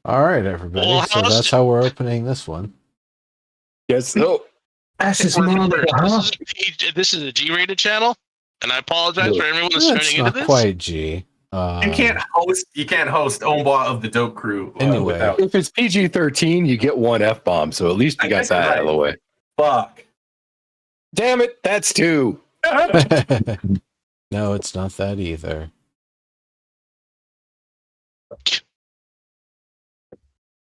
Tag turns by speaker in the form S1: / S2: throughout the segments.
S1: All right, everybody.
S2: Full
S1: So
S2: house.
S1: that's how we're opening this one.
S3: Yes, so.
S4: Ash's
S2: Remember,
S4: mother, huh?
S2: this is a G-rated channel, and I apologize for everyone that's
S1: It's
S2: tuning into
S1: not
S2: this.
S1: quite G.
S4: You can't host Omba of the Dope Crew
S1: Anyway.
S4: without.
S3: If it's PG-13, you get one F-bomb, so at least you got that out of the way.
S4: Fuck.
S3: Damn it, that's 2.
S1: No, it's not that either.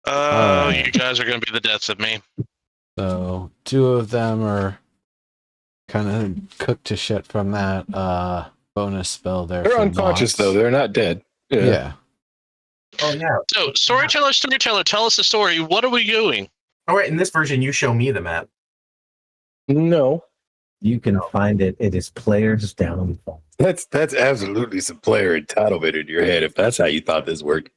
S2: You guys are going to be the deaths of me.
S1: So 2 of them are kind of cooked to shit from that bonus spell there.
S3: They're unconscious, though. They're not dead.
S1: Yeah.
S4: Oh, yeah.
S2: So, storyteller, tell us the story. What are we doing?
S4: All right, in this version, you show me the map.
S3: No.
S5: You can find it. It is Players Downfall.
S3: That's absolutely some player entitlement in your head if that's how you thought this worked.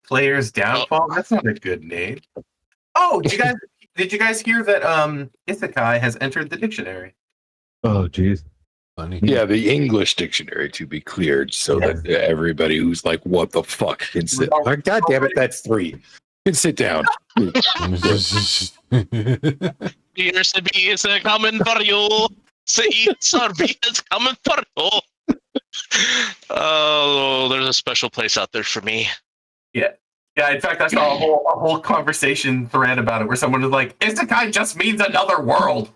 S4: Players Downfall? That's not a good name. Oh, did you guys hear that Isekai has entered the dictionary?
S5: Oh, jeez.
S1: Funny.
S3: Yeah, the English dictionary to be cleared so that everybody who's like, what the fuck can sit. Like, God damn it, that's 3. You can sit down.
S2: PRCB is coming for you. See, Sorby is coming for you. Oh, there's a special place out there for me.
S4: Yeah. Yeah, in fact, I saw a whole conversation thread about it where someone was like, Isekai just means another world.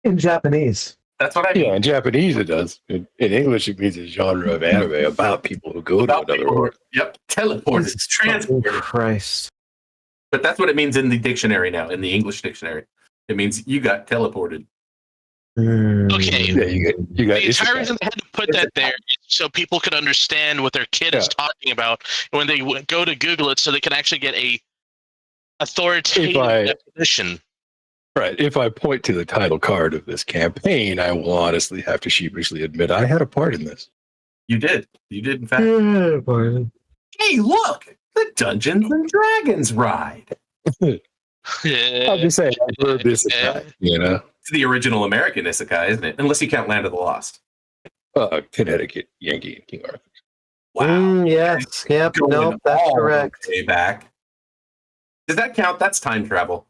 S5: In Japanese.
S4: That's what I mean.
S3: Yeah, in Japanese it does. In English, it means a genre of anime about people who go to another world.
S4: Yep, teleported, transported.
S5: Christ.
S4: But that's what it means in the dictionary now, in the English dictionary. It means you got teleported.
S2: Okay.
S3: Yeah, you got
S2: the entire reason they had to put that there is so people could understand what their kid is talking about when they go to Google it, so they can actually get a authoritative definition.
S3: Right. If I point to the title card of this campaign, I will honestly have to sheepishly admit I had a part in this.
S4: You did. You did, in fact. Hey, look! The Dungeons and Dragons ride.
S3: I'll just say, I've heard this Isekai, you know?
S4: It's the original American Isekai, isn't it? Unless you count Land of the Lost.
S3: Connecticut, Yankee, and King Arthur.
S4: Wow.
S5: Yes. Yep. Nope. That's correct.
S4: Way back. Does that count? That's time travel.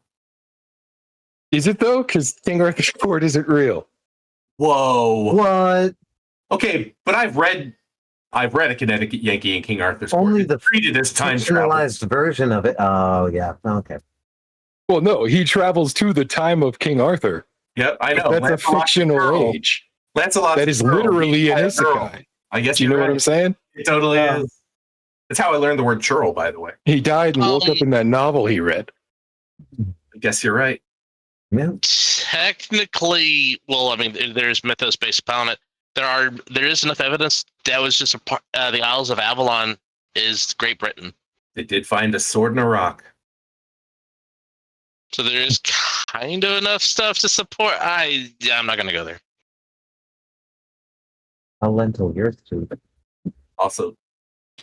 S3: Is it though? Because King Arthur's Court isn't real.
S4: Whoa.
S5: What?
S4: Okay, but I've read a Connecticut Yankee and King Arthur's Court.
S5: Only the
S4: treated as time travel.
S5: fictionalized version of it. Oh, yeah. Okay.
S3: Well, no, he travels to the time of King Arthur.
S4: Yep, I know.
S3: That's a fictional age.
S4: Lancelot.
S3: That is literally an Isekai.
S4: I guess
S3: you know what I'm saying?
S4: It totally is. That's how I learned the word churl, by the way.
S3: He died and woke up in that novel he read.
S4: I guess you're right.
S5: Yeah.
S2: Technically, well, I mean, there's mythos based upon it. There is enough evidence that was just a part. The Isles of Avalon is Great Britain.
S4: They did find a sword in a rock.
S2: So there is kind of enough stuff to support. I'm not going to go there.
S5: A lentil, you're stupid.
S4: Also,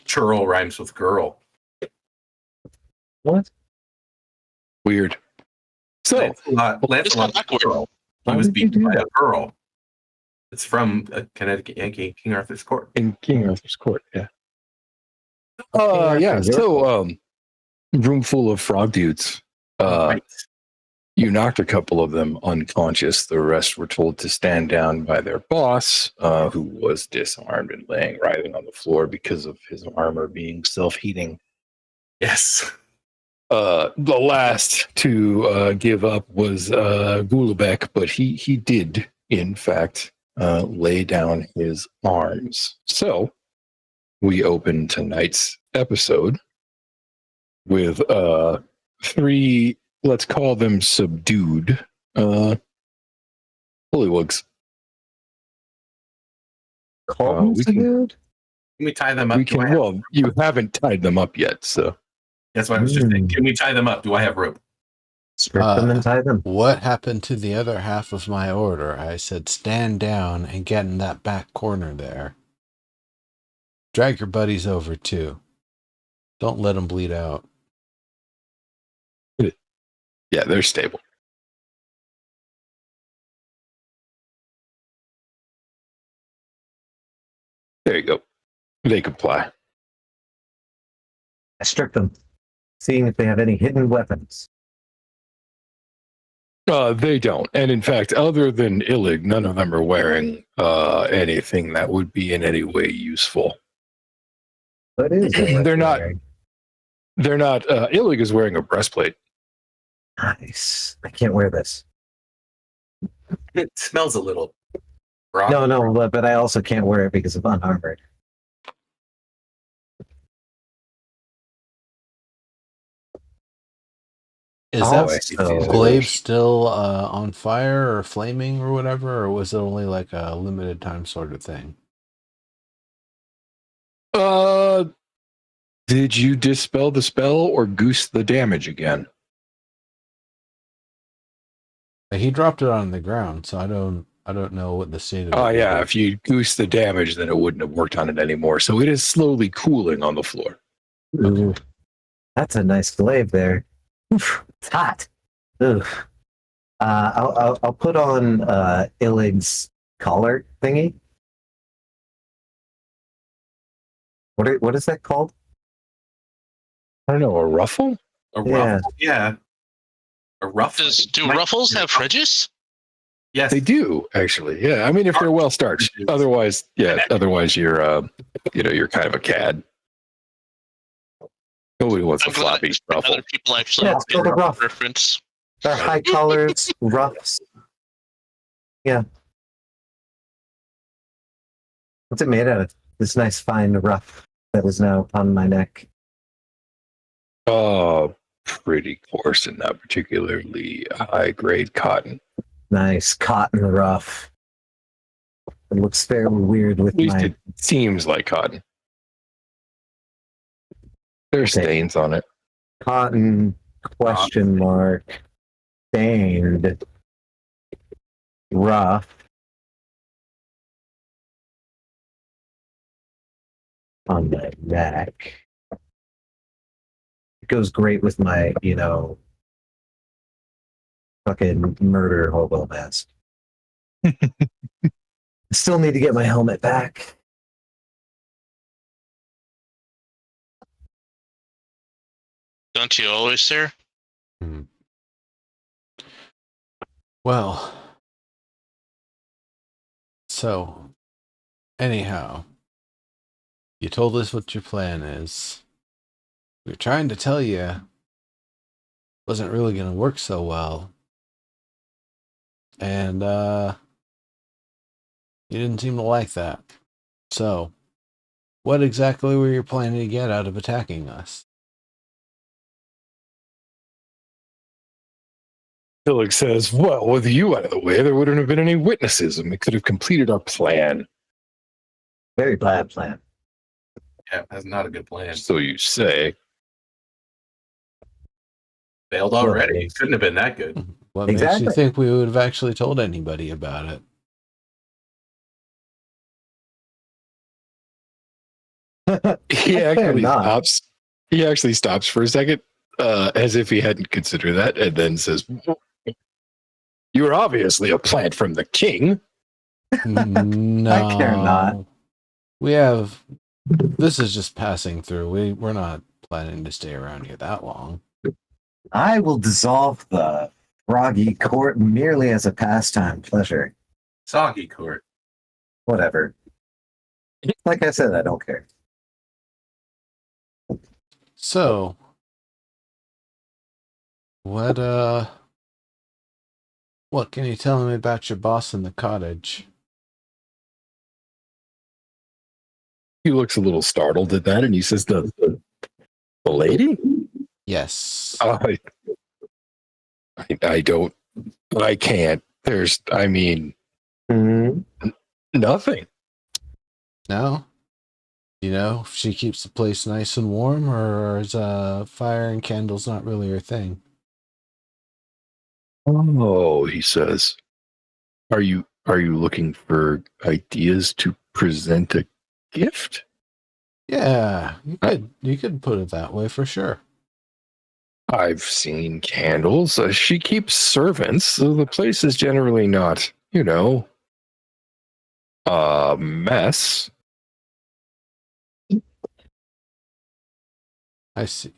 S4: churl rhymes with girl.
S5: What?
S3: Weird. So,
S4: Lancelot girl. He was beaten by a girl. It's from a Connecticut Yankee, King Arthur's Court.
S3: In King Arthur's Court, yeah. Yeah, so, room full of frog dudes.
S4: Right.
S3: You knocked a couple of them unconscious. The rest were told to stand down by their boss, who was disarmed and writhing on the floor because of his armor being self-heating.
S4: Yes.
S3: The last to give up was Gulabek, but he did, in fact, lay down his arms. So we open tonight's episode with 3, let's call them subdued, bullywugs.
S5: Subdued?
S4: Can we tie them up?
S3: Well, you haven't tied them up yet, so.
S4: That's what I was just saying. Can we tie them up? Do I have rope?
S5: Strip them and tie them.
S1: What happened to the other half of my order? I said stand down and get in that back corner there. Drag your buddies over too. Don't let them bleed out.
S3: Yeah, they're stable. There you go. They comply.
S5: I strip them, seeing if they have any hidden weapons.
S3: They don't. And in fact, other than Illig, none of them are wearing anything that would be in any way useful.
S5: What is it?
S3: They're not. Illig is wearing a breastplate.
S5: Nice. I can't wear this.
S4: It smells a little.
S5: No, but I also can't wear it because of unarmored.
S1: Is
S5: Oh,
S1: that
S5: so-
S1: glaive still on fire or flaming or whatever, or was it only like a limited time sort of thing?
S3: Did you dispel the spell or goose the damage again?
S1: He dropped it on the ground, so I don't know what the state of it
S3: Oh yeah,
S1: is.
S3: if you goose the damage, then it wouldn't have worked on it anymore. So it is slowly cooling on the floor.
S5: Ooh, that's a nice glaive there. Oof, it's hot. Ooh. I'll put on Illig's collar thingy. What is that called?
S3: I don't know, a ruffle?
S4: A
S5: Yeah.
S4: ruffle? Yeah. A ruffle.
S2: Do ruffles have fridges?
S4: Yes.
S3: They do actually. Yeah, I mean if they're well starched. Otherwise, yeah. Otherwise, you're you're kind of a cad. Nobody wants a
S2: I'm glad
S3: floppy ruffle.
S2: other people actually
S5: Yeah, it's called a ruff.
S2: reference.
S5: They're high collars, ruffs. Yeah. What's it made out of? This nice fine ruff that is now on my neck.
S3: Oh, pretty coarse and not particularly high grade cotton.
S5: Nice cotton ruff. It looks fairly weird with
S3: At least
S5: my
S3: it seems like cotton. There's
S5: Okay.
S3: stains on it.
S5: cotton question mark stained rough on my neck. It goes great with my, fucking murder hobo mask. I still need to get my helmet back.
S2: Don't you always, sir?
S1: Well, so anyhow, you told us what your plan is. We were trying to tell you it wasn't really going to work so well. And you didn't seem to like that. So, what exactly were you planning to get out of attacking us?
S3: Philip says, well, with you out of the way, there wouldn't have been any witnesses and we could have completed our plan.
S5: Very bad plan.
S4: Yeah, that's not a good plan.
S3: So you say.
S4: Failed
S5: Well,
S4: already.
S5: it
S4: Couldn't have been that good.
S1: What makes
S5: Exactly.
S1: you think we would have actually told anybody about it?
S3: He
S5: Fair
S3: actually
S5: enough.
S3: stops. He actually stops for a second, as if he hadn't considered that, and then says, you're obviously a plant from the king.
S1: No.
S5: I care not.
S1: We have. This is just passing through. We're not planning to stay around here that long.
S5: I will dissolve the froggy court merely as a pastime pleasure.
S4: Soggy court.
S5: Whatever. Like I said, I don't care.
S1: So, what can you tell me about your boss in the cottage?
S3: He looks a little startled at that, and he says, the lady?
S1: Yes.
S3: I don't, I can't. Nothing.
S1: No? You know, if she keeps the place nice and warm, or is fire and candles not really her thing?
S3: Oh, he says, are you looking for ideas to present a gift?
S1: Yeah, you could put it that way for sure.
S3: I've seen candles. She keeps servants, so the place is generally not, a mess.
S1: I see.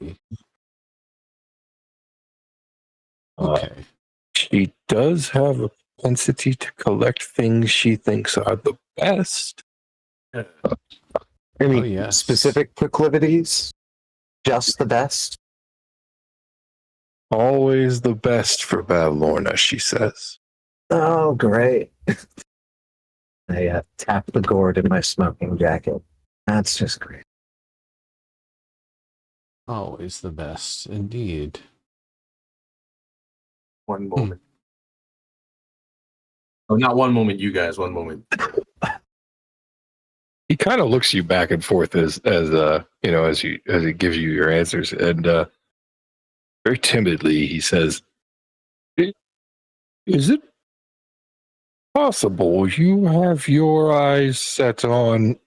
S3: Uh,
S1: Okay.
S3: She does have a propensity to collect things she thinks are the best.
S5: Any
S1: Oh, yes.
S5: specific proclivities? Just the best?
S3: Always the best for Bavlorna, she says.
S5: Oh, great. I tap the gourd in my smoking jacket. That's just great.
S1: Always the best, indeed.
S4: One moment. Oh, not one moment, you guys. One moment.
S3: He kind of looks you back and forth as he gives you your answers, and very timidly he says, "Is it possible you have your eyes set on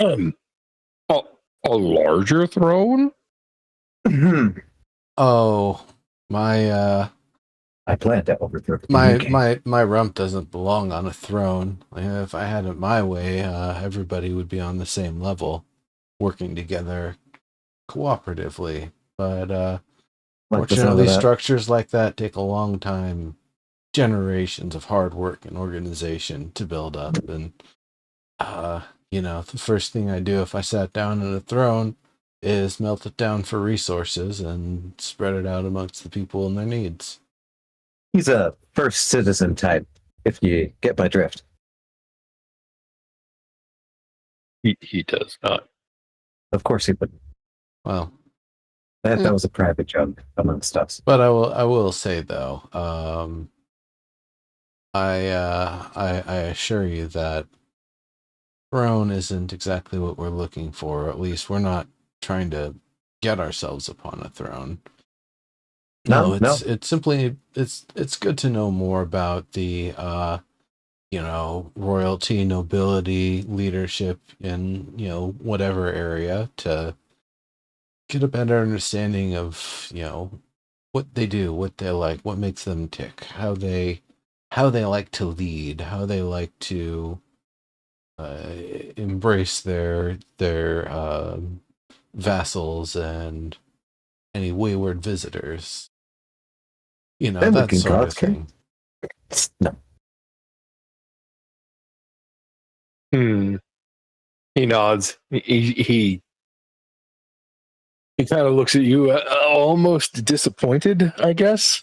S3: a, a larger throne?"
S1: Oh, my
S5: I plan to overthrow the
S1: my
S5: king.
S1: my rump doesn't belong on a throne. Like, if I had it my way, everybody would be on the same level, working together cooperatively. But
S5: Like the sound
S1: fortunately,
S5: of that.
S1: structures like that take a long time, generations of hard work and organization to build up. And the first thing I do if I sat down on a throne is melt it down for resources and spread it out amongst the people and their needs.
S5: He's a first citizen type, if you get my drift.
S3: He does not.
S5: Of course he would.
S1: Well,
S5: That was a private joke amongst us.
S1: but I will say though, I assure you that throne isn't exactly what we're looking for. Or at least we're not trying to get ourselves upon a throne. No, it's simply it's good to know more about the royalty, nobility, leadership in whatever area to get a better understanding of what they do, what they like, what makes them tick, how they like to lead, how they like to embrace their vassals and any wayward visitors.
S5: Then
S1: That
S5: looking
S1: sort of
S5: God's king.
S1: thing.
S5: No.
S3: He nods. He kind of looks at you, almost disappointed, I guess.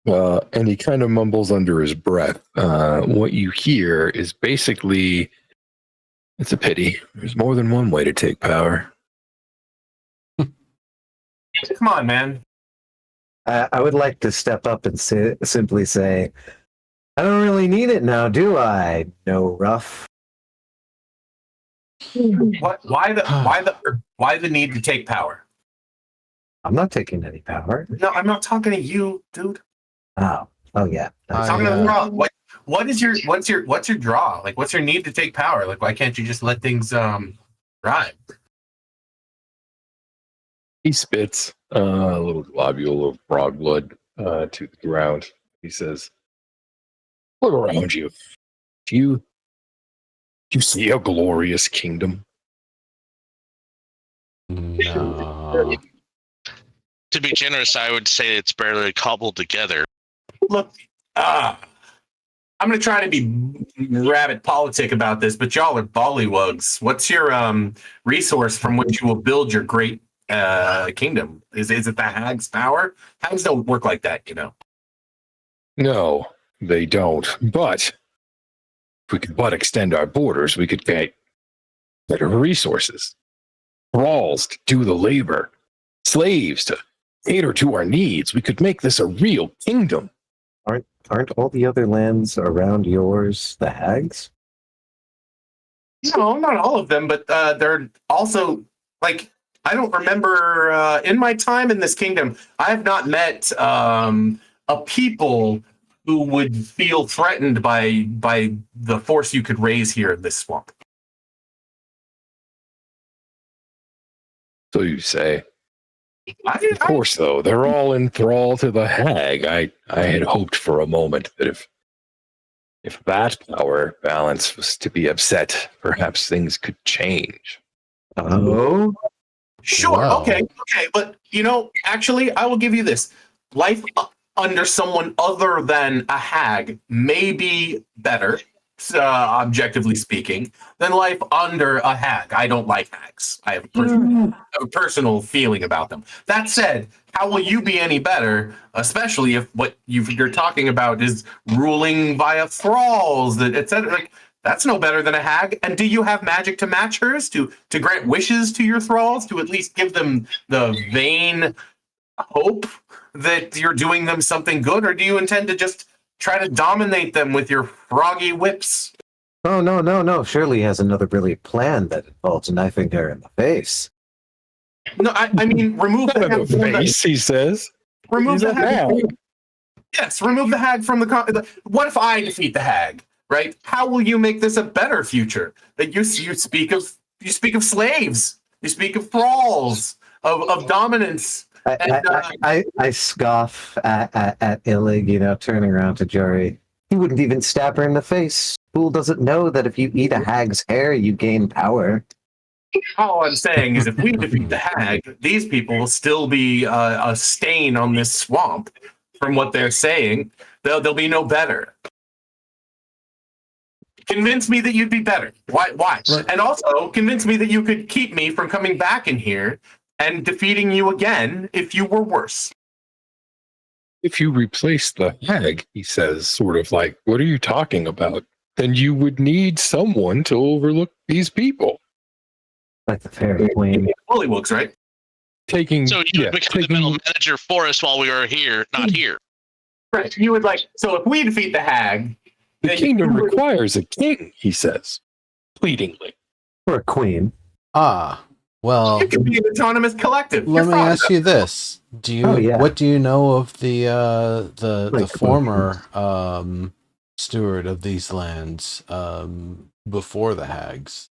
S3: And he kind of mumbles under his breath. What you hear is basically, it's a pity. There's more than one way to take power.
S4: Come on, man.
S5: I would like to step up and simply say, I don't really need it now, do I? No rough.
S4: What? Why the need to take power?
S5: I'm not taking any power.
S4: No, I'm not talking to you, dude.
S5: Oh yeah.
S4: I'm talking to the world. What's your draw? Like, what's your need to take power? Like, why can't you just let things ride?
S3: He spits a little globule of frog blood to the ground. He says, "Look around you. Do you see a glorious kingdom?"
S1: No.
S2: To be generous, I would say it's barely cobbled together.
S4: Look, I'm going to try to be rabbit politic about this, but y'all are bollywugs. What's your resource from which you will build your great kingdom? Is it the hag's power? Hags don't work like that,
S3: No, they don't. But if we could but extend our borders, we could get better resources. Thralls to do the labor. Slaves to cater to our needs. We could make this a real kingdom.
S5: Aren't all the other lands around yours the hags?
S4: No, not all of them, but they're also, like, I don't remember in my time in this kingdom, I have not met a people who would feel threatened by the force you could raise here in this swamp.
S3: So you say. Of course, though, they're all in thrall to the hag. I had hoped for a moment that if that power balance was to be upset, perhaps things could change.
S5: Oh?
S4: Sure.
S1: Well.
S4: Okay. But actually, I will give you this: life under someone other than a hag may be better, objectively speaking, than life under a hag. I don't like hags. I have a personal feeling about them. That said, how will you be any better, especially if what you're talking about is ruling via thralls, that etc. Like, that's no better than a hag. And do you have magic to match hers to grant wishes to your thralls, to at least give them the vain hope that you're doing them something good, or do you intend to just try to dominate them with your froggy whips?
S5: Oh, no. Surely he has another brilliant plan that involves knifing her in the face.
S4: No, I mean remove the
S3: Not
S4: hag
S3: in the face, he says.
S4: remove
S3: He's
S4: the
S3: a
S4: hag.
S3: hag.
S4: Yes, remove the hag from the. What if I defeat the hag? Right? How will you make this a better future? That you speak of slaves, you speak of thralls, of dominance.
S5: I scoff at Illig, turning around to Jory. He wouldn't even stab her in the face. Fool doesn't know that if you eat a hag's hair, you gain power.
S4: All I'm saying is, if we defeat the hag, these people will still be a stain on this swamp. From what they're saying, they'll be no better. Convince me that you'd be better. Why? And also convince me that you could keep me from coming back in here and defeating you again if you were worse.
S3: If you replace the hag, he says, sort of like, what are you talking about? Then you would need someone to overlook these people.
S5: Like the fairy queen.
S4: Bullywugs, right?
S2: So you would become the middle manager for us while we were here, not here.
S4: Right. You would so if we defeat the hag,
S3: the kingdom requires a king, he says, pleadingly.
S5: Or a queen.
S1: Ah, well.
S4: It could be an autonomous collective.
S1: Let me ask you this: what do you know of the former steward of these lands before the hags?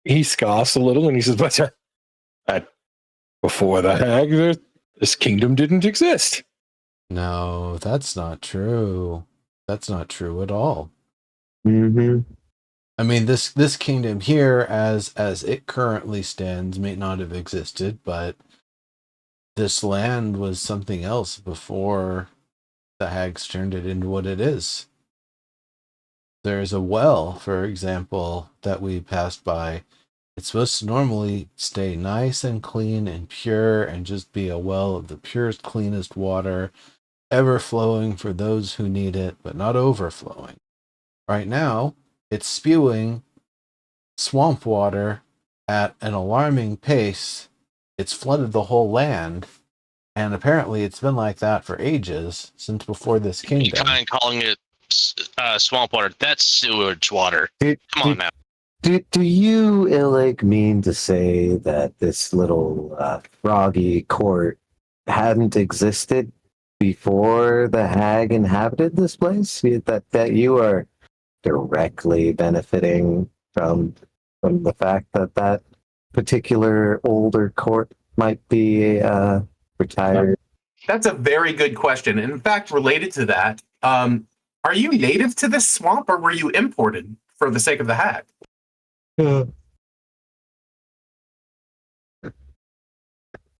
S3: He scoffs a little and he says, but before the hag, this kingdom didn't exist.
S1: No, that's not true. That's not true at all.
S5: Mm-hmm.
S1: I mean, this kingdom here, as it currently stands, may not have existed, but this land was something else before the hags turned it into what it is. There's a well, for example, that we passed by. It's supposed to normally stay nice and clean and pure and just be a well of the purest, cleanest water, ever flowing for those who need it, but not overflowing. Right now, it's spewing swamp water at an alarming pace. It's flooded the whole land, and apparently it's been like that for ages, since before this kingdom.
S2: Kind calling it swamp water. That's sewage water. Come on now.
S5: Do you, Illig, mean to say that this little froggy court hadn't existed before the hag inhabited this place? That you are directly benefiting from the fact that particular older court might be retired?
S4: That's a very good question. And in fact, related to that, are you native to this swamp, or were you imported for the sake of the hag?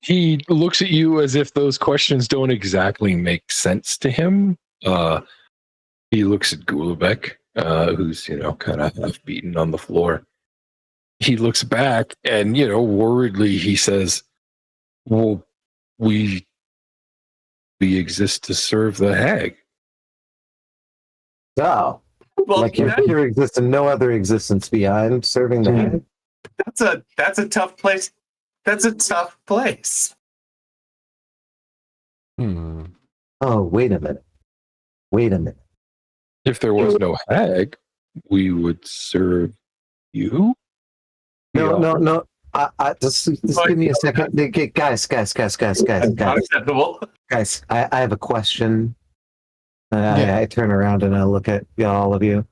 S3: He looks at you as if those questions don't exactly make sense to him. He looks at Gulabek, who's, kind of half beaten on the floor. He looks back and, worriedly he says, well, we exist to serve the hag.
S5: Oh,
S4: Well,
S5: like your existence, no other existence behind serving the hag?
S4: That's a tough place. That's a tough place.
S5: Oh, wait a minute.
S3: If there was no hag, we would serve you?
S5: No. Just give me a second. Guys.
S4: Not acceptable.
S5: Guys, I have a question. I turn around and I look at all of you.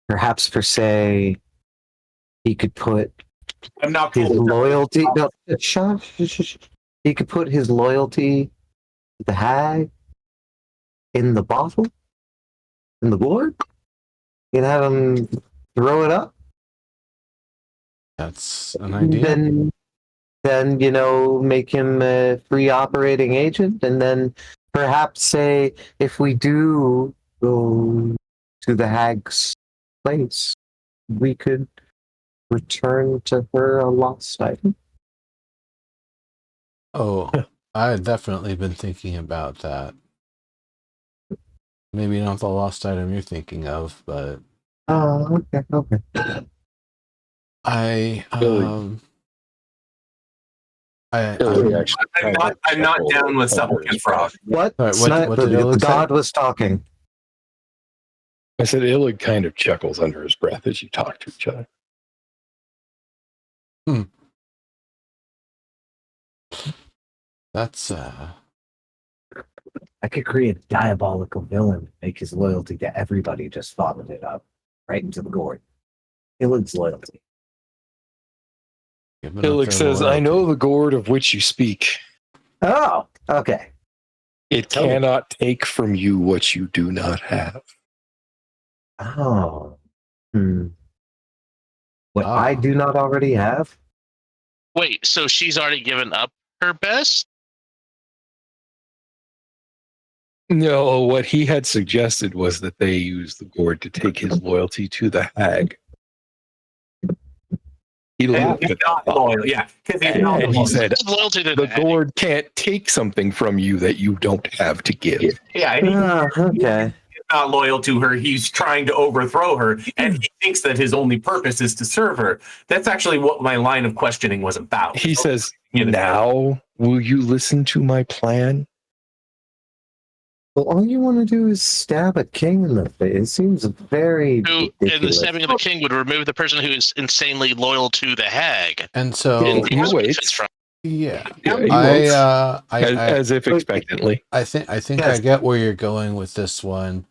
S5: Perhaps for say, he could put his loyalty. No, shush. He could put his loyalty to the hag in the bottle, in the gourd. You can have him throw it up.
S1: That's an idea.
S5: Then make him a free operating agent, and then perhaps say if we do go to the hag's place, we could return to her a lost item.
S1: Oh, I've definitely been thinking about that. Maybe not the lost item you're thinking of, but
S5: Oh, okay.
S4: I'm not down with supplicant frog.
S5: What?
S1: Sorry, what did Illig say?
S5: God was talking.
S3: I said Illig kind of chuckles under his breath as you talk to each other.
S1: That's
S5: I could create a diabolical villain, make his loyalty to everybody just vomit it up right into the gourd. Illig's loyalty.
S3: Illig says, I know the gourd of which you speak.
S5: Oh, okay.
S3: It cannot take from you what you do not have.
S5: Oh. What I do not already have?
S2: Wait, so she's already given up her best?
S3: No, what he had suggested was that they use the gourd to take his loyalty to the hag. He looked at
S4: not loyal, yeah.
S3: And he said,
S2: loyalty to
S3: the gourd can't take something from you that you don't have to give.
S4: Yeah,
S5: okay.
S4: He's not loyal to her. He's trying to overthrow her, and he thinks that his only purpose is to serve her. That's actually what my line of questioning was about.
S3: He says, now will you listen to my plan?
S5: Well, all you want to do is stab a king in the face. It seems very
S2: And
S5: ridiculous.
S2: the stabbing of the king would remove the person who is insanely loyal to the hag.
S1: And so
S3: he waits.
S1: Yeah,
S3: as if expectantly.
S1: I think I get where you're going with this one.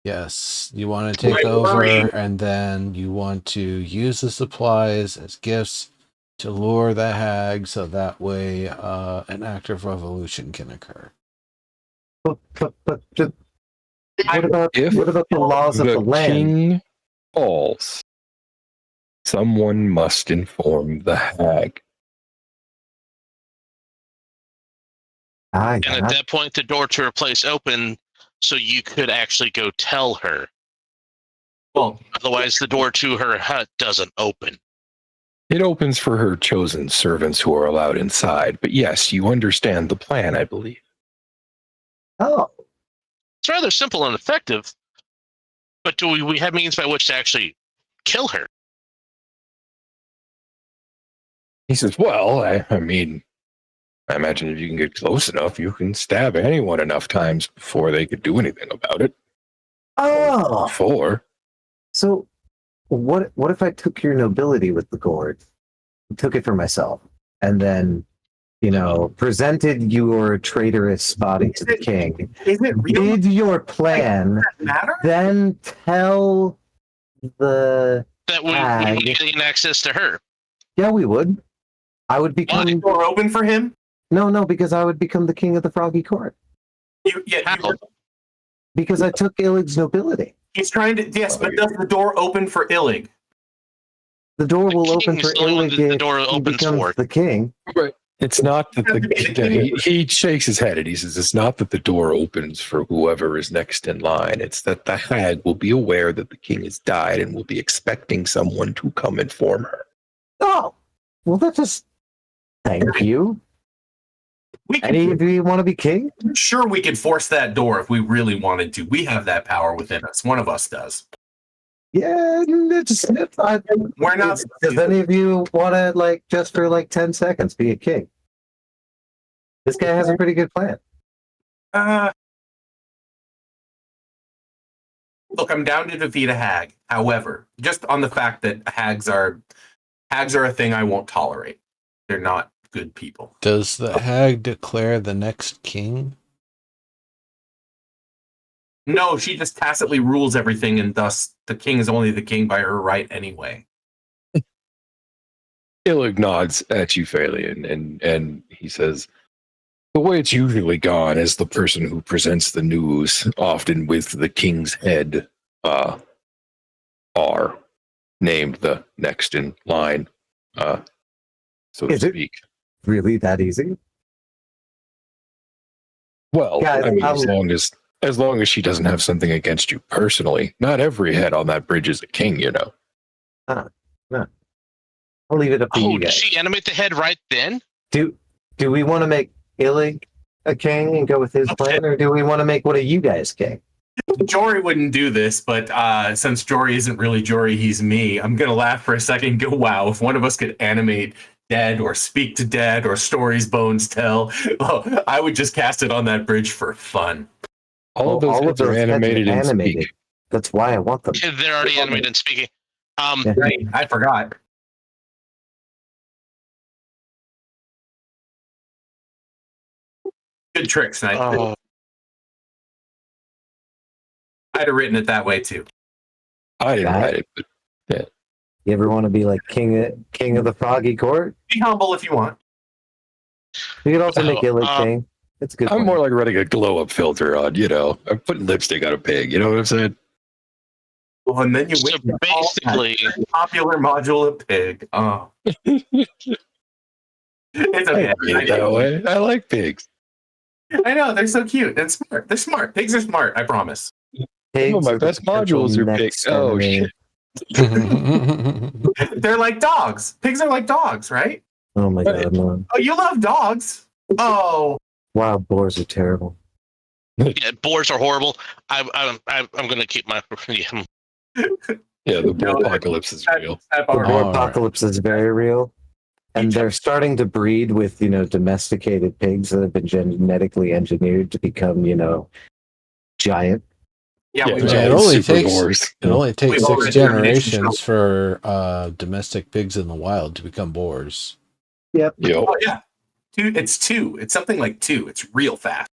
S1: Yes, you want to take over, and then you want to use the supplies as gifts to lure the hag, so that way an act of revolution can occur.
S5: But what about the laws of the land?
S3: King falls. Someone must inform the hag.
S2: And at that point, the door to her place opened, so you could actually go tell her.
S4: Well,
S2: otherwise, the door to her hut doesn't open.
S3: It opens for her chosen servants who are allowed inside. But yes, you understand the plan, I believe.
S5: Oh.
S2: It's rather simple and effective, but do we have means by which to actually kill her?
S3: He says, well, I mean, I imagine if you can get close enough, you can stab anyone enough times before they could do anything about it.
S5: Oh.
S3: Before.
S5: So what if I took your nobility with the gourd, took it for myself, and then presented your traitorous body to the king, did your plan, then tell the
S2: that we would gain access to her?
S5: Yeah, we would. I would become
S4: the door open for him.
S5: No, because I would become the king of the Froggy Court. Because I took Illig's nobility.
S4: He's trying to but does the door open for Illig?
S5: The door will open for Illig.
S2: The door opens for
S5: the king.
S3: Right. It's not that he shakes his head and he says, it's not that the door opens for whoever is next in line. It's that the hag will be aware that the king has died and will be expecting someone to come inform her.
S5: Oh, well, that's just thank you. Any of you want to be king?
S4: I'm sure we could force that door if we really wanted to. We have that power within us. One of us does.
S5: Yeah, we're not. Does any of you want to, just for 10 seconds, be a king? This guy has a pretty good plan.
S4: Look, I'm down to defeat a hag. However, just on the fact that hags are a thing I won't tolerate. They're not good people.
S1: Does the hag declare the next king?
S4: No, she just tacitly rules everything, and thus the king is only the king by her right anyway.
S3: Illig nods at you, faerly, and he says, the way it's usually gone is the person who presents the news, often with the king's head, are named the next in line. so to
S5: Is it?
S3: speak.
S5: Really that easy?
S3: Well,
S5: Guys,
S3: I mean,
S5: I'm-
S3: as long as she doesn't have something against you personally. Not every head on that bridge is a king, you know.
S5: I'll leave it up to
S2: Oh,
S5: you
S2: did
S5: guys.
S2: she animate the head right then?
S5: Do we want to make Illig a king and go with his plan, or do we want to make one of you guys king?
S4: Jory wouldn't do this, but since Jory isn't really Jory, he's me. I'm gonna laugh for a second and go, wow, if one of us could animate dead or speak to dead or stories bones tell, I would just cast it on that bridge for fun.
S3: All of those heads are
S5: heads
S3: animated and speak.
S5: That's why I want them.
S2: They're already animated and speaking.
S5: Yeah.
S4: Right, I forgot. Good trick, Snipe.
S2: Oh,
S4: I'd have written it that way too.
S3: I didn't write it, but
S5: You ever want to be like king of the Froggy Court?
S4: Be humble if you want.
S5: You could also make
S2: Oh,
S5: Illig king. It's a good.
S3: I'm
S5: plan.
S3: more like running a glow up filter on, you know. I'm putting lipstick on a pig, you know what I'm saying?
S4: Well, and then you
S2: so
S4: win
S2: basically,
S4: the popular module of pig. Oh. It's
S3: I
S4: okay.
S3: didn't mean it that way. I like pigs.
S4: I know, they're so cute and smart. They're smart. Pigs are smart, I promise.
S3: Some of my best modules are pigs. Oh, shit.
S4: They're like dogs. Pigs are like dogs, right?
S5: Oh my god, no.
S4: Oh, you love dogs. Oh,
S5: Wild boars are terrible.
S2: yeah, boars are horrible. I'm gonna keep my. Yeah.
S3: Yeah, the
S4: No,
S3: boar apocalypse is real.
S4: that
S5: The
S4: part.
S5: boar
S1: All right.
S5: apocalypse is very real. And they're starting to breed with, domesticated pigs that have been genetically engineered to become, giant.
S4: Yeah,
S3: Yeah,
S4: we
S1: it
S3: giant
S1: only
S3: super
S1: takes-
S3: boars.
S1: It only takes
S4: We've already
S1: 6
S4: done an ancient
S1: generations for domestic pigs in the wild to become boars.
S5: Yep.
S3: Yo,
S4: Oh, yeah. It's two. It's something like 2. It's real fast.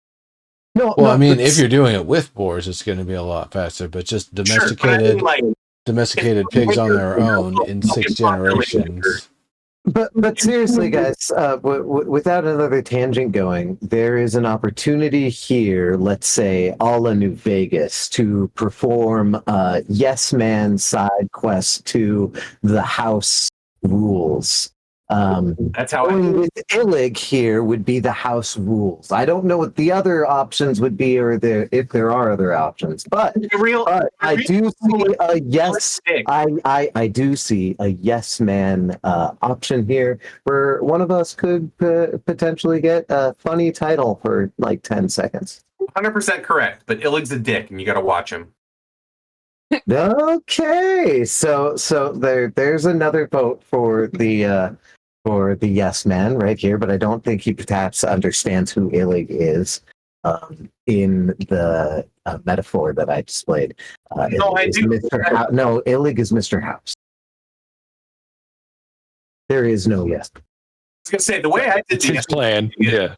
S5: No,
S1: Well,
S5: no,
S1: I mean,
S5: but
S1: if you're doing it with boars, it's going to be a lot faster. But just
S4: Sure, but I
S1: domesticated
S4: mean, like,
S1: domesticated pigs on their own in 6 generations.
S5: But seriously, guys, without another tangent going, there is an opportunity here, let's say, a la New Vegas, to perform yes man side quests to the house rules.
S4: that's how
S5: Going with Illig here would be the house rules. I don't know what the other options would be, or if there are other options, but I do see a yes. I do see a yes man option here where one of us could potentially get a funny title for like 10 seconds.
S4: 100% correct, but Illig's a dick and you got to watch him.
S5: Okay, so there's another vote for the yes man right here, but I don't think he perhaps understands who Illig is in the metaphor that I displayed.
S4: No, I do.
S5: No, Illig is Mr. House. There is no yes.
S4: I was going to say, the way I did
S3: it's his plan. Yeah.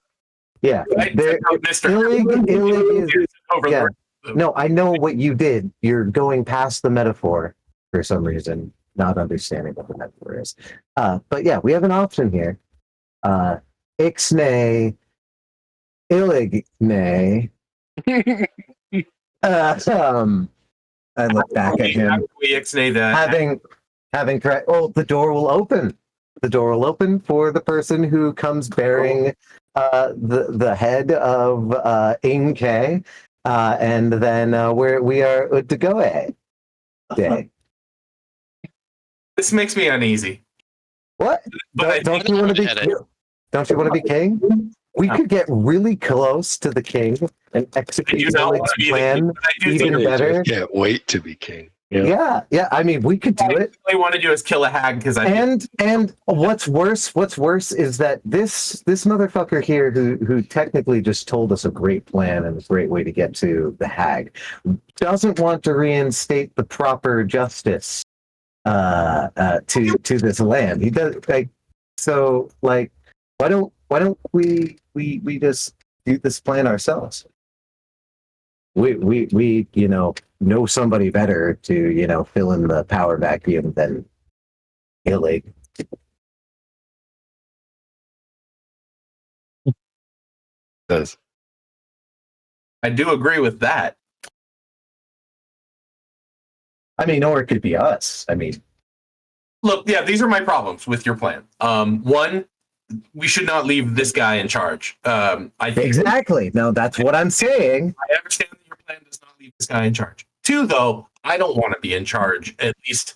S5: Yeah,
S4: I
S5: there,
S4: took out Mr.
S5: Illig is
S4: over
S5: yeah.
S4: the
S5: No, I know what you did. You're going past the metaphor for some reason, not understanding what the metaphor is. But yeah, we have an option here. Ixnay, Illignay. I look back at him,
S4: We ixnay that.
S5: having correct. Oh, the door will open. The door will open for the person who comes bearing the head of Inke, and then we are good to go. Day.
S4: This makes me uneasy.
S5: What?
S4: But
S5: Don't you want to be? Don't you want to be king? We could get really close to the king and execute Illig's plan even better.
S3: I can't wait to be king.
S5: Yeah. I mean, we could do it.
S4: All I want to do is kill a hag because
S5: And what's worse is that this motherfucker here who technically just told us a great plan and a great way to get to the hag doesn't want to reinstate the proper justice to this land. He does why don't we just do this plan ourselves? We know somebody better to fill in the power vacuum than Illig.
S3: Does.
S4: I do agree with that.
S5: I mean, or it could be us. I mean,
S4: look, yeah, these are my problems with your plan. One, we should not leave this guy in charge. I think
S5: Exactly. No, that's what I'm saying.
S4: I understand that your plan does not leave this guy in charge. Two, though, I don't want to be in charge. At least,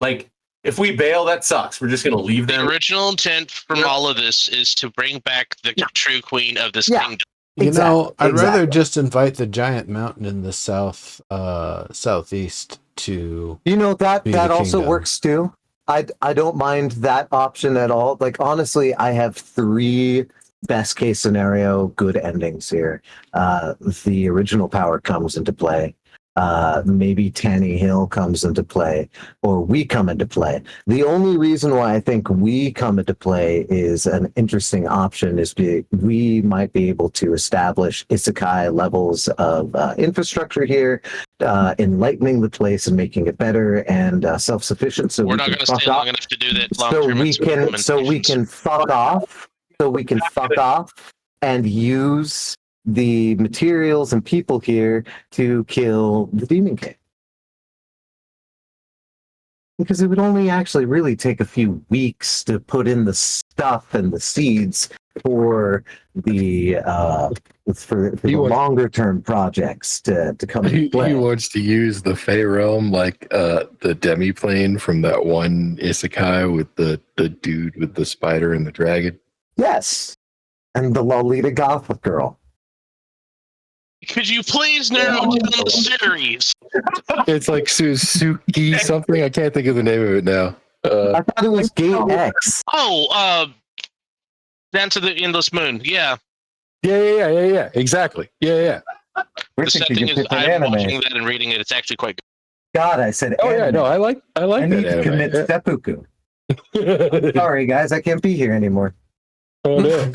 S4: like, if we bail, that sucks. We're just going to leave
S2: The
S4: them.
S2: original intent from all of this is to bring back the true queen of this
S5: Yeah.
S2: kingdom.
S1: You know, I'd rather
S5: Exactly.
S1: just invite the giant mountain in the southeast to.
S5: You know, that
S1: Be the
S5: that also
S1: kingdom.
S5: works too. I don't mind that option at all. Like, honestly, I have 3 best case scenario good endings here. The original power comes into play. Maybe Tanny Hill comes into play, or we come into play. The only reason why I think we come into play is an interesting option is we might be able to establish isekai levels of infrastructure here, enlightening the place and making it better and self-sufficient. So
S2: We're
S5: we
S2: not
S5: can
S2: going to
S5: fuck
S2: stay
S5: off.
S2: long enough to do that
S5: So
S2: long-term
S5: we can fuck off. So we can fuck off and use the materials and people here to kill the Demon King. Because it would only actually really take a few weeks to put in the stuff and the seeds for the longer term projects to come into
S3: He
S5: play.
S3: wants to use the Fey realm like the demi-plane from that one isekai with the dude with the spider and the dragon.
S5: Yes. And the Lolita Gothic girl.
S2: Could you please narrow down the series?
S3: It's like Suzuki something. I can't think of the name of it now.
S5: I thought it was Gate X.
S2: Oh, Dance of the Endless Moon. Yeah.
S3: Yeah. Exactly. Yeah.
S5: We're
S2: The
S5: thinking
S2: setting
S5: of
S2: is,
S5: different
S2: I'm
S5: anime.
S2: watching that and reading it. It's actually quite
S5: God, I said
S3: Oh yeah,
S5: anime.
S3: no, I like
S5: I
S3: that
S5: need to
S3: anime.
S5: commit
S3: Yeah.
S5: seppuku.
S3: Oh
S5: Sorry, guys, I can't be here anymore.
S3: no.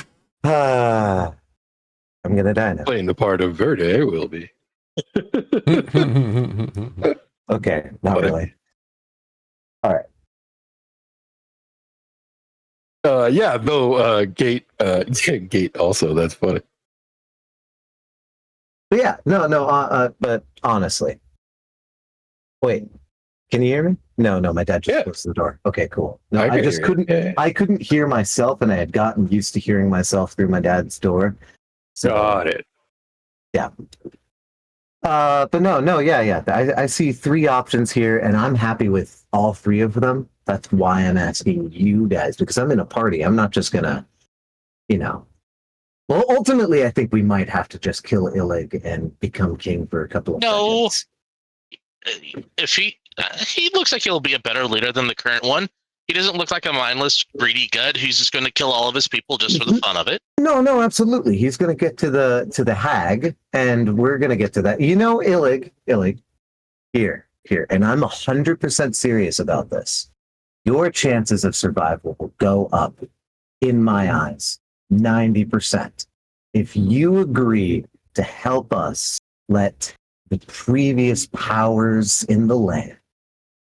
S5: I'm gonna die now.
S3: Playing the part of Verde will be.
S5: Okay, not
S3: What?
S5: really. All right.
S3: Yeah, though Gate Gate also, that's funny.
S5: But yeah, no, but honestly. Wait, can you hear me? No, my dad just
S3: Yeah.
S5: closed the door. Okay, cool. No,
S3: I
S5: I
S3: can
S5: just
S3: hear you.
S5: couldn't
S3: Yeah.
S5: I couldn't hear myself, and I had gotten used to hearing myself through my dad's door. So
S3: Got it.
S5: but no, yeah. I see 3 options here, and I'm happy with all 3 of them. That's why I'm asking you guys, because I'm in a party. I'm not just gonna, Well, ultimately, I think we might have to just kill Illig and become king for a couple of
S2: No.
S5: seconds.
S2: If he looks like he'll be a better leader than the current one. He doesn't look like a mindless, greedy gut who's just going to kill all of his people just for the fun of it.
S5: No, absolutely. He's going to get to the hag, and we're going to get to that. Illig, here, and I'm 100% serious about this. Your chances of survival will go up, in my eyes, 90%. If you agree to help us let the previous powers in the land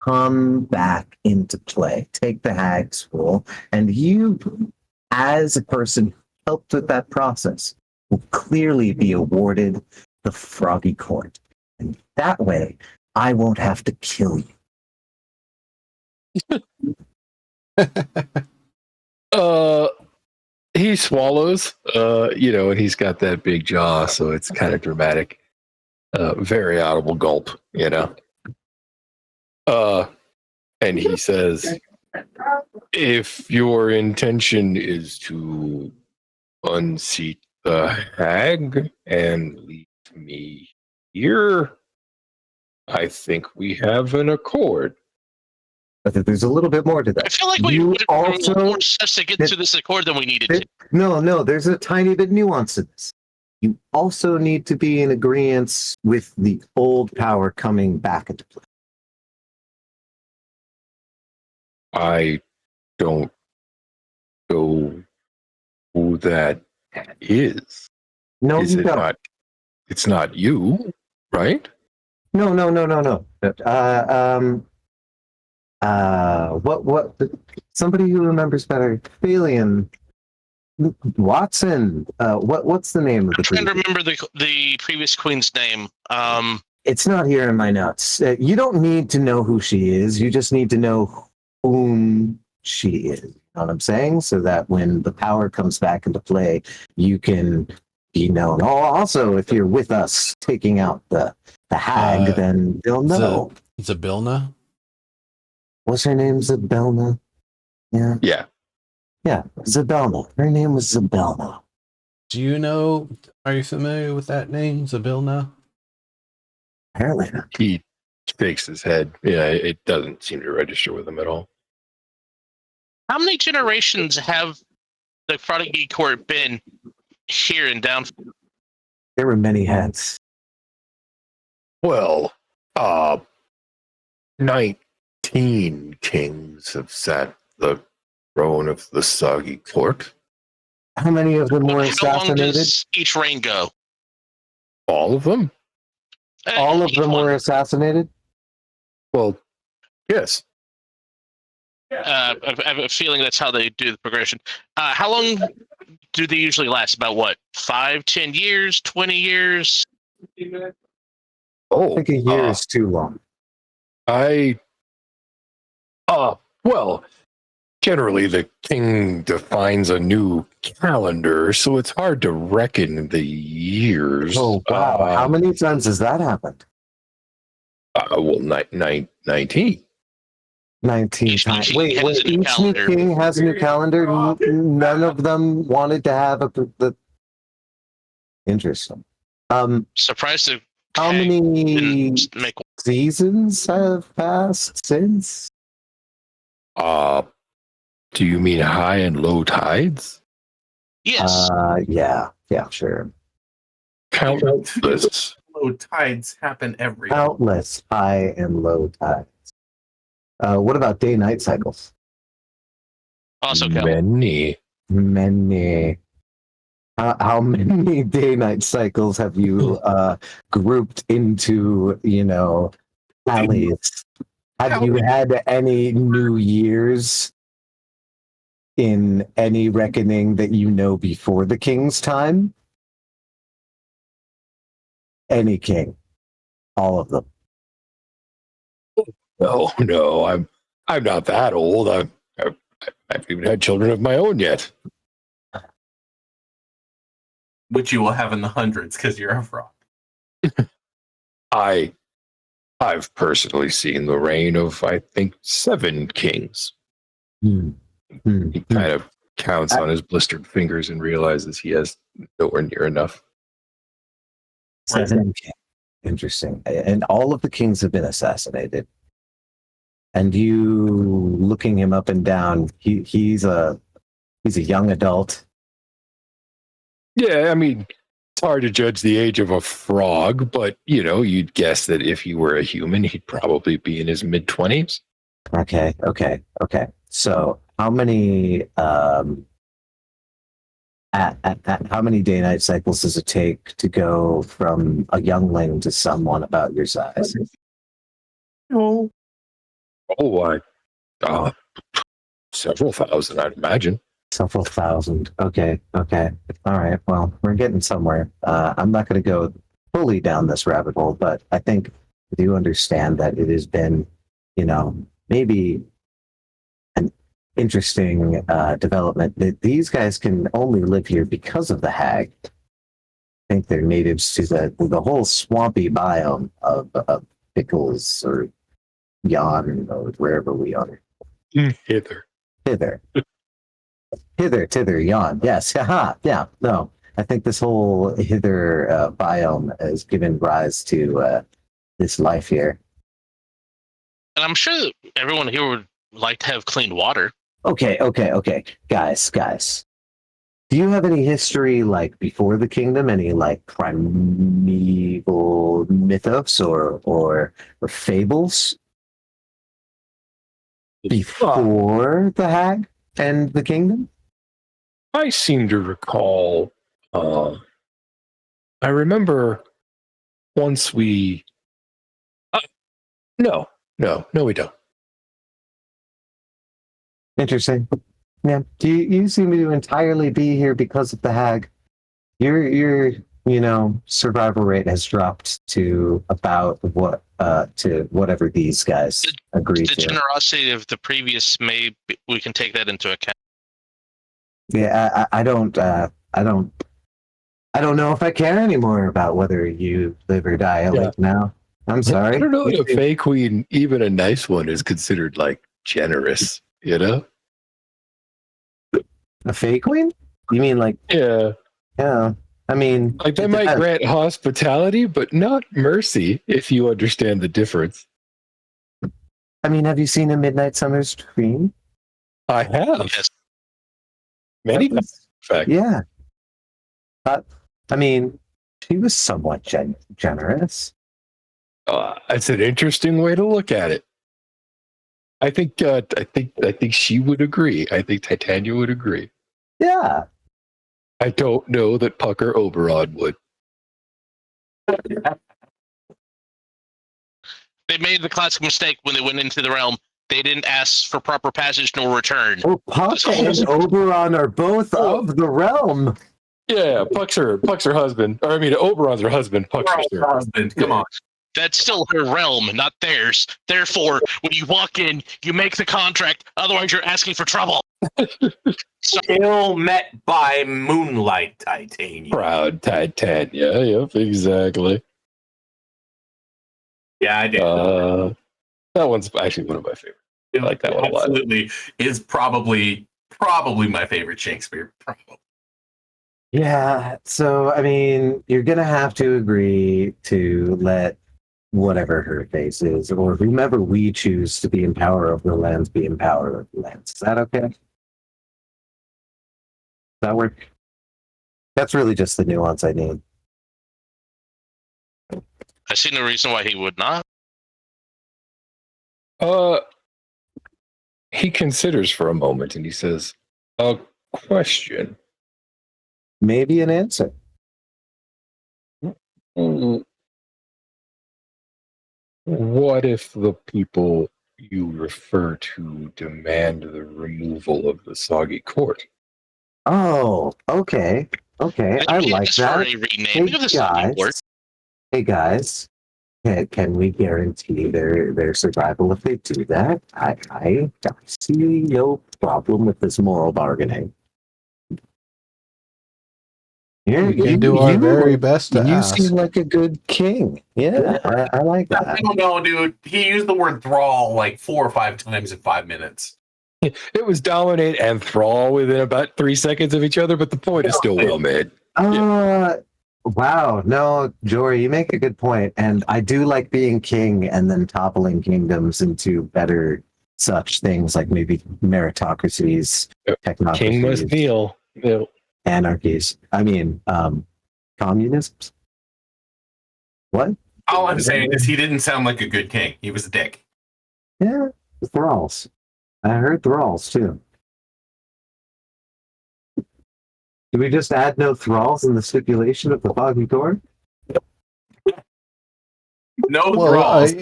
S5: come back into play, take the hag's role, and you, as a person who helped with that process, will clearly be awarded the Froggy Court. And that way, I won't have to kill you.
S3: He swallows, and he's got that big jaw, so it's kind of dramatic. Very audible gulp, and he says, if your intention is to unseat the hag and leave me here, I think we have an accord.
S5: But there's a little bit more to
S2: I
S5: that.
S2: feel like we
S5: You
S2: would have
S5: also-
S2: more steps to get to this accord than we needed to.
S5: No, there's a tiny bit nuance to this. You also need to be in agreement with the old power coming back into play.
S3: I don't know who that is.
S5: No,
S3: Is
S5: you
S3: it
S5: don't.
S3: not? It's not you, right?
S5: No. What? Somebody who remembers better. Phalian. Watson. What's the name of the
S2: I'm trying to
S5: previous-
S2: remember the previous queen's name.
S5: It's not here in my notes. You don't need to know who she is. You just need to know whom she is. You know what I'm saying? So that when the power comes back into play, you can be known. Oh, also, if you're with us taking out the hag, then they'll know.
S1: Zabilna?
S5: What's her name? Zabelna? Yeah.
S3: Yeah.
S5: Yeah, Zabelna. Her name was Zabelna.
S1: Do you know? Are you familiar with that name, Zabilna?
S5: Apparently not.
S3: He shakes his head. Yeah, it doesn't seem to register with him at all.
S2: How many generations have the Prodigy Court been here in Downfall?
S5: There were many heads.
S3: Well, 19 kings have sat the throne of the Soggy Court.
S5: How many of them were
S2: How long
S5: assassinated?
S2: does each reign go?
S3: All of them?
S5: All of
S2: Each
S5: them
S2: one.
S5: were assassinated?
S3: Well, yes.
S2: I have a feeling that's how they do the progression. How long do they usually last? About what? 5, 10 years, 20 years?
S5: I
S3: Oh,
S5: think a year is too long.
S3: well, generally the king defines a new calendar, so it's hard to reckon the years.
S5: Oh, wow. How many times has that happened?
S3: Well, 19.
S5: 19
S2: Each new
S5: times.
S2: king
S5: Wait,
S2: has a new
S5: each new
S2: calendar.
S5: king has a new calendar. None of them wanted to have the. Interesting.
S2: Surprised the
S5: How
S2: hag
S5: many
S2: didn't make one.
S5: seasons have passed since?
S3: Do you mean high and low tides?
S2: Yes.
S5: Yeah, sure.
S3: Countless.
S4: Low tides happen every.
S5: Countless high and low tides. What about day-night cycles?
S2: Also count.
S3: Many.
S5: Many. How many day-night cycles have you grouped into, alleys? Have you had any New Year's in any reckoning that you know before the king's time? Any king. All of them.
S3: No, I'm not that old. I've even had children of my own yet.
S4: Which you will have in the hundreds because you're a frog.
S3: I've personally seen the reign of, I think, 7 kings. He kind of counts on his blistered fingers and realizes he has nowhere near enough.
S5: 7 kings. Interesting. And all of the kings have been assassinated. And you looking him up and down, he's a young adult.
S3: Yeah, I mean, it's hard to judge the age of a frog, but, you'd guess that if he were a human, he'd probably be in his mid-20s.
S5: Okay. So how many how many day-night cycles does it take to go from a youngling to someone about your size?
S3: Oh, several thousand, I'd imagine.
S5: Several thousand. Okay. All right. Well, we're getting somewhere. I'm not going to go fully down this rabbit hole, but I think I do understand that it has been, maybe an interesting development that these guys can only live here because of the hag. I think they're natives to the whole swampy biome of Pickles or Yon or wherever we are.
S3: Hither.
S5: Hither, tither, yon. Yes. Haha. Yeah. No. I think this whole hither biome has given rise to this life here.
S2: And I'm sure that everyone here would like to have clean water.
S5: Okay. Guys. Do you have any history like before the kingdom? Any like primeval mythos or fables before the hag and the kingdom?
S3: I seem to recall, I remember once we, no, we don't.
S5: Interesting. Yeah. You seem to entirely be here because of the hag. You're survival rate has dropped to about to whatever these guys agree
S2: The
S5: to.
S2: generosity of the previous we can take that into account.
S5: Yeah, I don't know if I care anymore about whether you live or die Elite now. I'm sorry.
S3: I don't know
S5: You
S3: if a
S5: two-
S3: Fey Queen, even a nice one, is considered like generous, you know?
S5: A fake queen? You mean like
S3: Yeah.
S5: yeah? I mean,
S3: Like they
S5: it
S3: might
S5: depends.
S3: grant hospitality, but not mercy, if you understand the difference.
S5: I mean, have you seen A Midnight Summer's Dream?
S3: I have.
S2: Yes.
S3: Many
S5: That
S3: times,
S5: was-
S3: in fact.
S5: Yeah. I mean, she was somewhat generous.
S3: It's an interesting way to look at it. I think she would agree. I think Titania would agree.
S5: Yeah.
S3: I don't know that Pucker Oberon would.
S2: They made the classic mistake when they went into the realm. They didn't ask for proper passage nor return.
S5: Well, Puck and Oberon are both of the realm.
S3: Yeah, Puck's her husband. Or I mean, Oberon's her husband. Puck's her
S4: husband. Come on.
S2: That's still her realm, not theirs. Therefore, when you walk in, you make the contract. Otherwise, you're asking for trouble.
S4: Ill met by moonlight, Titania.
S3: Proud Titania. Yep, exactly.
S4: Yeah, I did.
S3: That one's actually one of my favorites. I like that one a lot.
S4: Absolutely, is probably my favorite Shakespeare. Probably.
S5: Yeah. So, I mean, you're going to have to agree to let whatever her face is, or whomever we choose to be in power of the lands, be in power of the lands. Is that okay? Does that work? That's really just the nuance I need.
S2: I see no reason why he would not.
S3: He considers for a moment and he says, "A question.
S5: Maybe an answer.
S3: What if the people you refer to demand the removal of the soggy court?"
S5: Oh, okay. Okay. I like
S2: Just for
S5: that.
S2: a rename.
S5: Hey,
S2: Give this a word.
S5: guys. Can we guarantee their survival if they do that? I see no problem with this moral bargaining.
S1: We can do our very best to
S5: You
S1: ask.
S5: seem like a good king. Yeah, I like
S4: I
S5: that.
S4: don't know, dude. He used the word thrall like 4 or 5 times in 5 minutes.
S3: It was dominate and thrall within about 3 seconds of each other, but the point is still well made.
S5: Wow. No, Jory, you make a good point. And I do like being king and then toppling kingdoms into better such things like maybe meritocracies, technocracies,
S3: King must kneel. Yep.
S5: anarchies. I mean, communisms. What?
S4: All I'm saying is he didn't sound like a good king. He was a dick.
S5: Yeah, thralls. I heard thralls too. Do we just add no thralls in the stipulation of the Foggy Court?
S4: No
S1: Well,
S4: thralls.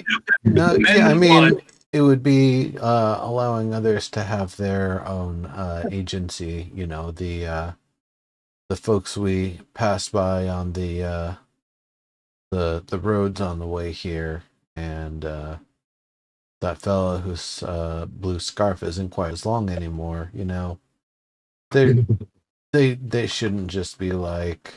S1: no,
S4: Men
S1: yeah, I
S4: with
S1: mean,
S4: blood.
S1: it would be allowing others to have their own agency. You know, the folks we passed by on the roads on the way here, and that fella whose blue scarf isn't quite as long anymore. You know, they shouldn't just be like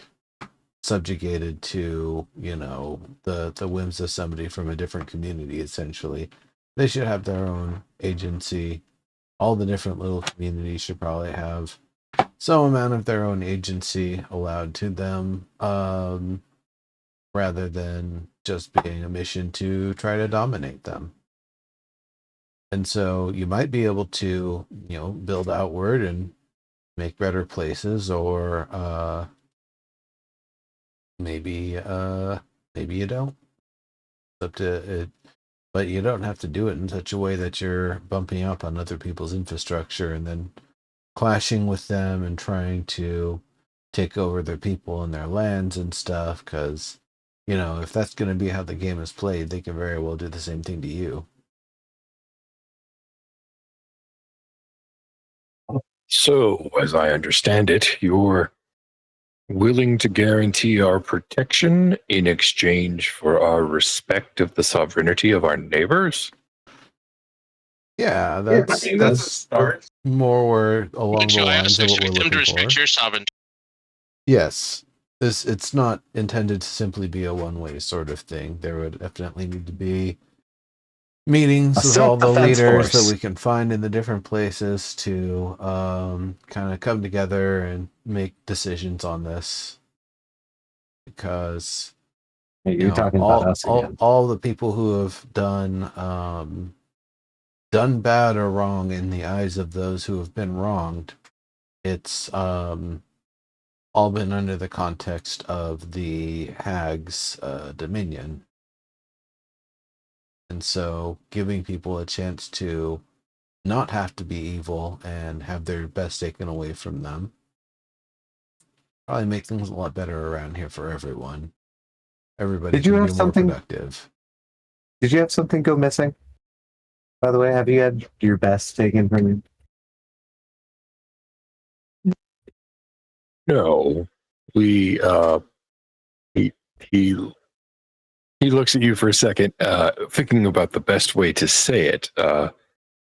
S1: subjugated to, you know, the whims of somebody from a different community. Essentially, they should have their own agency. All the different little communities should probably have some amount of their own agency allowed to them, rather than just being a mission to try to dominate them. And so you might be able to, you know, build outward and make better places, or maybe you don't. It's up to it, but you don't have to do it in such a way that you're bumping up on other people's infrastructure and then clashing with them and trying to take over their people and their lands and stuff. Because, you know, if that's going to be how the game is played, they can very well do the same thing to you.
S3: So, as I understand it, your Willing to guarantee our protection in exchange for our respect of the sovereignty of our neighbors?
S1: Yeah,
S4: I mean, that's a start.
S1: more where along the
S2: So I
S1: lines
S2: also
S1: of what we're
S2: expect them to
S1: looking for.
S2: respect your sovereignty.
S1: Yes, it's not intended to simply be a one-way sort of thing. There would definitely need to be meetings
S5: A
S1: with all the
S5: self-defense
S1: leaders that
S5: force.
S1: we can find in the different places to kind of come together and make decisions on this. Because
S5: You're talking about us again.
S1: all the people who have done bad or wrong in the eyes of those who have been wronged, it's all been under the context of the hag's dominion. And so giving people a chance to not have to be evil and have their best taken away from them probably make things a lot better around here for everyone. Everybody
S5: Did you
S1: can
S5: have
S1: be more
S5: something-
S1: productive.
S5: Did you have something go missing? By the way, have you had your best taken from you?
S3: No. We he looks at you for a second, thinking about the best way to say it. But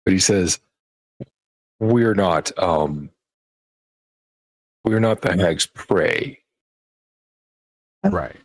S3: he says, we're not the hag's prey.
S1: Right.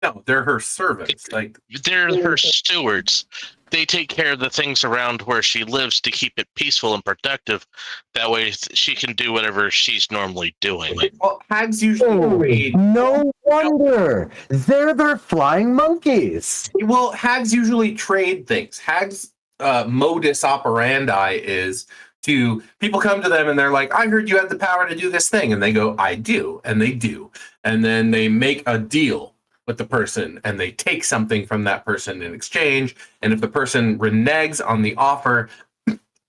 S4: No, they're her servants. Like,
S2: They're her stewards. They take care of the things around where she lives to keep it peaceful and productive. That way she can do whatever she's normally doing.
S4: well, hags usually trade.
S5: No wonder! They're their flying monkeys!
S4: Well, hags usually trade things. Hags' modus operandi is to people come to them and they're like, "I heard you have the power to do this thing," and they go, "I do," and they do, and then they make a deal with the person and they take something from that person in exchange. And if the person reneges on the offer,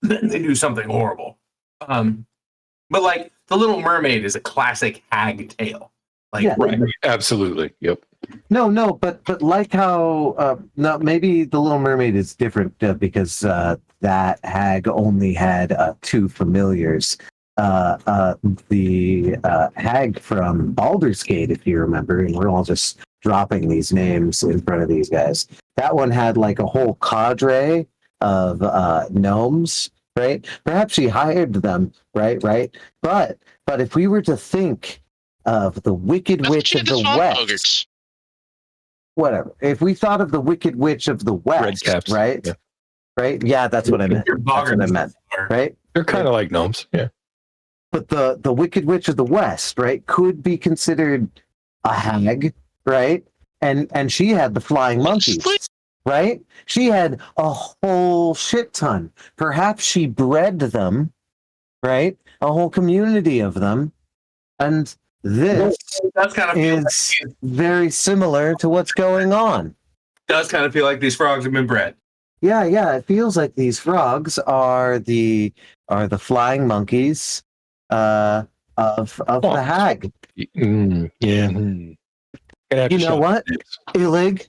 S4: then they do something horrible. But like the Little Mermaid is a classic hag tale. Like,
S5: Yeah.
S3: Right. Absolutely. Yep.
S5: No, but like how no, maybe the Little Mermaid is different because that hag only had two familiars. The hag from Baldur's Gate, if you remember, and we're all just dropping these names in front of these guys. That one had like a whole cadre of gnomes, right? Perhaps she hired them, right? But if we were to think of the Wicked Witch of the West.
S2: Ogres.
S5: Whatever. If we thought of the Wicked Witch of the West,
S3: Redcaps,
S5: right?
S3: yeah.
S5: Right? Yeah, that's what I meant. That's what I meant. Right?
S3: They're kind of like gnomes. Yeah.
S5: But the Wicked Witch of the West, right, could be considered a hag, right? And she had the flying monkeys, right? She had a whole shit ton. Perhaps she bred them, right? A whole community of them. And this
S4: does kind of feel
S5: is very similar to what's going on.
S4: does kind of feel like these frogs have been bred.
S5: Yeah, it feels like these frogs are the flying monkeys of the hag.
S3: Yeah.
S5: You know what, Illig?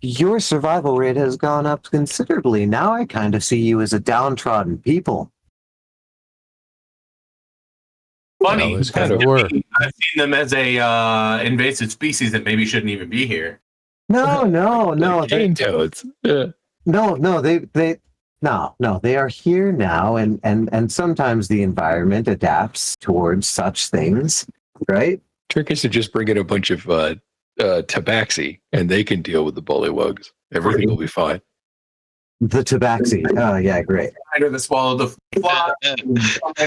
S5: Your survival rate has gone up considerably. Now I kind of see you as a downtrodden people.
S4: Funny,
S1: Well, it's kind of work.
S4: I've seen them as a invasive species that maybe shouldn't even be here.
S5: No,
S3: Cane toads. Yeah.
S5: no, they are here now, and sometimes the environment adapts towards such things, right?
S3: Trick is to just bring in a bunch of tabaxi, and they can deal with the bullywugs. Everything will be fine.
S5: The tabaxi. Oh yeah, great.
S4: Spider that swallowed the fly.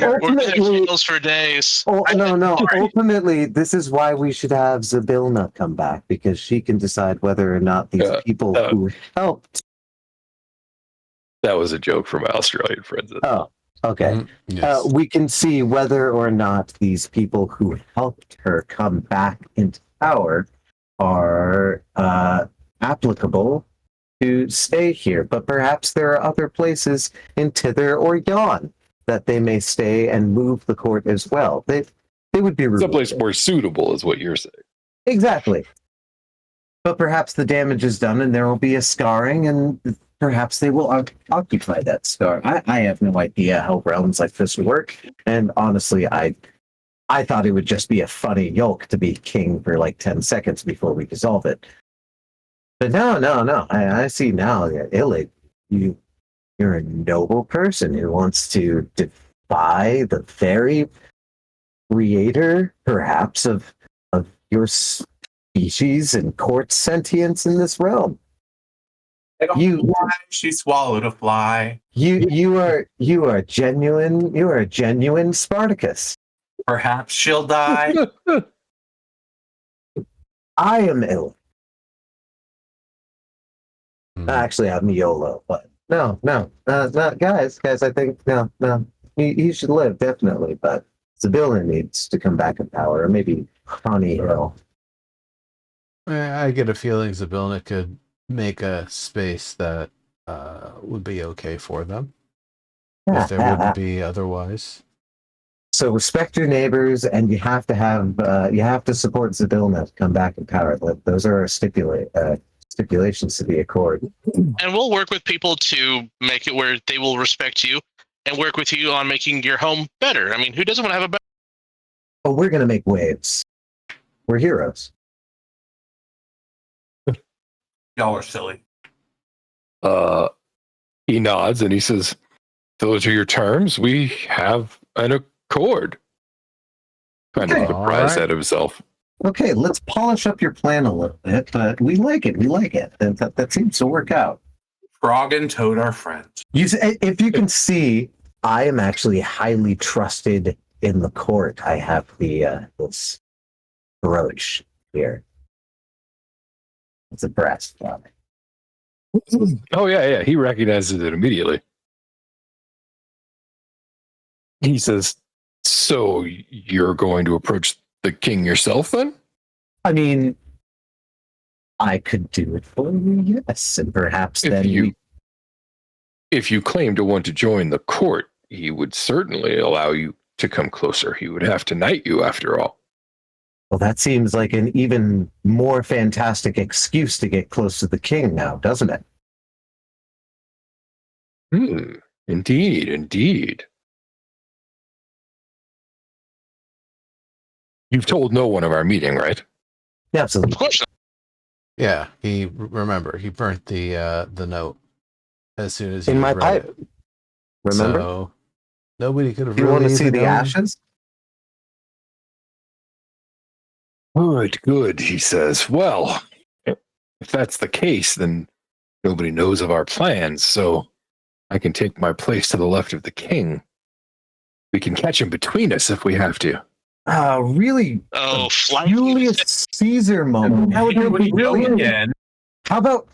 S2: We're
S5: Ultimately,
S2: meals for days.
S5: no. Ultimately, this is why we should have Zabilna come back, because she can decide whether or not these people who helped.
S3: That was a joke from my Australian friends.
S5: Oh, okay.
S1: Mm-hmm. Yes.
S5: We can see whether or not these people who helped her come back into power are applicable to stay here. But perhaps there are other places in Tither or Yon that they may stay and move the court as well. They would be
S3: Someplace more suitable is what you're saying.
S5: Exactly. But perhaps the damage is done and there will be a scarring, and perhaps they will occupy that scar. I have no idea how realms like this work, and honestly, I I thought it would just be a funny yoke to be king for like 10 seconds before we dissolve it. But no. I see now. Illig, you're a noble person who wants to defy the very creator, perhaps, of your species and court sentience in this realm.
S4: She swallowed a fly.
S5: You are a genuine Spartacus.
S4: Perhaps she'll die.
S5: I am ill.
S1: Hmm.
S5: Actually, I'm YOLO, but no, guys, I think no, he should live definitely, but Sibylla needs to come back in power, or maybe Connie Hill.
S1: I get a feeling Zybilna could make a space that would be okay for them. If there wouldn't be otherwise.
S5: So respect your neighbors, and you have to support Zybilna to come back in power. Those are our stipulations to the accord.
S2: And we'll work with people to make it where they will respect you and work with you on making your home better. I mean, who doesn't want to have a better?
S5: Oh, we're gonna make waves. We're heroes.
S4: Y'all are silly.
S3: He nods and he says, "Those are your terms. We have an accord." Kind
S5: Okay.
S3: of surprised
S1: All right.
S3: at himself.
S5: Okay, let's polish up your plan a little bit, but we like it. That seems to work out.
S4: Frog and Toad are friends.
S5: If you can see, I am actually highly trusted in the court. I have this brooch here. It's a brass on it.
S3: Oh yeah. He recognizes it immediately. He says, "So you're going to approach the king yourself, then?"
S5: I mean, I could do it for you, yes, and perhaps
S3: If
S5: then
S3: If you claim to want to join the court, he would certainly allow you to come closer. He would have to knight you, after all.
S5: Well, that seems like an even more fantastic excuse to get close to the king now, doesn't it?
S3: Indeed. You've told no one of our meeting, right?
S5: Yeah, absolutely.
S2: Of course not.
S1: Yeah, he burnt the note as soon as he
S5: In my
S1: read
S5: pipe.
S1: it.
S5: Remember?
S1: So nobody could have
S5: Do you
S1: really
S5: want to see
S1: even
S5: the
S1: known.
S5: ashes?
S3: Good, he says. Well, if that's the case, then nobody knows of our plans, so I can take my place to the left of the king. We can catch him between us if we have to.
S5: Really?
S2: Oh, flank.
S5: Julius Caesar moment. That would
S4: Here we
S5: be
S4: go
S5: brilliant.
S4: again.
S5: How about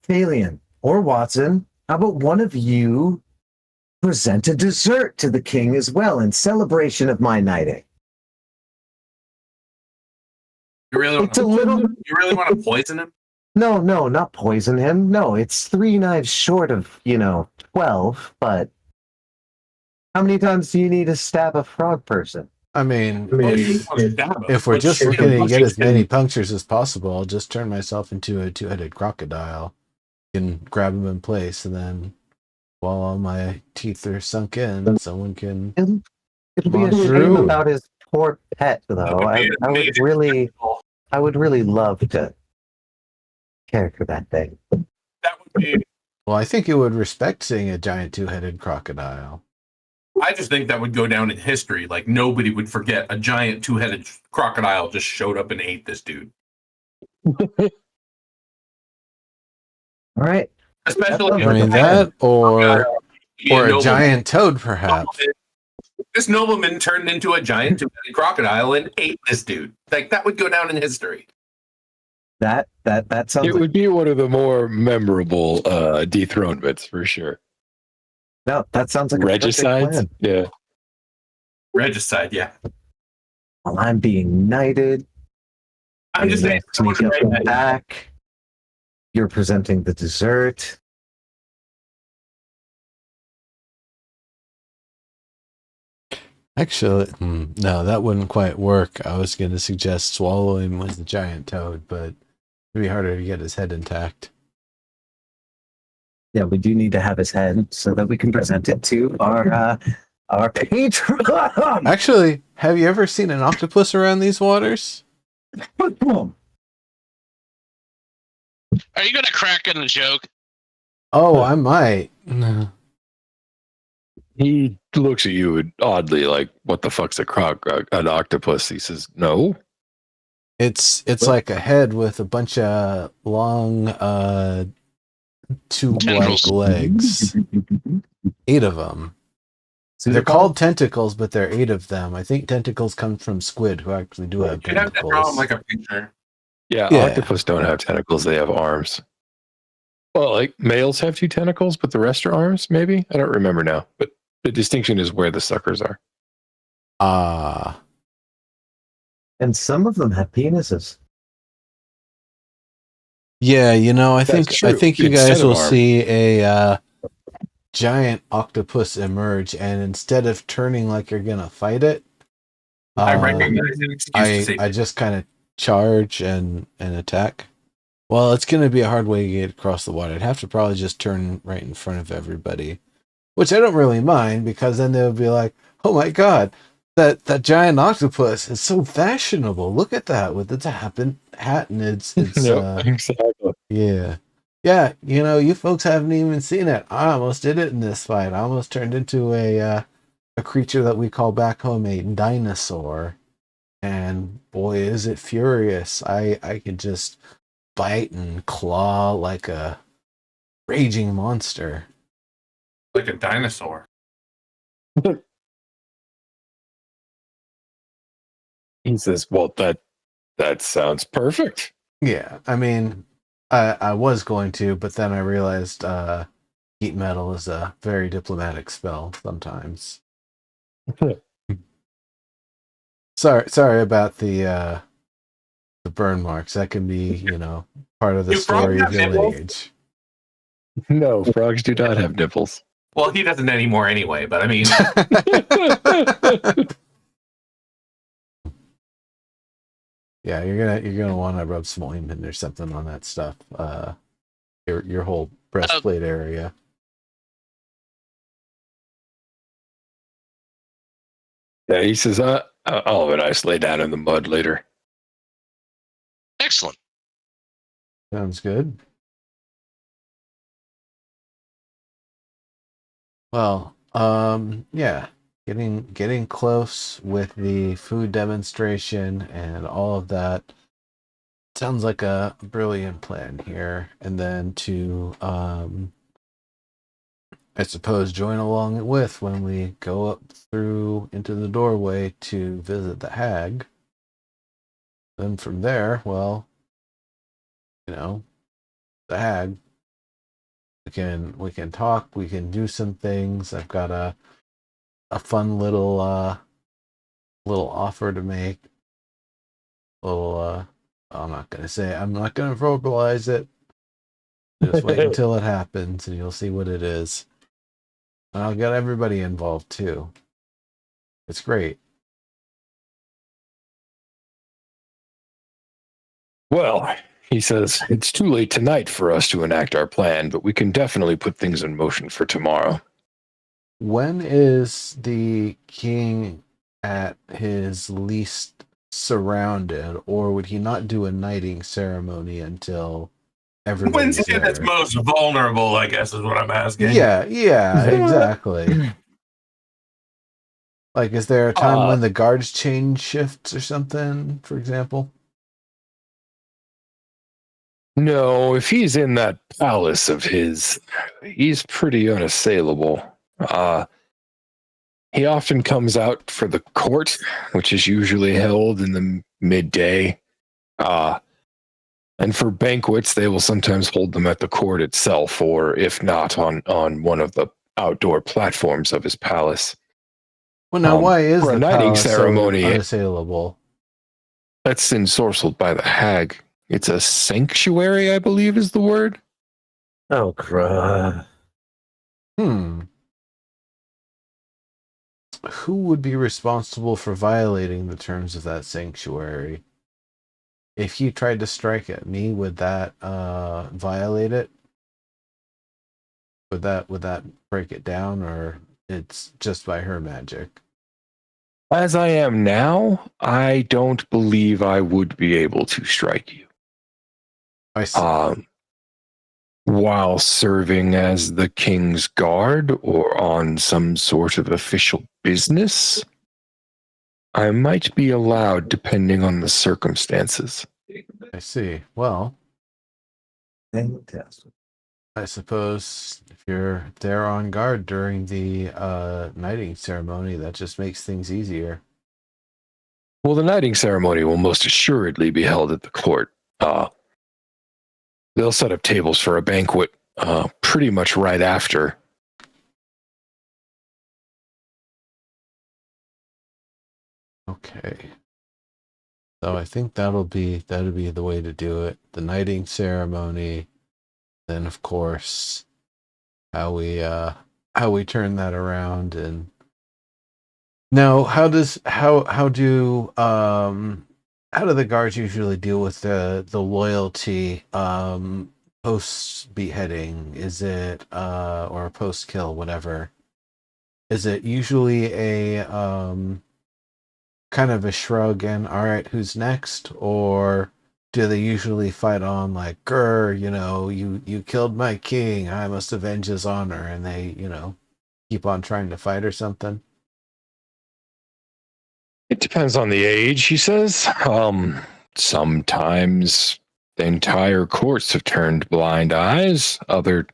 S5: Thalian or Watson? How about one of you present a dessert to the king as well in celebration of my knighting?
S4: You really
S5: It's a little.
S4: You really want to poison him?
S5: No, not poison him. No, it's 3 knives short of 12. But how many times do you need to stab a frog person?
S1: I mean,
S4: If
S1: if we're just looking to get as many punctures as possible, I'll just turn myself into a 2-headed crocodile. You can grab him in place, and then while all my teeth are sunk in, someone can.
S5: It'll be a
S1: Mark
S5: shame
S1: through.
S5: about his poor pet, though. I would really love to care for that thing.
S4: That would be.
S1: Well, I think you would respect seeing a giant 2-headed crocodile.
S4: I just think that would go down in history. Like nobody would forget a giant 2-headed crocodile just showed up and ate this dude.
S5: All right.
S4: Especially,
S1: I mean that, or a
S4: nobleman.
S1: giant toad, perhaps.
S4: This nobleman turned into a giant 2-headed crocodile and ate this dude. Like that would go down in history.
S5: That sounds
S3: It would be one of the more memorable dethronements for sure.
S5: No, that sounds like a perfect
S3: Regicides?
S5: plan.
S3: Yeah.
S4: Regicide, yeah.
S5: While I'm being knighted,
S4: I'm just saying.
S5: sneak up in the back. You're presenting the dessert.
S1: Actually, no, that wouldn't quite work. I was going to suggest swallow him with the giant toad, but it'd be harder to get his head intact.
S5: Yeah, we do need to have his head so that we can present it to our Our patron.
S1: Actually, have you ever seen an octopus around these waters?
S2: Are you gonna crack in a joke?
S1: Oh, I might. No.
S3: He looks at you oddly, like, "What the fuck's an octopus?" He says, "No."
S1: It's like a head with a bunch of long tube-like
S2: Tendrils.
S1: legs. 8 of them. They're called tentacles, but there are 8 of them. I think tentacles come from squid, who actually do have
S4: You have that problem
S1: tentacles.
S4: like a picture.
S3: Yeah,
S1: Yeah.
S3: octopus don't have tentacles; they have arms. Well, like males have 2 tentacles, but the rest are arms. Maybe I don't remember now. But the distinction is where the suckers are.
S1: Ah.
S5: And some of them have penises.
S1: Yeah, you know, I
S3: That's
S1: think
S3: true.
S1: you
S3: Instead
S1: guys
S3: of
S1: will
S3: arm.
S1: see a giant octopus emerge, and instead of turning like you're gonna fight it,
S4: I recognize it. Excuse to say.
S1: I just kind of charge and attack. Well, it's gonna be a hard way to get across the water. I'd have to probably just turn right in front of everybody, which I don't really mind, because then they'll be like, "Oh my god, that giant octopus is so fashionable! Look at that with its hat and its
S3: Exactly.
S1: yeah." Yeah, you know, you folks haven't even seen it. I almost did it in this fight. I almost turned into a creature that we call back home a dinosaur. And boy, is it furious. I could just bite and claw like a raging monster.
S4: Like a dinosaur.
S3: He says, "Well, that sounds perfect."
S1: Yeah, I mean, I was going to, but then I realized heat metal is a very diplomatic spell sometimes. Sorry about the burn marks. That can be, you know, part of the
S4: Do frogs
S1: story of
S4: have
S1: your
S4: nipples?
S1: lineage.
S3: No, frogs do not have nipples.
S4: Well, he doesn't anymore anyway, but I mean,
S1: Yeah, you're gonna want to rub some ointment or something on that stuff. Your whole breastplate area.
S3: Yeah, he says, "I'll have a nice lay down in the mud later."
S2: Excellent.
S1: Sounds good. Well, yeah, getting close with the food demonstration and all of that sounds like a brilliant plan here. And then to, I suppose, join along with when we go up through into the doorway to visit the hag. Then from there, well, you know, the hag. We can talk. We can do some things. I've got a fun little offer to make. Little I'm not gonna say. I'm not gonna verbalize it. Just wait until it happens, and you'll see what it is. And I'll get everybody involved too. It's great.
S3: Well, he says, "It's too late tonight for us to enact our plan, but we can definitely put things in motion for tomorrow."
S1: When is the king at his least surrounded, or would he not do a knighting ceremony until everybody's
S4: when's he at his
S1: there?
S4: most vulnerable, I guess is what I'm asking.
S1: Yeah, exactly. Like, is there a time when the guards change shifts or something, for example?
S3: No, if he's in that palace of his, he's pretty unassailable. He often comes out for the court, which is usually held in the midday. And for banquets, they will sometimes hold them at the court itself, or if not, on one of the outdoor platforms of his palace.
S1: Well, now, why is
S3: for a
S1: the
S3: knighting
S1: palace
S3: ceremony,
S1: so unassailable?
S3: That's ensorcelled by the hag. It's a sanctuary, I believe is the word.
S5: Oh, crap.
S1: Who would be responsible for violating the terms of that sanctuary? If he tried to strike at me, would that violate it? Would that break it down, or it's just by her magic.
S3: As I am now, I don't believe I would be able to strike you.
S1: I see.
S3: While serving as the king's guard or on some sort of official business, I might be allowed depending on the circumstances.
S1: I see. Well,
S5: Fantastic.
S1: I suppose if you're there on guard during the knighting ceremony, that just makes things easier.
S3: Well, the knighting ceremony will most assuredly be held at the court. They'll set up tables for a banquet pretty much right after.
S1: Okay. So I think that'll be the way to do it. The knighting ceremony, then of course how we turn that around. And now how do the guards usually deal with the loyalty post beheading? Is it or post kill, whatever? Is it usually a kind of a shrug and all right, who's next? Or do they usually fight on like, grr, you killed my king, I must avenge his honor, and they, keep on trying to fight or something?
S3: It depends on the age, he says. Sometimes the entire courts have turned blind eyes. Other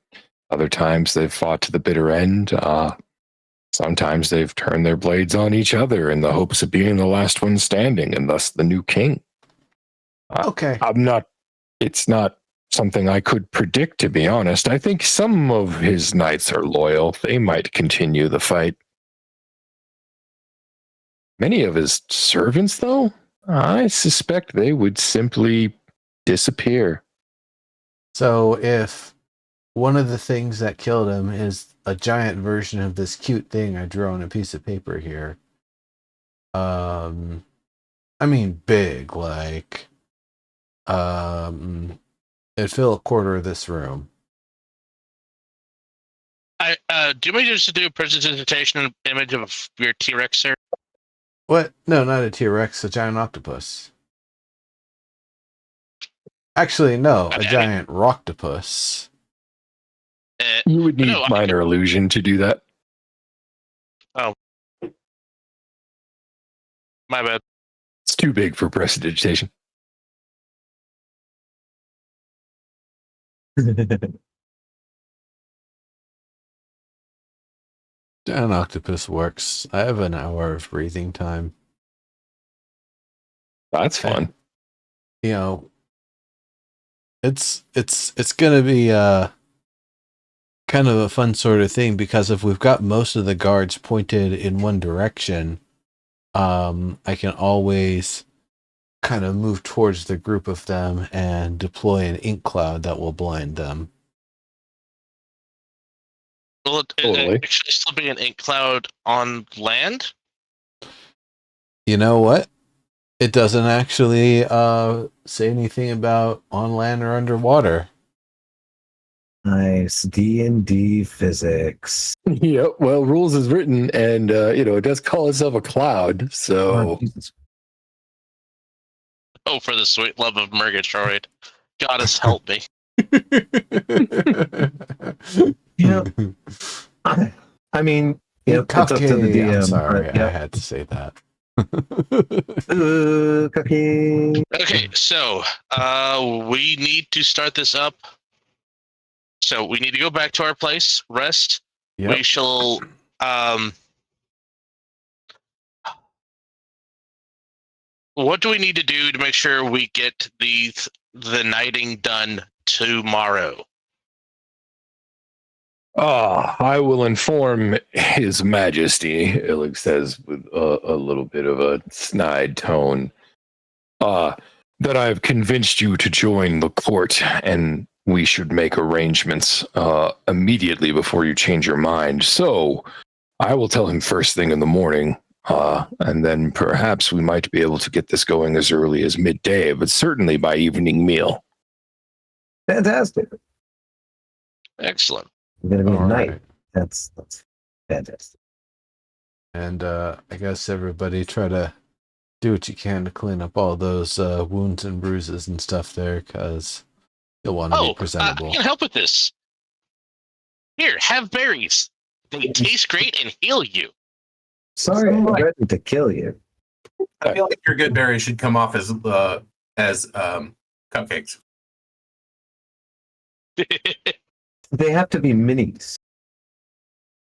S3: times they've fought to the bitter end. Sometimes they've turned their blades on each other in the hopes of being the last one standing and thus the new king.
S1: Okay.
S3: It's not something I could predict, to be honest. I think some of his knights are loyal. They might continue the fight. Many of his servants, though, I suspect they would simply disappear.
S1: So if one of the things that killed him is a giant version of this cute thing I drew on a piece of paper here, I mean big, like it'd fill a quarter of this room.
S2: Do you want me just to do a presentation image of your T-Rex, sir?
S1: What? No, not a T-Rex, a giant octopus. Actually, no, a giant rocktopus.
S3: You would need minor illusion to do that.
S2: Oh. My bad.
S3: It's too big for prestidigitation.
S1: Giant octopus works. I have an hour of breathing time.
S3: That's fun.
S1: It's gonna be kind of a fun sort of thing, because if we've got most of the guards pointed in one direction, I can always kind of move towards the group of them and deploy an ink cloud that will blind them.
S2: Will it actually still be an ink cloud on land?
S1: You know what? It doesn't actually say anything about on land or underwater.
S5: Nice. D&D physics.
S3: Yeah, well, rules is written, and it does call itself a cloud, so...
S2: Oh, for the sweet love of Murgatroyd. Goddess help me.
S5: Yeah. I mean, it's up to the DM.
S1: I'm sorry,
S5: but,
S1: I had to say that.
S2: Okay, so we need to start this up. So we need to go back to our place, rest.
S1: Yep.
S2: We shall what do we need to do to make sure we get the knighting done tomorrow?
S3: I will inform His Majesty, Illig says with a little bit of a snide tone, that I've convinced you to join the court, and we should make arrangements immediately before you change your mind. So I will tell him first thing in the morning, and then perhaps we might be able to get this going as early as midday, but certainly by evening meal.
S5: Fantastic.
S2: Excellent.
S5: You're going to be a
S1: All
S5: knight.
S1: right.
S5: That's fantastic.
S1: And I guess everybody try to do what you can to clean up all those wounds and bruises and stuff there, because you'll want to be
S2: I
S1: presentable.
S2: can help with this. Here, have berries. They taste great and heal you.
S5: Sorry, I'm ready to kill you.
S4: I feel like your good berries should come off as cupcakes.
S5: They have to be minis.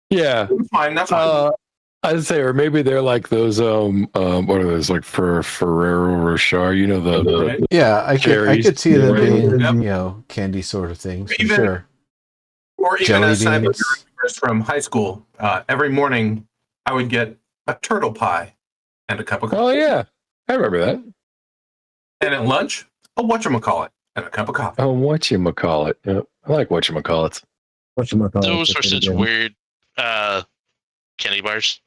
S3: Yeah.
S4: That's fine. That's fine.
S3: I'd say, or maybe they're like those what are those, like Ferrero Rocher, you know, the
S1: Yeah, I
S3: cherries.
S1: could see them being,
S4: Yep.
S1: candy sort of things, for
S4: Even-
S1: sure.
S4: Or even
S1: Jelly
S4: as cyber
S1: beans.
S4: from high school, every morning I would get a turtle pie and a cup of coffee.
S3: Oh yeah, I remember that.
S4: And at lunch, a whatchamacallit and a cup of coffee.
S3: Oh, whatchamacallit. Yeah, I like whatchamacallits.
S2: Those are such weird candy bars.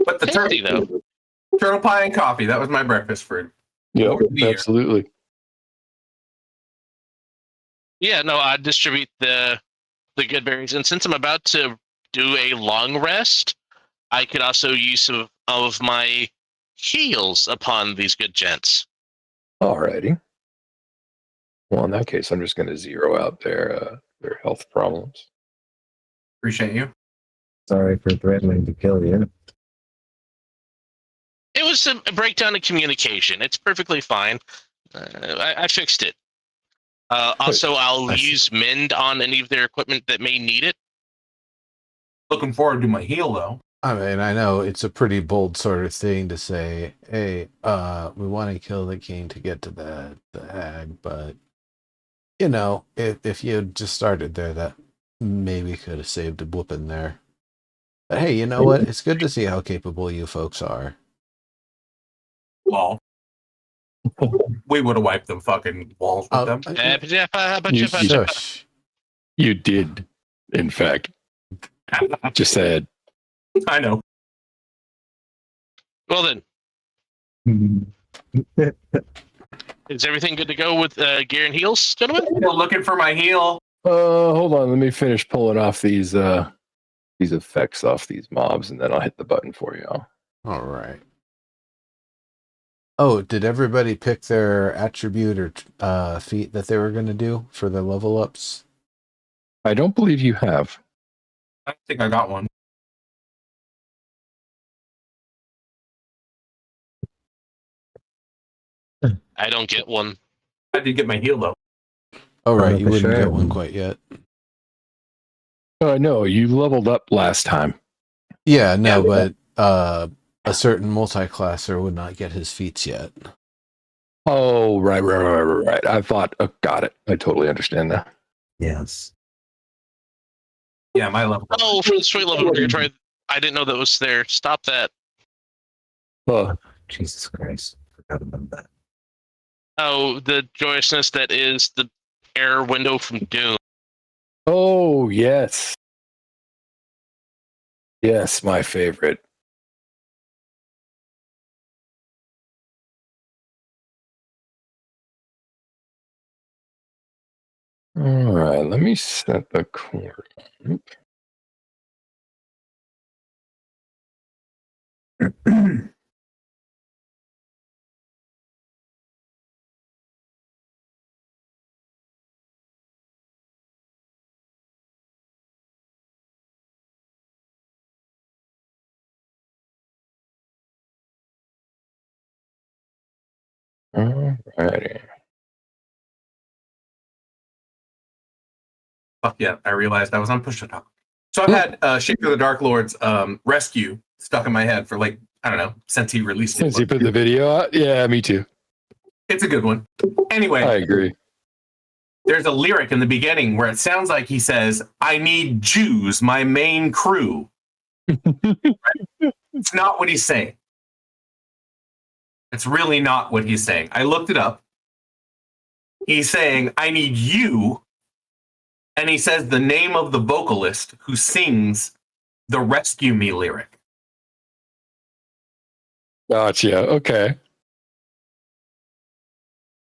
S4: But the
S2: Tasty,
S4: turtle pie and coffee, that was my breakfast for
S3: Yep,
S4: Over the year.
S3: absolutely.
S2: Yeah, no, I distribute the good berries, and since I'm about to do a long rest, I could also use some of my heals upon these good gents.
S3: Alrighty. Well, in that case, I'm just going to zero out their health problems.
S4: appreciate you.
S5: Sorry for threatening to kill you.
S2: It was a breakdown in communication. It's perfectly fine. I fixed it. Also, I'll
S1: I see.
S2: use mend on any of their equipment that may need it.
S4: Looking forward to my heal though.
S1: I mean, I know it's a pretty bold sort of thing to say, hey, we want to kill the king to get to the hag, but, if you had just started there, that maybe could have saved a whooping there. But hey, you know what? It's good to see how capable you folks are.
S4: Well, we would have wiped them fucking walls with them.
S1: Shush.
S3: You did, in fact. Just said.
S4: I know.
S2: Well then, is everything good to go with gear and heals, gentlemen?
S4: Still looking for my heal.
S3: Hold on. Let me finish pulling off these effects off these mobs, and then I'll hit the button for you.
S1: All right. Oh, did everybody pick their attribute or feat that they were going to do for the level ups?
S3: I don't believe you have.
S4: I think I got one.
S2: I don't get one.
S4: I did get my heal though.
S1: Oh, right. You
S5: for
S1: wouldn't
S5: sure.
S1: get one quite yet.
S3: No, you leveled up last time.
S1: Yeah, no,
S4: Yeah.
S1: but a certain multi-classer would not get his feats yet.
S3: Oh, right. I thought, got it. I totally understand that.
S5: Yes.
S4: Yeah, my level.
S2: Oh, for the straight level purgatory, I didn't know that was there. Stop that.
S5: Jesus Christ. Forgot about that.
S2: Oh, the joyousness that is the error window from Doom.
S3: Oh, yes. Yes, my favorite. All right, let me set the core. All righty.
S4: Fuck yeah, I realized I was on push to talk. So I've had Shape of the Dark Lord's Rescue stuck in my head for like, I don't know, since he released it.
S3: Since you put the video out? Yeah, me too.
S4: It's a good one. Anyway,
S3: I agree.
S4: there's a lyric in the beginning where it sounds like he says, I need Jews, my main crew. Right? It's not what he's saying. It's really not what he's saying. I looked it up. He's saying, I need you. And he says the name of the vocalist who sings the Rescue Me lyric.
S3: Gotcha. Okay.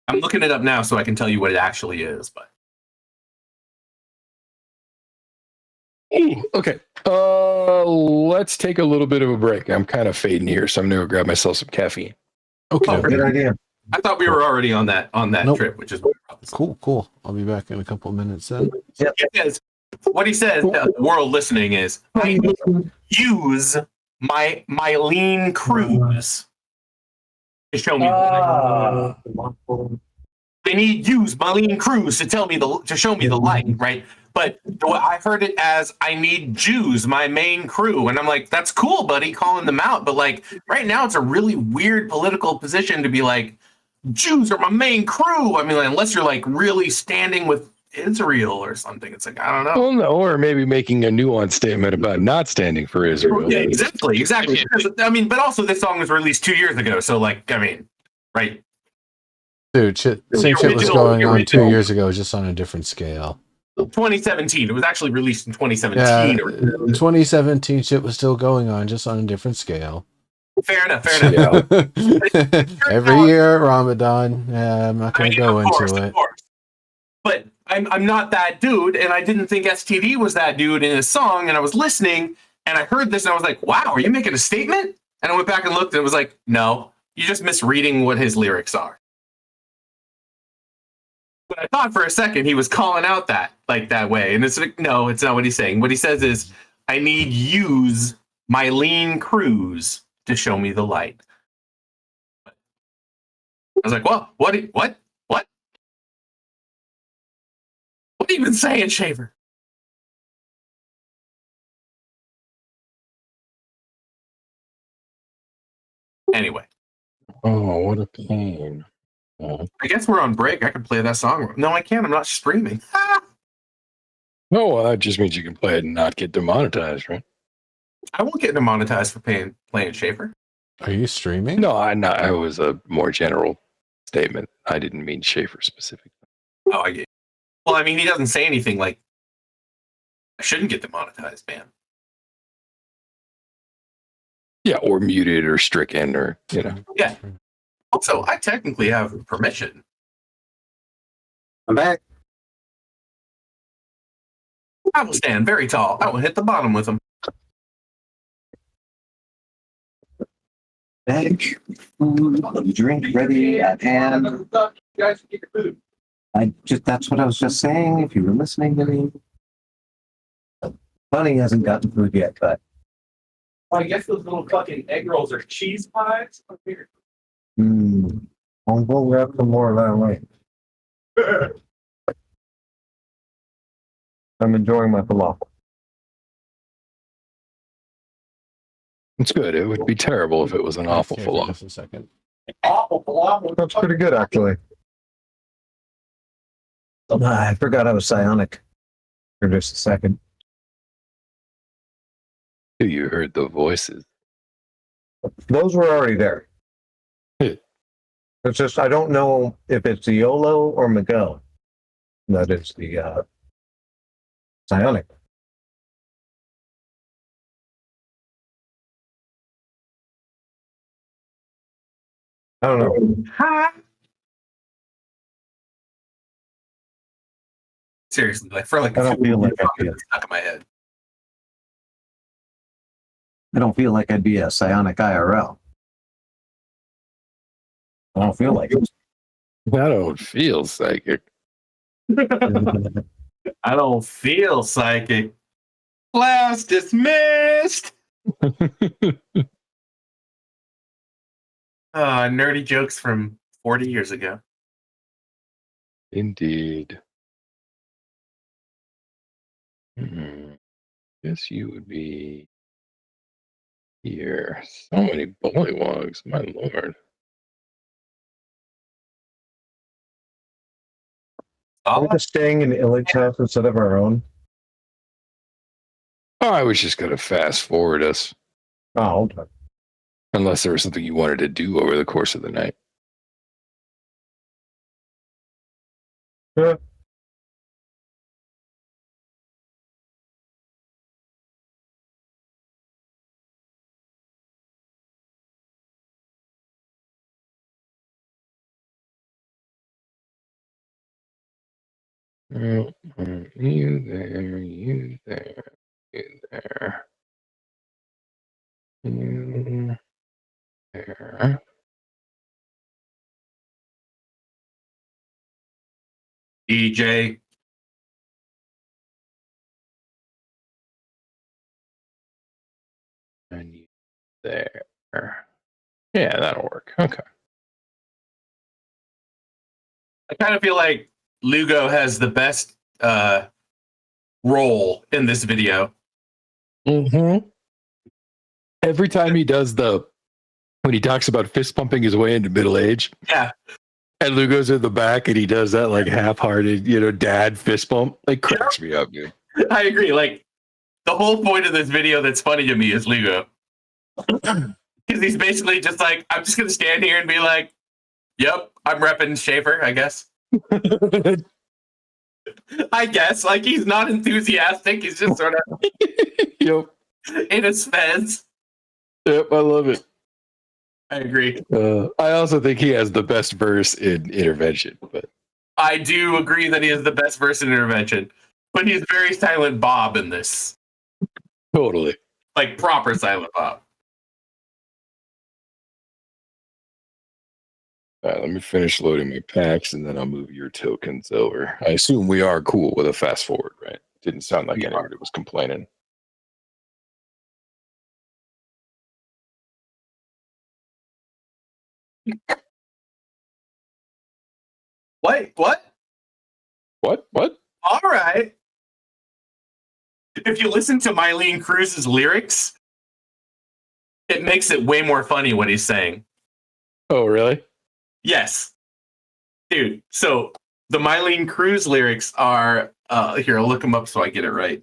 S4: I'm looking it up now so I can tell you what it actually is. But
S3: Ooh, okay. Let's take a little bit of a break. I'm kind of fading here, so I'm gonna go grab myself some caffeine.
S1: Okay.
S4: Oh,
S5: Good idea.
S4: I thought we were already on that
S1: Nope.
S4: trip, which is what I brought this up.
S1: Cool. I'll be back in a couple of minutes then.
S4: Because what he says, the world listening is, I use my lean cruise to show me. They need use Marlene Cruz to show me the light, right? But I heard it as I need Jews, my main crew, and I'm like, that's cool, buddy, calling them out. But like right now, it's a really weird political position to be like, Jews are my main crew. I mean, like, unless you're like really standing with Israel or something, it's like I don't know.
S3: Well, no, or maybe making a nuanced statement about not standing for Israel.
S4: Yeah, exactly. Because, I mean, but also this song was released 2 years ago, so like, I mean, right?
S1: Dude, same shit was going on 2 years ago, just on a different scale.
S4: 2017. It was actually released in 2017.
S1: Yeah, 2017 shit was still going on, just on a different scale.
S4: Fair enough.
S1: Every year at Ramadan. Yeah, I'm not going to go into it.
S4: Of course. But I'm not that dude, and I didn't think STD was that dude in his song, and I was listening, and I heard this, and I was like, wow, are you making a statement? And I went back and looked, and it was like, no, you're just misreading what his lyrics are. But I thought for a second he was calling out that way, and it's like, no, it's not what he's saying. What he says is, I need use my lean cruise to show me the light. I was like, well, what are you even saying, Shaver? Anyway.
S3: Oh, what a pain.
S4: I guess we're on break. I can play that song. No, I can't. I'm not streaming.
S3: No, well, that just means you can play it and not get demonetized, right?
S4: I won't get demonetized for playing Schaefer.
S1: Are you streaming?
S3: No, I was a more general statement. I didn't mean Schaefer specifically.
S4: Oh, I get. Well, I mean, he doesn't say anything like I shouldn't get demonetized, man.
S3: Yeah, or muted or stricken or, you know.
S4: Yeah. Also, I technically have permission.
S5: I'm back.
S4: I will stand very tall. I will hit the bottom with him.
S5: Back. Food, drink ready at hand.
S4: You guys get your food.
S5: That's what I was just saying. If you were listening to me. Bunny hasn't gotten food yet, but.
S4: I guess those little fucking egg rolls are cheese pies.
S5: We'll grab some more of that way. I'm enjoying my falafel.
S3: It's good. It would be terrible if it was an awful
S1: Here for
S3: falafel.
S1: just a second.
S4: Awful falafel.
S5: That's pretty good, actually. I forgot I was psionic for just a second.
S3: You heard the voices.
S5: Those were already there. It's just I don't know if it's the YOLO or Miguel. That is the psionic. I don't know.
S4: Hi. Seriously, like for like
S5: I don't feel like I feel.
S4: stuck in my head.
S5: I don't feel like I'd be a psionic IRL. I don't feel like it.
S3: I don't feel psychic.
S4: I don't feel psychic. Class dismissed. Nerdy jokes from 40 years ago.
S3: Indeed. Guess you would be here. So many bullywogs, my lord.
S5: Are we just staying in Illich's house instead of our own?
S3: Oh, I was just going to fast forward us.
S5: Oh, okay.
S3: Unless there was something you wanted to do over the course of the night.
S5: Yeah.
S3: You there, you there. In there. In there.
S4: DJ.
S3: And you there. Yeah, that'll work. Okay.
S4: I kind of feel like Lugo has the best role in this video.
S3: Mm-hmm. Every time he does when he talks about fist pumping his way into middle age,
S4: Yeah,
S3: and Lugo's in the back and he does that like half-hearted, dad fist bump, like cracks me up, dude.
S4: I agree. Like the whole point of this video that's funny to me is Lugo. Because he's basically just like, I'm just gonna stand here and be like, yep, I'm repping Schaefer, I guess. I guess. Like he's not enthusiastic, he's just sort of
S3: Yep.
S4: in his fez.
S3: Yep, I love it.
S4: I agree.
S3: I also think he has the best verse in Intervention, but
S4: I do agree that he is the best verse in Intervention, but he's very Silent Bob in this.
S3: totally.
S4: Like proper Silent Bob.
S3: All right, let me finish loading my packs and then I'll move your tokens over. I assume we are cool with a fast forward, right? Didn't sound like
S4: We are.
S3: anybody was complaining.
S4: What?
S3: What?
S4: All right. If you listen to Mylene Cruz's lyrics, it makes it way more funny what he's saying.
S3: Oh, really?
S4: Yes. Dude, so the Mylene Cruz lyrics are here, I'll look them up so I get it right.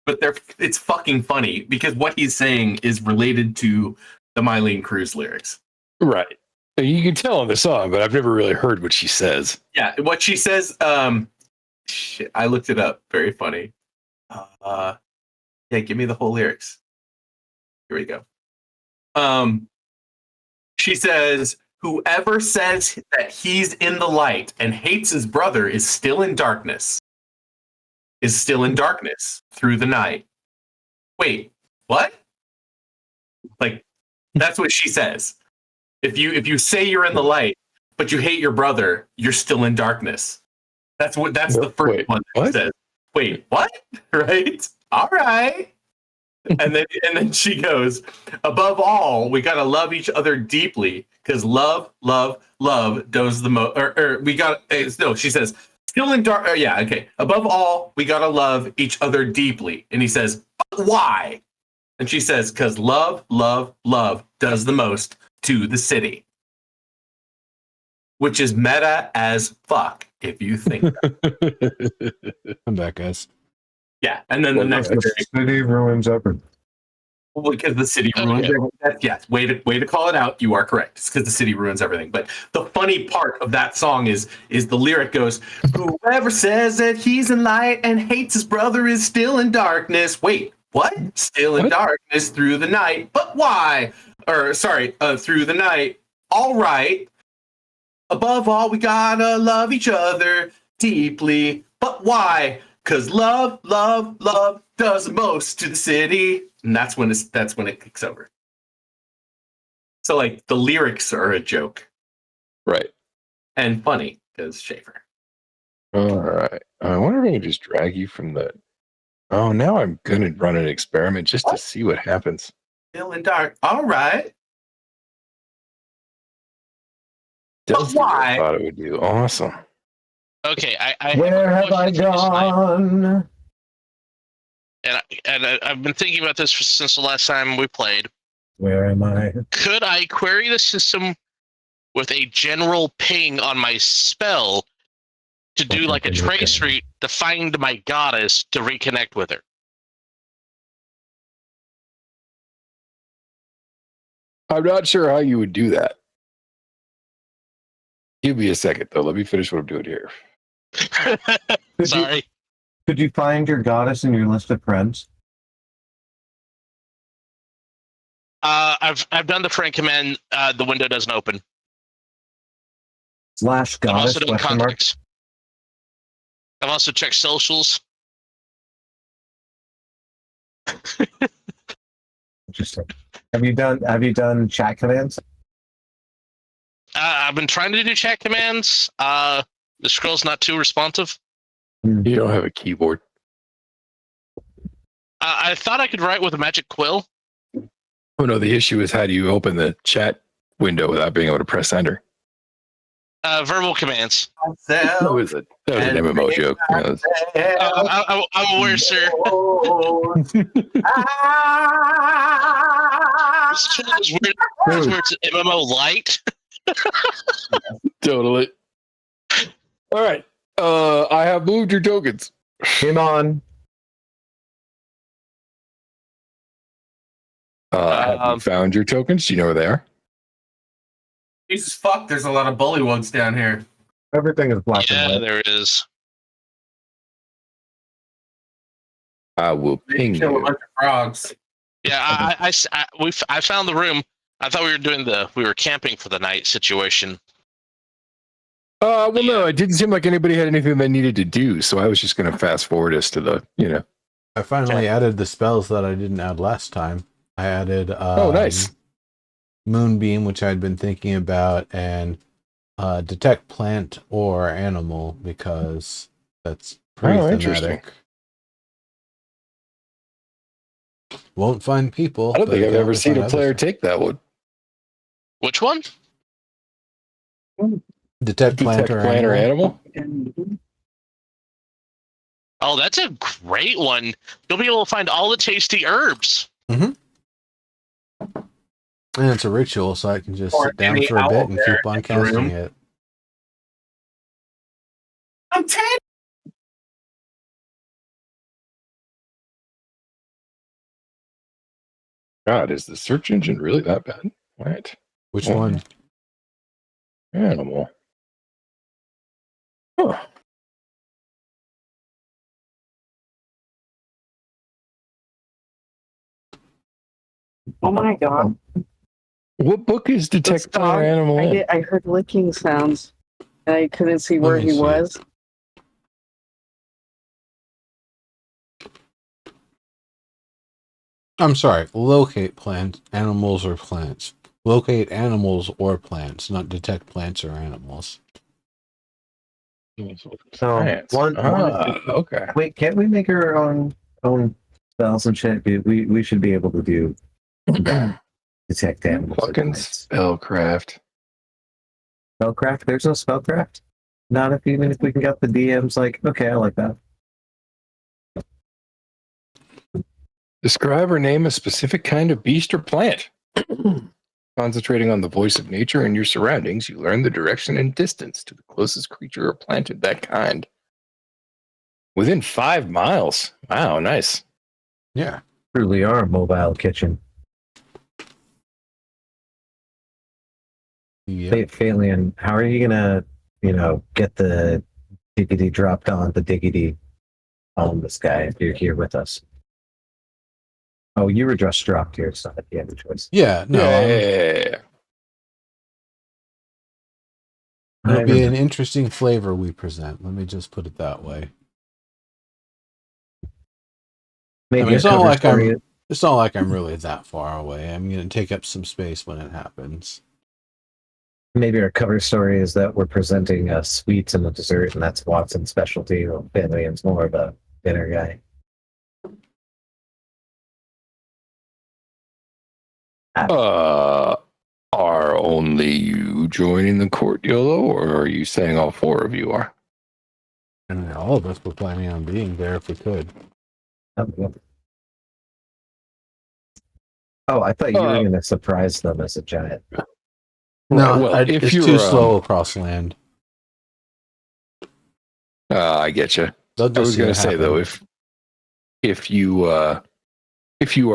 S4: But it's fucking funny because what he's saying is related to the Mylene Cruz lyrics.
S3: Right. You can tell on the song, but I've never really heard what she says.
S4: Yeah, what she says, shit, I looked it up. Very funny. Yeah, give me the whole lyrics. Here we go. She says, whoever says that he's in the light and hates his brother is still in darkness. Is still in darkness through the night. Wait, what? Like, that's what she says. If you say you're in the light, but you hate your brother, you're still in darkness. That's the first one that she says. Wait, what? Right? All right. And then she goes, above all, we gotta love each other deeply because love does the most. Or we got no. She says, still in dark. Yeah, okay. Above all, we gotta love each other deeply. And he says, but why? And she says, because love does the most to the city, which is meta as fuck if you think that.
S1: I'm back, guys.
S4: Yeah, and then the next
S5: city ruins everything.
S4: because the city ruins everything. Yes, way to call it out. You are correct. It's because the city ruins everything. But the funny part of that song is the lyric goes, whoever says that he's in light and hates his brother is still in darkness. Wait, what? Still in darkness through the night. But why? Or sorry, through the night. All right. Above all, we gotta love each other deeply. But why? Because love does the most to the city. And that's when it kicks over. So like the lyrics are a joke.
S3: Right.
S4: And funny, because Schaefer.
S3: All right. I wonder if I can just drag you from the. Oh, now I'm going to run an experiment just to see what happens.
S4: Still in dark. All right.
S3: Does
S4: But why?
S3: I thought it would do. Awesome.
S2: Okay, I
S5: Where have I gone?
S2: And I've been thinking about this since the last time we played.
S5: Where am I?
S2: Could I query the system with a general ping on my spell to do like a trace route to find my goddess to reconnect with her?
S3: I'm not sure how you would do that. Give me a second, though. Let me finish what I'm doing here.
S2: Sorry.
S5: Could you find your goddess in your list of friends?
S2: I've done the friend command. The window doesn't open.
S5: /
S2: I'm
S5: goddess?
S2: also doing
S5: Question mark?
S2: contacts. I've also checked socials.
S5: Interesting. Have you done chat commands?
S2: I've been trying to do chat commands. The scroll's not too responsive.
S3: You don't have a keyboard.
S2: I thought I could write with a magic quill.
S3: Oh no, the issue is how do you open the chat window without being able to press enter?
S2: Verbal commands.
S3: That was an MMO joke.
S2: I'm aware, sir. This is one of those weird things where it's MMO light.
S3: Totally. All right. I have moved your tokens.
S5: Come on.
S3: Have you found your tokens? Do you know where they are?
S4: Jesus fuck, there's a lot of bullywugs down here.
S5: Everything is black
S2: Yeah,
S5: and white.
S2: there it is.
S3: I will ping
S4: Kill a
S3: you.
S4: bunch of frogs.
S2: Yeah, I found the room. I thought we were camping for the night situation.
S3: Well, no, it didn't seem like anybody had anything they needed to do, so I was just going to fast forward us to the,
S1: I finally added the spells that I didn't add last time. I added
S3: oh, nice.
S1: Moonbeam, which I'd been thinking about, and detect plant or animal because that's pretty
S3: interesting.
S1: thematic. Won't find people.
S3: I don't
S1: but
S3: think I've
S1: can
S3: ever seen
S1: find
S3: a player
S1: others.
S3: take that one.
S2: Which one?
S1: Detect plant or animal.
S2: Oh, that's a great one. You'll be able to find all the tasty herbs.
S1: And it's a ritual, so I can just
S4: Or
S1: sit down
S4: any
S1: for a bit
S4: owl
S1: and
S4: there
S1: keep on
S4: in the
S1: casting
S4: room.
S1: it.
S4: I'm 10.
S3: God, is the search engine really that bad? What?
S1: Which
S3: Oh,
S1: one?
S3: Animal. Huh.
S6: Oh my god.
S3: What book is Detect Player Animal in?
S6: I heard licking sounds and I couldn't see where
S1: me
S6: he
S1: see.
S6: was.
S1: I'm sorry. Locate plants, animals, or plants. Locate animals or plants, not detect plants or animals.
S5: So
S3: Science. Okay.
S5: Wait, can't we make our own spells and shit? We should be able to do that. Detect animals.
S3: Fucking spellcraft.
S5: Spellcraft? There's no spellcraft? Not even if we can get the DMs like, okay, I like that.
S3: Describe or name a specific kind of beast or plant. Concentrating on the voice of nature and your surroundings, you learn the direction and distance to the closest creature or plant of that kind. Within 5 miles. Wow, nice.
S1: Yeah.
S5: Truly our mobile kitchen.
S1: Yeah.
S5: Faelian, how are you gonna, get the diggity dropped on the diggity on this guy if you're here with us? Oh, you were just dropped here, so you have a choice.
S1: Yeah. No.
S3: Yeah.
S1: It'll be an interesting flavor we present. Let me just put it that way.
S5: Maybe
S1: I mean,
S5: it's not like
S1: It's not like I'm really that far away. I'm going to take up some space when it happens.
S5: Maybe our cover story is that we're presenting sweets and a dessert, and that's Watson's specialty. Or Faelian's more of a dinner guy.
S3: Are only you joining the court, YOLO, or are you saying all 4 of you are?
S1: And all of us were planning on being there if we could.
S5: Oh, I thought you were going to surprise them as a giant.
S1: No,
S3: well, if
S1: it's
S3: you're
S1: too slow across land.
S3: I get you.
S1: I
S3: I was going to say though, if you are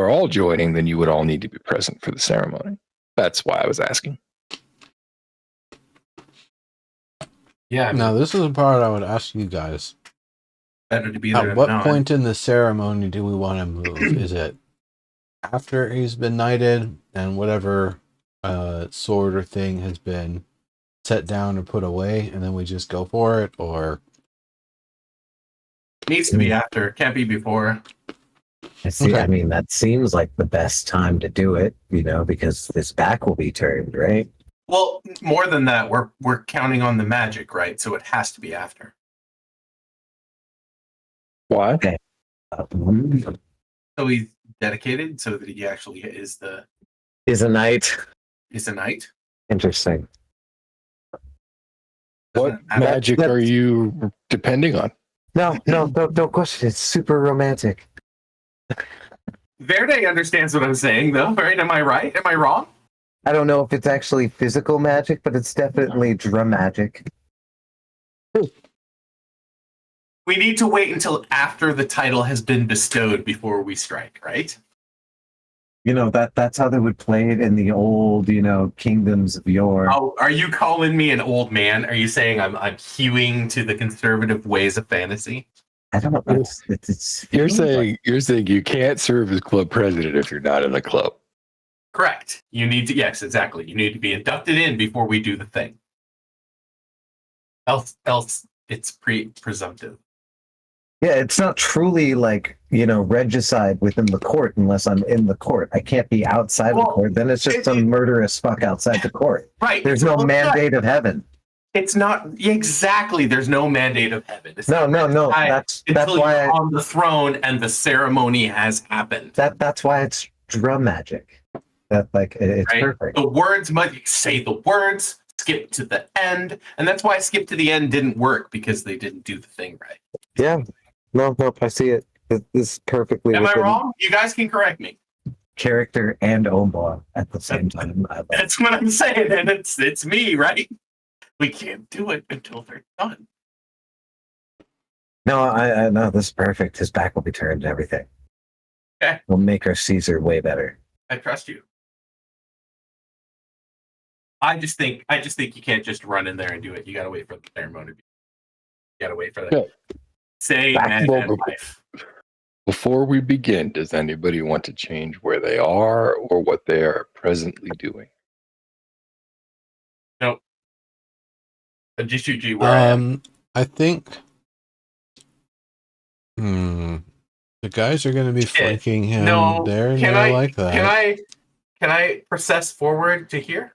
S3: all joining, then you would all need to be present for the ceremony. That's why I was asking.
S4: Yeah.
S1: Now, this is the part I would ask you guys.
S4: Better to be there
S1: At
S4: than
S1: what
S4: not.
S1: point in the ceremony do we want to move? Is it after he's been knighted and whatever sword or thing has been set down or put away, and then we just go for it, or
S4: Needs to be after. Can't be before.
S5: I see.
S1: Okay.
S5: I mean, that seems like the best time to do it, because this back will be turned, right?
S4: Well, more than that, we're counting on the magic, right? So it has to be after.
S3: Why?
S4: So he's dedicated, so that he actually is a
S5: knight.
S4: knight.
S5: Interesting.
S3: What
S4: Doesn't matter.
S3: magic are you depending on?
S5: No, don't question. It's super romantic.
S4: Verde understands what I'm saying, though, right? Am I right? Am I wrong?
S5: I don't know if it's actually physical magic, but it's definitely dramagic.
S4: We need to wait until after the title has been bestowed before we strike, right?
S5: That's how they would play it in the old, kingdoms of yore.
S4: Oh, are you calling me an old man? Are you saying I'm hewing to the conservative ways of fantasy?
S5: I don't know. It's
S3: You're saying you can't serve as club president if you're not in the club.
S4: Correct. You need to, yes, exactly. You need to be inducted in before we do the thing. Else it's presumptive.
S5: Yeah, it's not truly like, regicide within the court unless I'm in the court. I can't be outside of the court. Then it's just some murderous fuck outside the court.
S4: Right.
S5: There's no mandate of heaven.
S4: It's not exactly. There's no mandate of heaven. It's
S5: No. That's why
S4: you're on the throne and the ceremony has happened.
S5: That's why it's drum magic. That it's
S4: right?
S5: perfect.
S4: The words must say the words. Skip to the end, and that's why skip to the end didn't work because they didn't do the thing right.
S5: Yeah. No, I see it. This is perfectly.
S4: Am I wrong? You guys can correct me.
S5: Character and Omar at the same time.
S4: That's what I'm saying, and it's me, right? We can't do it until they're done.
S5: No, I know this is perfect. His back will be turned and everything.
S4: Okay.
S5: We'll make our Caesar way better.
S4: I trust you. I just think you can't just run in there and do it. You got to wait for the ceremony. You got to wait for that.
S3: Yeah.
S4: Say man and wife.
S3: Before we begin, does anybody want to change where they are or what they are presently doing?
S4: Nope. GCG, where I am.
S1: I think the guys are going to be flanking him there, and I like that.
S4: Can I process forward to here?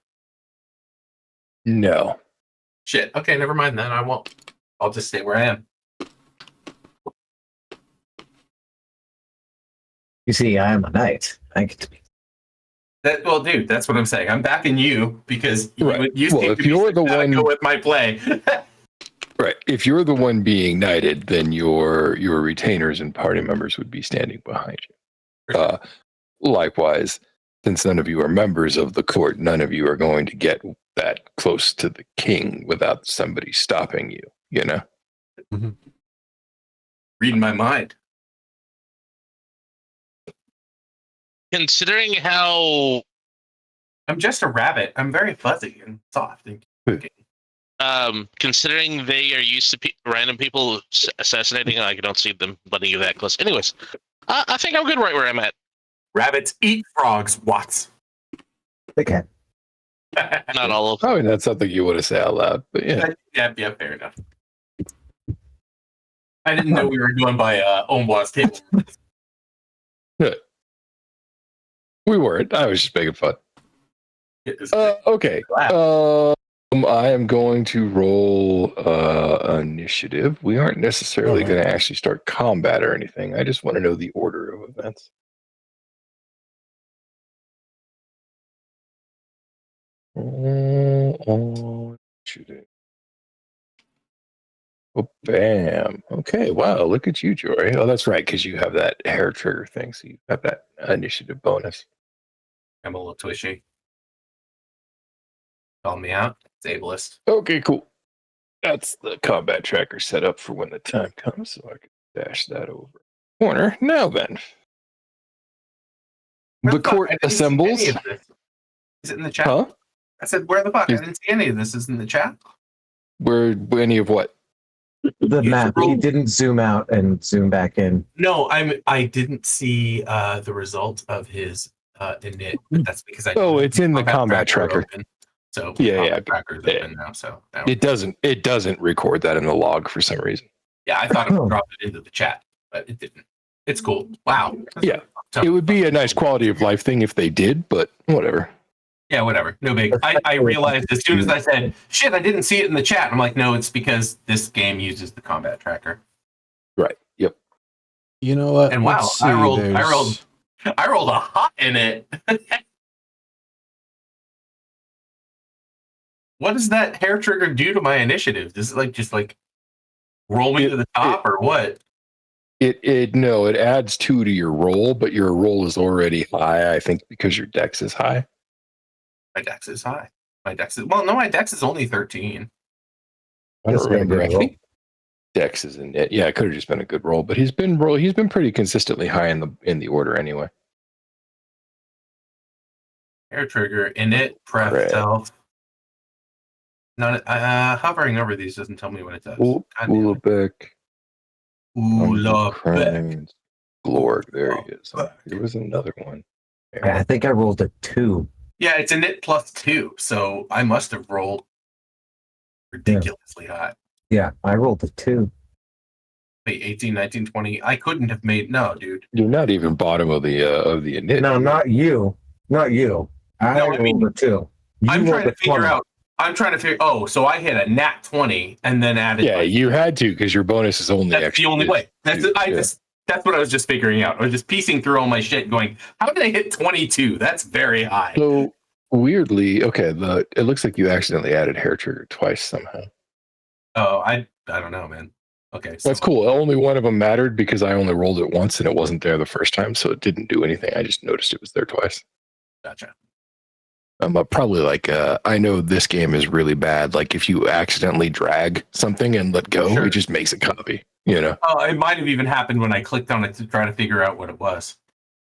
S3: No.
S4: Shit. Okay, never mind then. I won't. I'll just stay where I am.
S5: You see, I am a knight. I get to be.
S4: Well, dude, that's what I'm saying. I'm backing you because you seem
S3: if you're the one
S4: go with my play.
S3: Right. If you're the one being knighted, then your retainers and party members would be standing behind you. Likewise, since none of you are members of the court, none of you are going to get that close to the king without somebody stopping you,
S1: Mm-hmm.
S4: Reading my mind.
S2: Considering how
S4: I'm just a rabbit. I'm very fuzzy and soft.
S2: considering they are used to random people assassinating, I don't see them letting you that close. Anyways, I think I'm good right where I'm at.
S4: Rabbits eat frogs, Watts.
S5: They can.
S2: Not all of them.
S3: Probably not something you want to say out loud, but yeah.
S4: Yeah, fair enough. I didn't know we were going by Omwa's table.
S3: We weren't. I was just making fun. Okay. I am going to roll initiative. We aren't necessarily going to actually start combat or anything. I just want to know the order of events. Initiative. Oh, bam. Okay, wow, look at you, Jory. Oh, that's right, because you have that hair trigger thing, so you have that initiative bonus.
S4: I'm a little twitchy. Call me out. It's ableist.
S3: Okay, cool. That's the combat tracker set up for when the time comes, so I can dash that over. Corner. Now then. The court assembles.
S4: Is it in the chat?
S3: Huh?
S4: I said, where the fuck? I didn't see any of this. Is in the chat?
S3: Where any of what?
S5: The map. He didn't zoom out and zoom back in.
S4: No, I didn't see the result of his init. But that's because I.
S3: Oh, it's in the combat tracker.
S4: Open. So
S3: tracker's
S4: open now. So
S3: it doesn't record that in the log for some reason.
S4: Yeah, I thought it would drop it into the chat, but it didn't. It's cool. Wow.
S3: Yeah. It would be a nice quality of life thing if they did, but whatever.
S4: Yeah, whatever. No big. I realized as soon as I said, shit, I didn't see it in the chat. I'm like, no, it's because this game uses the combat tracker.
S3: Right. Yep.
S1: You know what?
S4: And wow,
S1: Let's see,
S4: I rolled
S1: there's-
S4: a hot in it. What does that hair trigger do to my initiative? Does it like just like roll me to the top or what?
S3: It adds 2 to your roll, but your roll is already high, I think, because your dex is high.
S4: My dex is high. My dex is only 13.
S3: I
S5: Just
S3: don't
S5: made a
S3: remember.
S5: good
S3: I
S5: roll.
S3: think dex is in it. Yeah, it could have just been a good roll, but he's been pretty consistently high in the order anyway.
S4: Hair trigger, init, pref,
S3: Right.
S4: self. Not hovering over these doesn't tell me what it does.
S3: Ulabek,
S4: Ulabek.
S3: Crimes, Glorg. There he is. There was another one.
S5: I think I rolled a 2.
S4: Yeah, it's init +2, so I must have rolled ridiculously high.
S5: Yeah, I rolled a 2.
S4: Wait, 18, 19, 20. I couldn't have made dude.
S3: You're not even bottom of the init.
S5: No, not you. Not you. I rolled a 2.
S4: I'm trying to figure
S5: 20.
S4: out. Oh, so I hit a nat 20 and then added.
S3: Yeah, you had to because your bonus is only
S4: That's
S3: extra.
S4: the only way. That's
S3: Yeah.
S4: that's what I was just figuring out. I was just piecing through all my shit, going, "How did I hit 22? That's very high."
S3: So weirdly, okay, it looks like you accidentally added hair trigger twice somehow.
S4: Oh, I don't know, man. Okay, so
S3: That's cool. Only one of them mattered because I only rolled it once and it wasn't there the first time, so it didn't do anything. I just noticed it was there twice.
S4: Gotcha.
S3: I'm probably like, I know this game is really bad. Like if you accidentally drag something and let go,
S4: Sure.
S3: it just makes a copy, you know?
S4: Oh, it might have even happened when I clicked on it to try to figure out what it was.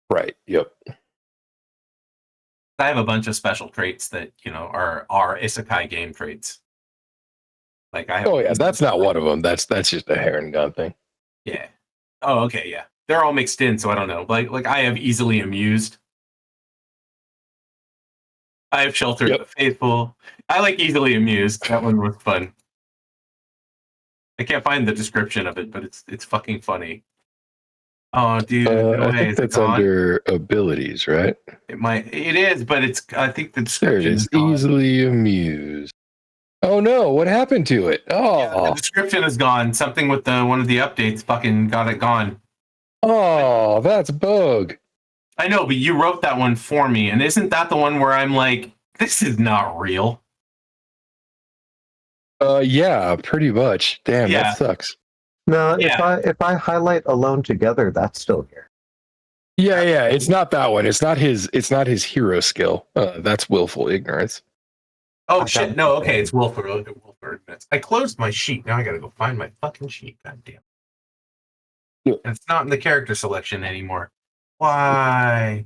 S3: Right. Yep.
S4: I have a bunch of special traits that are isekai game traits. Like I have.
S3: Oh yeah, that's not one of them. That's just a hair and gun thing.
S4: Yeah. Oh, okay, yeah. They're all mixed in, so I don't know. Like I have easily amused. I have sheltered the faithful. I like easily amused. That one was fun. I can't find the description of it, but it's fucking funny. Oh, dude,
S3: I think that's under abilities, right?
S4: It is, but I think the
S3: There it
S4: description
S3: is.
S4: is gone.
S3: Easily amused. Oh no, what happened to it?
S4: The description is gone. Something with one of the updates fucking got it gone.
S3: Oh, that's a bug.
S4: I know, but you wrote that one for me, and isn't that the one where I'm like, this is not real?
S3: Yeah, pretty much. Damn,
S4: Yeah.
S3: that sucks.
S5: No,
S4: Yeah.
S5: if I highlight Alone Together, that's still here.
S3: Yeah, it's not that one. It's not his hero skill. That's willful ignorance.
S4: Oh shit! No, okay, it's willful ignorance. I closed my sheet. Now I gotta go find my fucking sheet. God damn.
S3: Yeah.
S4: And it's not in the character selection anymore. Why?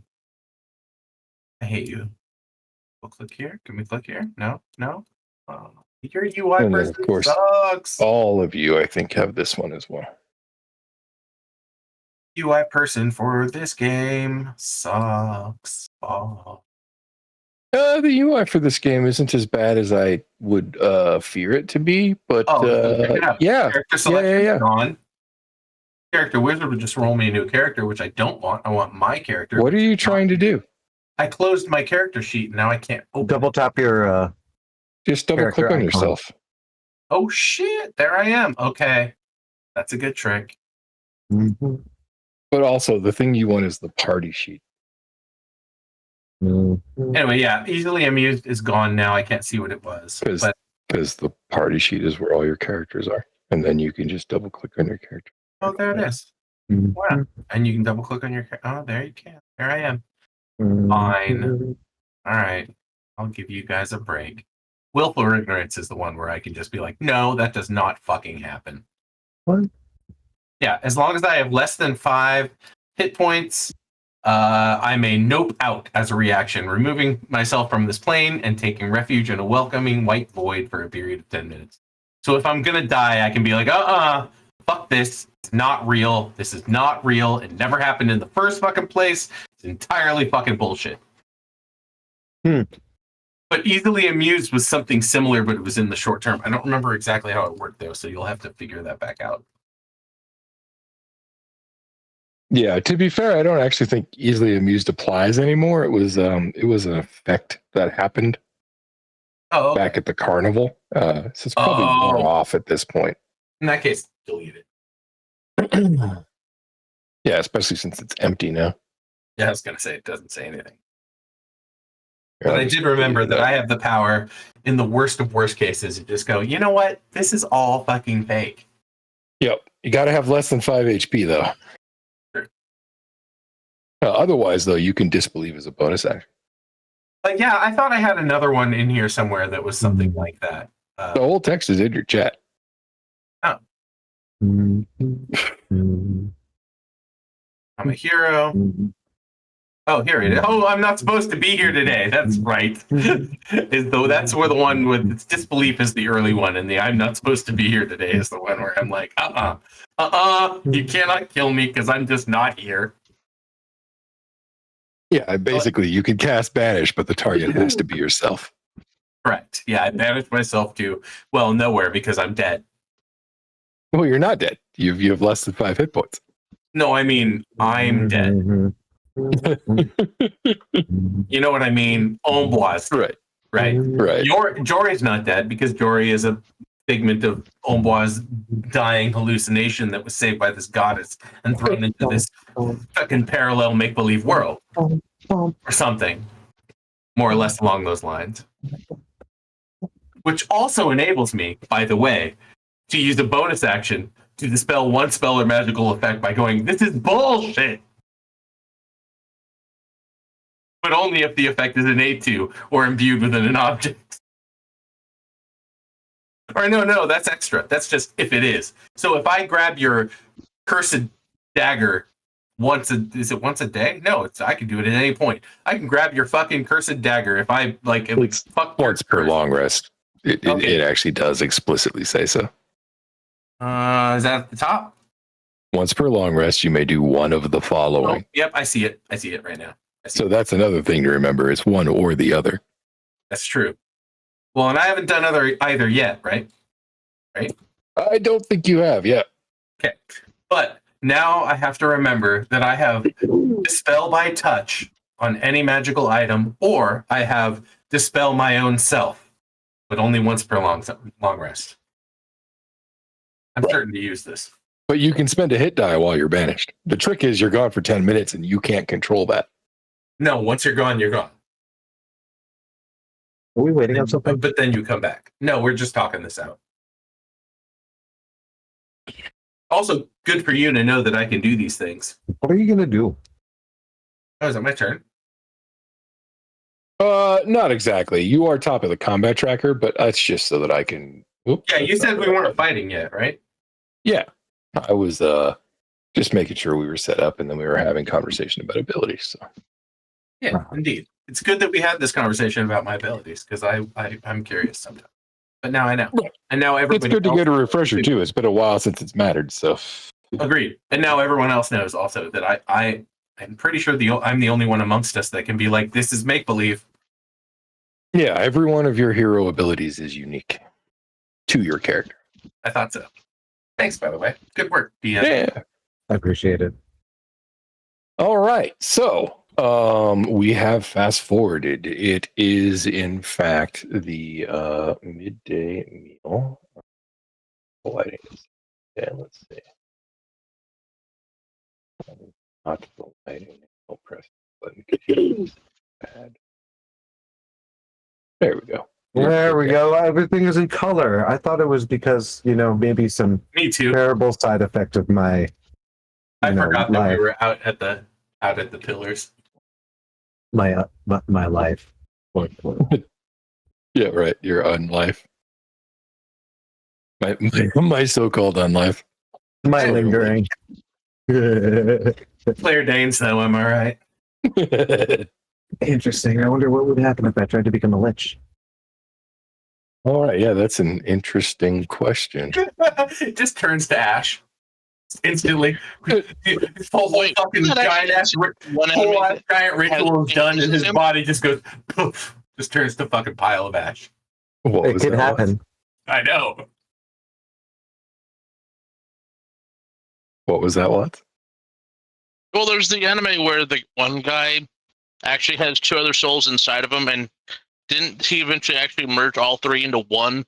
S4: I hate you. We'll click here. Can we click here? No. Your UI
S3: And then,
S4: person
S3: of course,
S4: sucks.
S3: all of you, I think, have this one as well.
S4: UI person for this game sucks. Oh.
S3: The UI for this game isn't as bad as I would fear it to be, but
S4: Check it out.
S3: yeah,
S4: Character selection
S3: yeah.
S4: is on. Character wizard would just roll me a new character, which I don't want. I want my character.
S3: What are you trying to do?
S4: I closed my character sheet. And now I can't open
S5: Double tap your
S3: Just double
S5: Character
S3: click on
S5: icon.
S3: yourself.
S4: Oh shit! There I am. Okay, that's a good trick.
S5: Mhm.
S3: But also, the thing you want is the party sheet.
S5: Mhm.
S4: Anyway, yeah, easily amused is gone now. I can't see what it was. But
S3: Because the party sheet is where all your characters are. And then you can just double click on your character.
S4: oh, there it is.
S5: Mhm.
S4: Wow. And you can double click on your. Oh, there you can. There I am.
S5: Mhm.
S4: Fine. All right, I'll give you guys a break. Willful ignorance is the one where I can just be like, no, that does not fucking happen.
S5: What?
S4: Yeah, as long as I have less than 5 hit points, I may nope out as a reaction, removing myself from this plane and taking refuge in a welcoming white void for a period of 10 minutes. So if I'm gonna die, I can be like, fuck this. It's not real. This is not real. It never happened in the first fucking place. It's entirely fucking bullshit. But easily amused was something similar, but it was in the short term. I don't remember exactly how it worked though, so you'll have to figure that back out.
S3: Yeah, to be fair, I don't actually think easily amused applies anymore. It was an effect that happened
S4: Oh, okay.
S3: back at the carnival. So it's probably
S4: Oh.
S3: worn off at this point.
S4: In that case, delete it.
S3: Yeah, especially since it's empty now.
S4: Yeah, I was gonna say it doesn't say anything.
S3: Here,
S4: But
S3: I'll
S4: I
S3: just
S4: did remember
S3: delete
S4: that
S3: it.
S4: I have the power, in the worst of worst cases, to just go, you know what? This is all fucking fake.
S3: Yep, you got to have less than 5 HP though.
S4: Sure.
S3: Otherwise, though, you can disbelieve as a bonus action.
S4: Like, yeah, I thought I had another one in here somewhere that was something like that.
S3: The whole text is in your chat.
S4: I'm a hero. Oh, here it is. Oh, I'm not supposed to be here today. That's right. That's where the one with its disbelief is the early one, and the I'm not supposed to be here today is the one where I'm like, you cannot kill me because I'm just not here.
S3: Yeah, basically, you can cast Banish, but the target has to be yourself.
S4: Correct. Yeah, I banished myself to, well, nowhere because I'm dead.
S3: Well, you're not dead. You have less than 5 hit points.
S4: No, I mean, I'm dead. You know what I mean? Omboise. Right. Jory's not dead because Jory is a figment of Omboise's dying hallucination that was saved by this goddess and thrown into this fucking parallel make-believe world. Or something. More or less along those lines. Which also enables me, by the way, to use a bonus action to dispel one spell or magical effect by going, this is bullshit! But only if the effect is innate to or imbued within an object. Or no, that's extra. That's just if it is. So if I grab your cursed dagger is it once a day? No, I can do it at any point. I can grab your fucking cursed dagger if I like.
S3: It's
S4: fuck
S3: once per long rest.
S4: Okay.
S3: It actually does explicitly say so.
S4: Is that at the top?
S3: Once per long rest, you may do one of the following.
S4: Oh, yep, I see it. I see it right now.
S3: So that's another thing to remember. It's one or the other.
S4: That's true. Well, and I haven't done either yet, right? Right?
S3: I don't think you have yet.
S4: Okay. But now I have to remember that I have Dispel by Touch on any magical item, or I have Dispel my own self, but only once per long rest. I'm certain to use this.
S3: But you can spend a hit die while you're banished. The trick is you're gone for 10 minutes and you can't control that.
S4: No, once you're gone, you're gone.
S5: Are we waiting on something?
S4: But then you come back. No, we're just talking this out. Also, good for you to know that I can do these things.
S5: What are you gonna do?
S4: Oh, is it my turn?
S3: Not exactly. You are top of the combat tracker, but that's just so that I can. Oops,
S4: Yeah, you said we weren't fighting yet, right?
S3: Yeah, I was just making sure we were set up, and then we were having conversation about abilities. So
S4: Yeah, indeed. It's good that we had this conversation about my abilities because I'm curious sometimes. But now I know, and now everybody.
S3: it's good to get a refresher too. It's been a while since it's mattered. So
S4: agreed. And now everyone else knows also that I'm pretty sure I'm the only one amongst us that can be like, this is make believe.
S3: yeah, every one of your hero abilities is unique to your character.
S4: I thought so. Thanks, by the way. Good work, DM.
S3: Yeah.
S5: I appreciate it.
S3: All right. So we have fast forwarded. It is in fact the midday meal. Lighting. Yeah, let's see. Not the lighting. I'll press the button. Bad. There we go.
S5: There we go. Everything is in color. I thought it was because, maybe some
S4: Me too.
S5: terrible side effect of my.
S4: I forgot that
S5: life.
S4: we were out at the pillars.
S5: My life.
S3: Yeah, right. You're on life. My so-called on life.
S5: My lingering.
S4: Claire Danes, though, am I right?
S5: Interesting. I wonder what would happen if I tried to become a lich.
S3: All right. Yeah, that's an interesting question.
S4: It just turns to ash instantly. Whole
S2: Wait,
S4: fucking
S2: that
S4: giant
S2: enemy
S4: giant ritual is done, and his
S2: him?
S4: body just goes poof, just turns to fucking pile of ash.
S3: What
S5: It
S3: was
S5: could
S3: that?
S5: happen.
S4: I know.
S3: What was that? What?
S2: Well, there's the anime where the one guy actually has two other souls inside of him, and didn't he eventually actually merge all three into one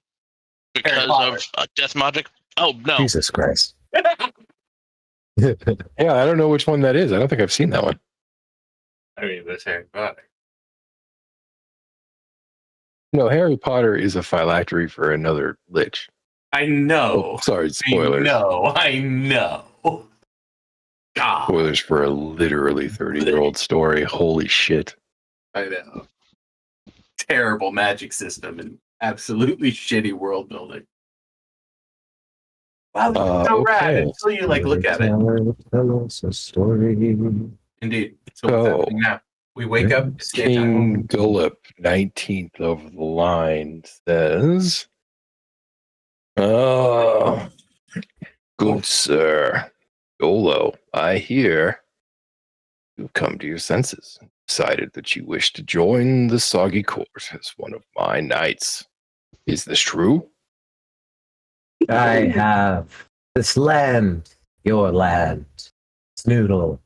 S2: because
S4: Potter.
S2: of death magic? Oh no!
S5: Jesus Christ.
S3: Yeah, I don't know which one that is. I don't think I've seen that one.
S4: I mean, that's Harry Potter.
S3: No, Harry Potter is a phylactery for another lich.
S4: I know.
S3: Oh, sorry, spoilers.
S4: I know. God,
S3: Spoilers for a literally 30-year-old story. Holy shit.
S4: I know. Terrible magic system and absolutely shitty world building. Wow, this is so rad
S3: okay.
S4: until you like look at it.
S5: Tell us a story.
S4: Indeed. So what's happening now? We wake up. It's
S3: King
S4: daytime.
S3: Gulip, 19th of the line, says, good sir, Yolo, I hear you've come to your senses and decided that you wish to join the Soggy Court as one of my knights. Is this true?
S5: I have this land, your land, Snoodle,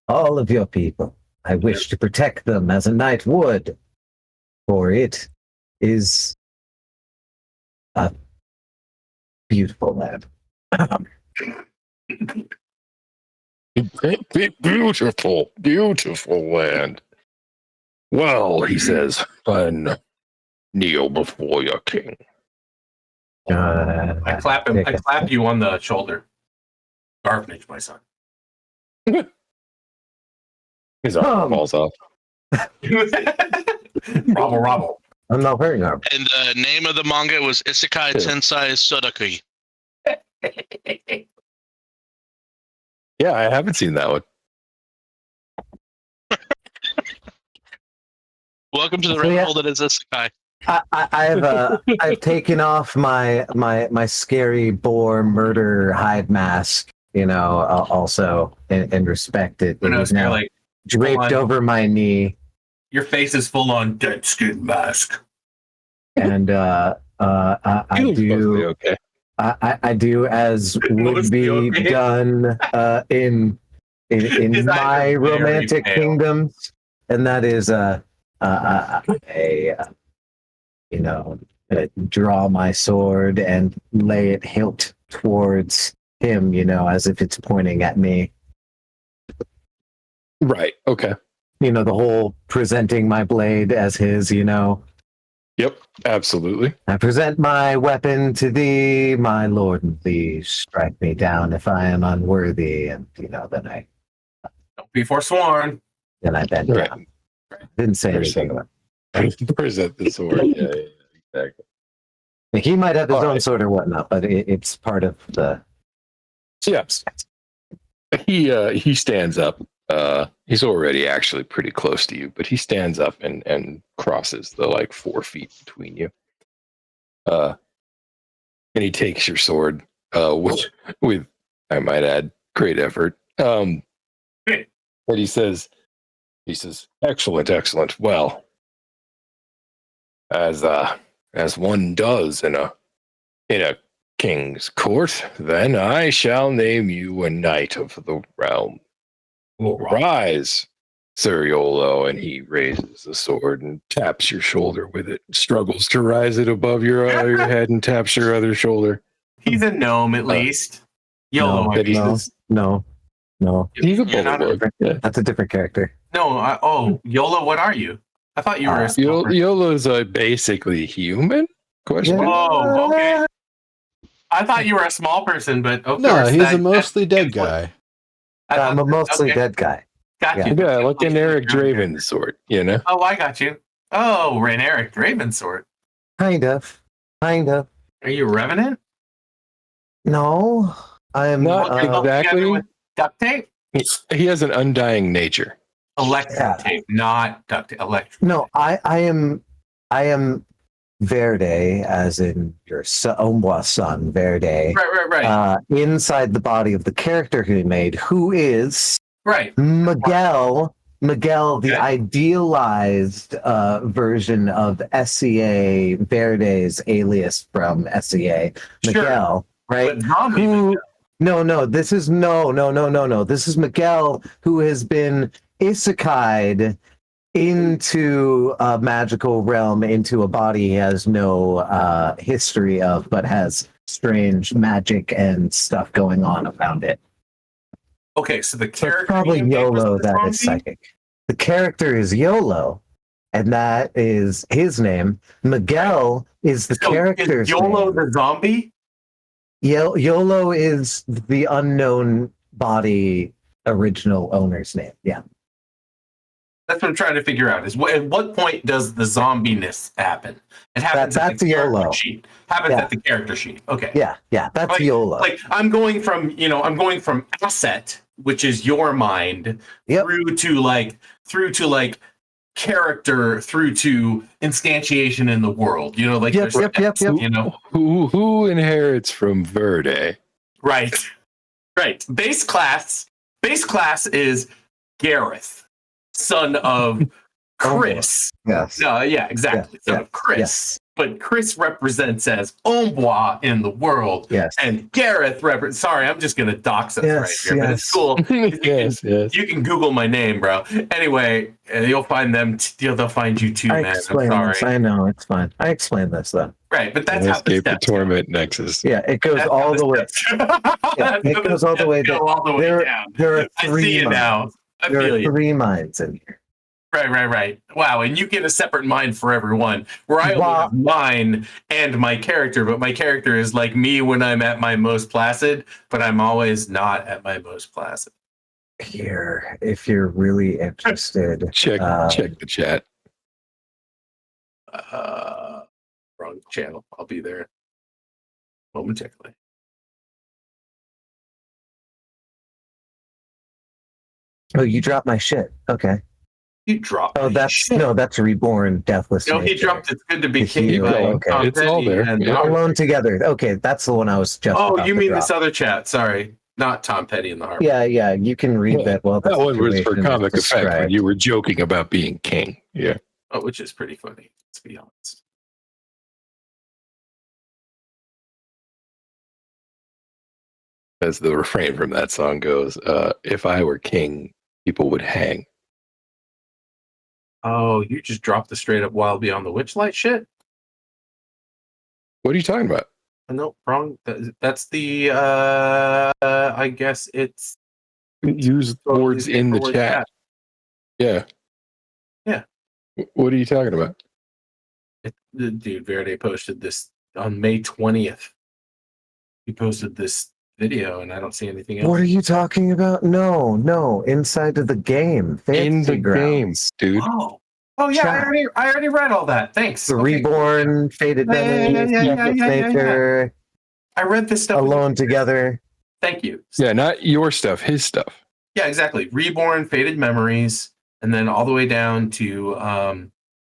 S5: all of your people. I wish to protect them as a knight would, for it is a beautiful land.
S3: Beautiful, beautiful land. Well, he says, then kneel before your king.
S4: I clap him. I clap you on the shoulder. Garfinage, my son.
S3: His arm falls off.
S4: Robble.
S5: I'm not wearing armor.
S2: And the name of the manga was Isekai Tensei Sodokui.
S3: Yeah, I haven't seen that one.
S2: Welcome to the
S5: So,
S2: rabbit
S5: yeah.
S2: hole that is Isekai.
S5: I've taken off my scary boar murder hide mask, also and respect it. It is
S4: You're
S5: now
S4: like
S5: draped
S4: full on-
S5: over my knee,
S4: your face is full on dead skin mask.
S5: and I
S3: He looks mostly
S5: do
S3: okay.
S5: I do as would
S4: Mostly
S5: be
S4: okay.
S5: done in
S4: His eyes
S5: my
S4: are very
S5: romantic
S4: pale.
S5: kingdoms, and that is draw my sword and lay it hilt towards him, as if it's pointing at me.
S3: Right. Okay.
S5: The whole presenting my blade as his.
S3: Yep. Absolutely.
S5: I present my weapon to thee, my lord, and please strike me down if I am unworthy. And then I
S4: Don't be forsworn.
S5: bend
S3: Right.
S5: down. Didn't say anything about
S3: Present the sword. Yeah, exactly.
S5: it. He might have his
S3: All
S5: own
S3: right.
S5: sword or whatnot, but it's part of the.
S3: Yeah. He stands up. He's already actually pretty close to you, but he stands up and crosses the 4 feet between you. And he takes your sword with I might add great effort. And he says, excellent. Well, as one does in a king's court, then I shall name you a knight of the realm. Rise, Sir Yolo, and he raises the sword and taps your shoulder with it. Struggles to rise it above your head and taps your other shoulder.
S4: He's a gnome at least. YOLO.
S3: but he
S5: no,
S3: says,
S5: no.
S3: he's a
S4: You're not a
S3: bulwark. Yeah.
S5: That's a different character.
S4: No, YOLO, what are you? I thought you were a small person.
S3: Yolo's basically human? Question.
S5: Yeah.
S4: Whoa, okay. I thought you were a small person, but okay.
S1: No, he's a mostly dead guy.
S5: I'm a mostly
S4: okay.
S5: dead guy.
S4: Got
S5: Yeah.
S4: you.
S3: Yeah, like an Eric Draven sort,
S4: Oh, I got you. Oh, we're an Eric Draven sort.
S5: Kind of.
S4: Are you a Revenant?
S5: No, I'm
S3: Not
S4: Well, together
S3: exactly.
S4: with duct tape?
S3: He has an undying nature.
S4: Electric
S5: Yeah.
S4: tape, not duct tape. Electric.
S5: No, I am Verde, as in your Omwa son, Verde.
S4: Right.
S5: Inside the body of the character he made, who is
S4: Right.
S5: Miguel, the
S4: Okay.
S5: idealized version of SCA, Verde's alias from SCA,
S4: Sure.
S5: Miguel, right?
S4: But zombie
S5: Who, No. This is no. This is Miguel, who has been isekai'd into a magical realm, into a body he has no history of, but has strange magic and stuff going on around it.
S4: Okay, so the
S5: So it's
S4: character
S5: probably
S4: name was
S5: YOLO
S4: the
S5: that is
S4: zombie?
S5: psychic. The character is YOLO, and that is his name. Miguel is the
S4: So
S5: character's
S4: is YOLO
S5: name.
S4: the zombie?
S5: YOLO is the unknown body original owner's name. Yeah.
S4: That's what I'm trying to figure out. Is at what point does the zombiness happen? It happens at
S5: That's
S4: the character
S5: YOLO.
S4: sheet. Happens
S5: Yeah.
S4: at the character sheet. Okay.
S5: Yeah. That's
S4: Like,
S5: YOLO.
S4: like I'm going from asset, which is your mind,
S5: Yep.
S4: through to character, through to instantiation in the world. You know, like
S5: Yep.
S4: there's steps,
S5: Yep.
S4: you know.
S3: Who inherits from Verde?
S4: Right. Right. Base class is Gareth, son of Chris.
S5: Yes.
S4: No, yeah, exactly.
S5: Yeah,
S4: Son of Chris.
S5: Yes.
S4: But Chris represents as Ombois in the world.
S5: Yes.
S4: And Gareth represents. Sorry, I'm just gonna dox us right
S5: Yes,
S4: here, but it's
S5: yes.
S4: cool.
S3: Yes.
S4: You can Google my name, bro. Anyway, you'll find them. They'll find you too,
S5: I
S4: man. I'm
S5: explained
S4: sorry.
S5: this. I know it's fine. I explained this though.
S4: Right, but that's how the
S3: Escape the
S4: steps go.
S3: torment nexus.
S5: Yeah, it goes
S4: That's how
S5: all
S4: the
S5: the way.
S4: steps-
S5: Yeah,
S4: That's
S5: it
S4: how the
S5: goes all the
S4: steps
S5: way
S4: go
S5: down.
S4: all the way down.
S5: There are
S4: I
S5: three
S4: see it
S5: minds.
S4: now. I
S5: There
S4: feel
S5: are
S4: you.
S5: three minds in here.
S4: Right. Wow, and you get a separate mind for everyone. Where I only
S5: Wow.
S4: have mine and my character, but my character is like me when I'm at my most placid, but I'm always not at my most placid.
S5: Here, if you're really interested,
S3: Check the chat.
S4: Wrong channel. I'll be there momentarily.
S5: Oh, you dropped my shit. Okay.
S4: You dropped.
S5: Oh, that's Reborn, Deathless.
S4: No, he
S5: Nature.
S4: dropped It's Good to Be
S5: The
S4: King.
S5: hero,
S4: by
S5: okay.
S4: Tom
S3: It's all
S4: Petty
S3: there.
S4: and-
S3: Yeah.
S5: Alone Together. Okay, that's the one I was just.
S4: Oh,
S5: about
S4: you
S5: to
S4: mean
S5: drop.
S4: this other chat? Sorry, not Tom Petty and the Harp.
S5: Yeah, you can read that. Well,
S3: That one was for
S5: situation is
S3: comic effect when
S5: described.
S3: you were joking about being king. Yeah.
S4: Oh, which is pretty funny. Let's be honest.
S3: As the refrain from that song goes, if I were king, people would hang.
S4: Oh, you just dropped the straight up Wild Beyond the Witchlight shit?
S3: What are you talking about?
S4: No, wrong. That's the. I guess it's.
S3: Use words in the chat. Yeah.
S4: Yeah.
S3: What are you talking about?
S4: Dude, Verde posted this on May 20th. He posted this video, and I don't see anything else.
S5: What are you talking about? No, inside of the game.
S3: In the
S5: Fantasy
S3: game,
S5: Grounds.
S3: dude.
S4: Oh yeah,
S5: Chat.
S4: I already read all that. Thanks.
S5: The
S4: Okay.
S5: Reborn, Faded
S4: Yeah,
S5: Memories, Deathless Nature,
S4: I read this stuff.
S5: Alone Together.
S4: Thank you.
S3: Yeah, not your stuff, his stuff.
S4: Yeah, exactly. Reborn, Faded Memories, and then all the way down to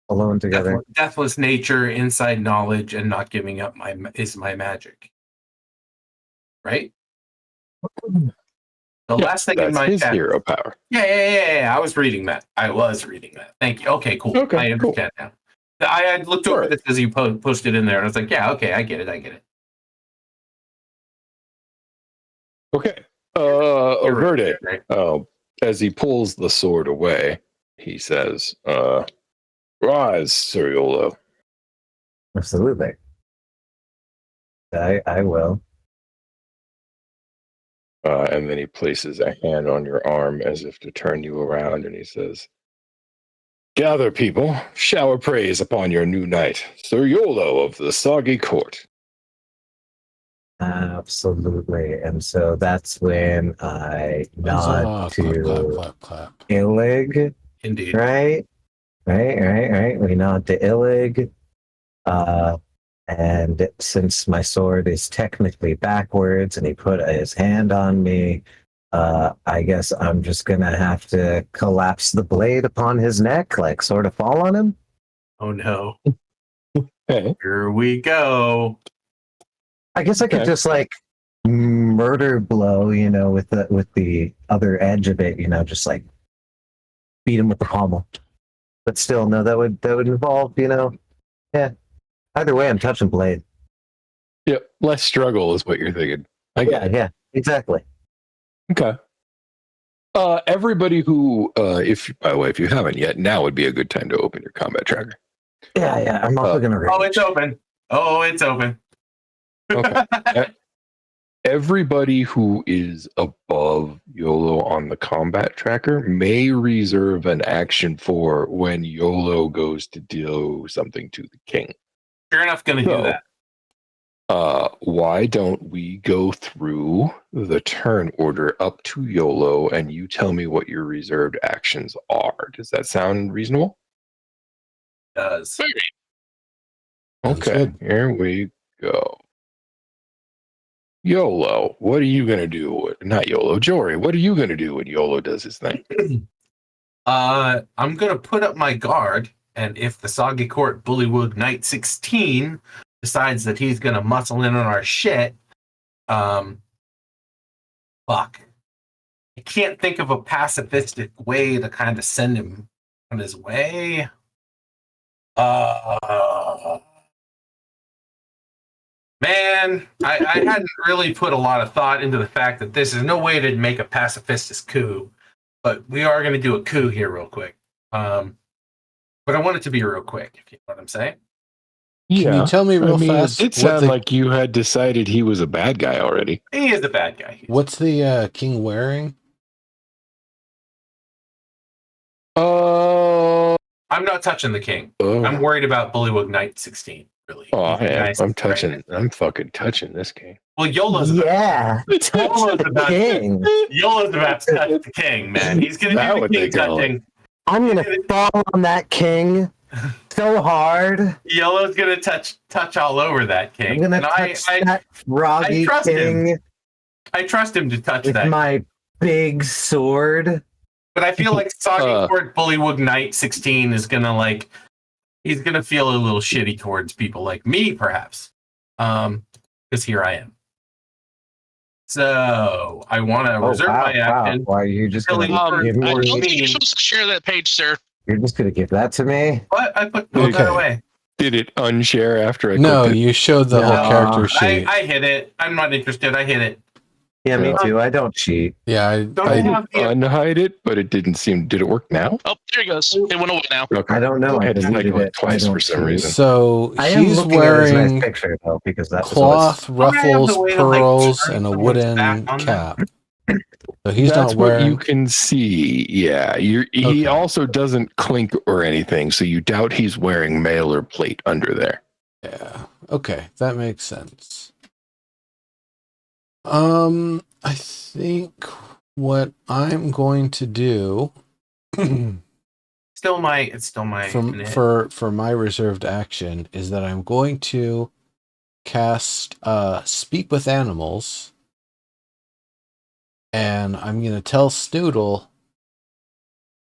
S5: Alone Together.
S4: Deathless Nature, Inside Knowledge, and Not Giving Up is my magic. Right? The last thing in
S3: That's
S4: my
S3: his
S4: chat.
S3: hero power.
S4: Yeah. I was reading that. Thank you. Okay, cool.
S3: Okay,
S4: I understand now. I had looked over this as you posted in there, and I was like, yeah, okay, I get it.
S3: Okay. Verde.
S4: Right?
S3: As he pulls the sword away, he says, rise, Siriolo.
S5: Absolutely. I will.
S3: And then he places a hand on your arm as if to turn you around, and he says, gather, people, shower praise upon your new knight, Siriolo of the Soggy Court.
S5: Absolutely. And so that's when I nod to
S1: clap.
S5: Illig,
S4: Indeed.
S5: right? We nod to Illig. And since my sword is technically backwards and he put his hand on me, I guess I'm just going to have to collapse the blade upon his neck, like sort of fall on him.
S4: Oh no.
S3: Hey.
S4: Here we go.
S5: I guess I could just like murder blow, with the other edge of it, just like beat him with the pommel. But still, no, that would involve, yeah. Either way, I'm touching blade.
S3: Yep, less struggle is what you're thinking. I get it.
S5: Yeah. Exactly.
S3: Okay. Everybody who, if by the way, if you haven't yet, now would be a good time to open your combat tracker.
S5: Yeah. I'm also going to
S4: Oh, it's open. Oh, it's open.
S3: Okay. Everybody who is above YOLO on the combat tracker may reserve an action for when YOLO goes to do something to the king.
S4: Sure enough, going to do that.
S3: Why don't we go through the turn order up to YOLO and you tell me what your reserved actions are? Does that sound reasonable?
S4: Does.
S1: Sounds
S3: Okay,
S1: good.
S3: here we go. YOLO, what are you going to do? Not YOLO, Jory, what are you going to do when YOLO does his thing?
S4: I'm going to put up my guard, and if the Soggy Court Bullywug Knight 16 decides that he's going to muscle in on our shit, fuck. I can't think of a pacifistic way to kind of send him on his way. Man, I hadn't really put a lot of thought into the fact that this is no way to make a pacifist coup, but we are going to do a coup here real quick. But I want it to be real quick, if you know what I'm saying.
S1: Can you tell me real fast?
S3: It sounded like you had decided he was a bad guy already.
S4: He is a bad guy.
S1: What's the king wearing?
S4: I'm not touching the king. I'm worried about Bullywug Knight 16. Really.
S3: Oh, I am.
S4: Nice
S3: I'm
S4: and
S3: touching.
S4: right.
S3: I'm fucking touching this king.
S4: Well, YOLO's
S5: Yeah.
S4: YOLO's about
S5: King.
S4: YOLO's about to touch the king, man. He's gonna do the king touching.
S5: I'm going to fall on that king so hard.
S4: YOLO's gonna touch all over that king.
S5: I'm going to
S4: And
S5: touch that froggy
S4: trust him.
S5: king
S4: I trust him to touch
S5: with
S4: that.
S5: my big sword.
S4: But I feel like Soggy Court Bullywug Knight 16 is gonna he's gonna feel a little shitty towards people like me, perhaps. Because here I am. So I want to reserve my action.
S5: Why are you just going to give
S2: I don't
S5: me?
S2: think you're supposed to share that page, sir.
S5: You're just going to give that to me?
S4: But I put
S1: Okay.
S4: that away.
S3: Did it unshare after I
S1: No,
S3: clicked it?
S1: you showed the whole character sheet.
S4: I hit it. I'm not interested. I hit it.
S5: Yeah, me too. I don't cheat.
S1: Yeah,
S3: I did unhide it, but it didn't seem. Did it work now?
S2: Oh, there he goes. It went away now.
S3: Okay.
S5: I don't know.
S3: I had to
S5: deleted
S3: cycle it
S5: it.
S3: twice
S5: I don't
S3: for some
S5: cheat.
S3: reason.
S1: So
S5: I am
S1: he's
S5: looking at his
S1: wearing
S5: nice picture though, because that
S1: cloth, ruffles,
S4: to,
S1: pearls,
S4: turn
S1: and a
S4: someone's
S1: wooden
S4: back on
S1: cap. So he's
S3: That's
S1: not
S3: what
S1: wearing.
S3: you can see. Yeah, he
S1: Okay.
S3: also doesn't clink or anything, so you doubt he's wearing mail or plate under there.
S1: Yeah. Okay, that makes sense. I think what I'm going to do
S4: Still my
S1: for my reserved action is that I'm going to cast Speak with Animals, and I'm going to tell Snoodle,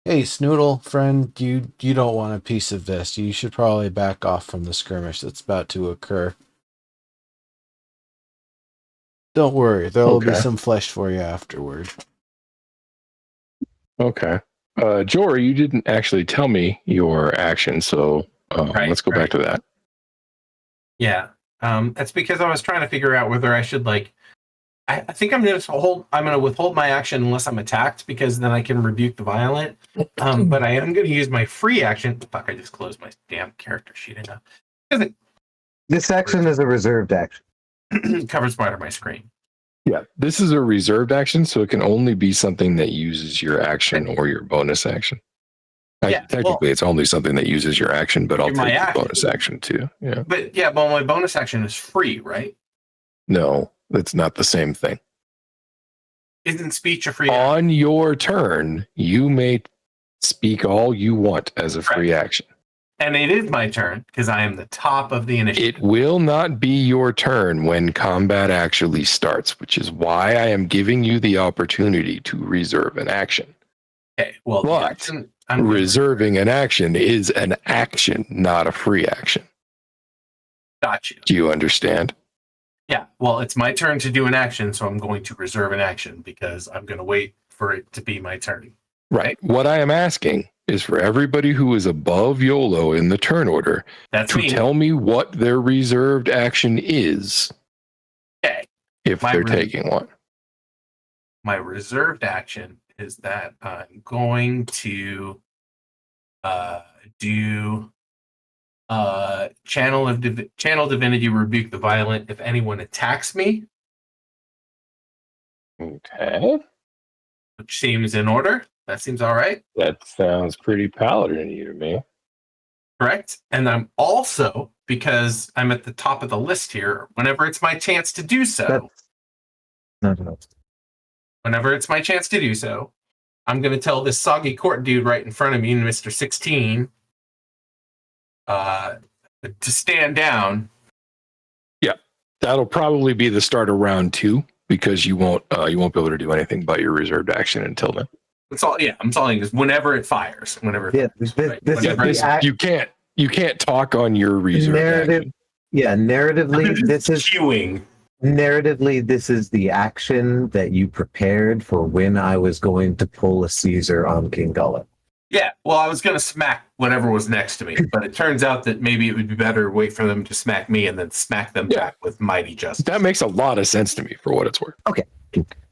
S1: hey Snoodle, friend, you don't want a piece of this. You should probably back off from the skirmish that's about to occur. Don't worry, there will be some flesh for you afterward.
S3: Okay. Jory, you didn't actually tell me your action, so let's go back to that.
S4: Yeah. That's because I was trying to figure out whether I should I think I'm gonna withhold my action unless I'm attacked, because then I can rebuke the violent. But I am gonna use my free action. Fuck, I just closed my damn character sheet enough.
S5: This action is a reserved action.
S4: Covers part of my screen.
S3: Yeah, this is a reserved action, so it can only be something that uses your action or your bonus action. Technically, it's only something that uses your action, but I'll take the bonus action too. Yeah.
S4: But my bonus action is free, right?
S3: No, that's not the same thing.
S4: Isn't speech a free action?
S3: On your turn, you may speak all you want as a free action.
S4: And it is my turn because I am the top of the initiative.
S3: It will not be your turn when combat actually starts, which is why I am giving you the opportunity to reserve an action.
S4: Okay, well,
S3: but reserving an action is an action, not a free action.
S4: Got you.
S3: Do you understand?
S4: Yeah, well, it's my turn to do an action, so I'm going to reserve an action because I'm going to wait for it to be my turn.
S3: Right. What I am asking is for everybody who is above YOLO in the turn order tell me what their reserved action is.
S4: Okay.
S3: If they're taking one.
S4: my reserved action is that I'm going to do channel divinity rebuke the violent if anyone attacks me,
S3: Okay.
S4: which seems in order. That seems all right.
S3: That sounds pretty paladin-y to me.
S4: Correct. And I'm also, because I'm at the top of the list here, whenever it's my chance to do so,
S5: No.
S4: whenever it's my chance to do so, I'm going to tell this soggy court dude right in front of me, Mr. 16, to stand down.
S3: That'll probably be the start of round 2 because you won't be able to do anything but your reserved action until then.
S4: That's all. Yeah, I'm telling you, whenever it fires, whenever. It
S5: Yeah,
S4: fires,
S5: this-
S4: right?
S5: this is
S4: Whenever
S5: the
S4: it's
S3: You can't talk on your reserved
S5: narrative.
S3: action.
S5: Yeah, narratively, this is
S4: queuing.
S5: the action that you prepared for when I was going to pull a Caesar on King Gullet.
S4: Yeah, well, I was going to smack whatever was next to me, but it turns out that maybe it would be better to wait for them to smack me and then smack them back with mighty justice.
S3: That makes a lot of sense to me for what it's worth.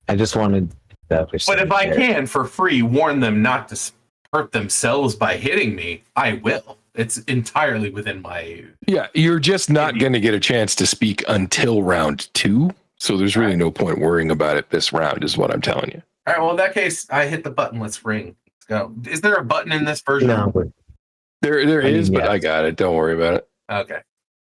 S5: I just wanted that.
S4: But if I can, for free, warn them not to hurt themselves by hitting me, I will. It's entirely within my...
S3: Yeah, you're just not going to get a chance to speak until round 2. So there's really no point worrying about it this round is what I'm telling you.
S4: All right, well, in that case, I hit the button. Let's ring. Let's go. Is there a button in this version?
S5: No, but
S3: There
S5: I mean,
S3: is, but
S5: yeah.
S3: I got it. Don't worry about it.
S4: Okay.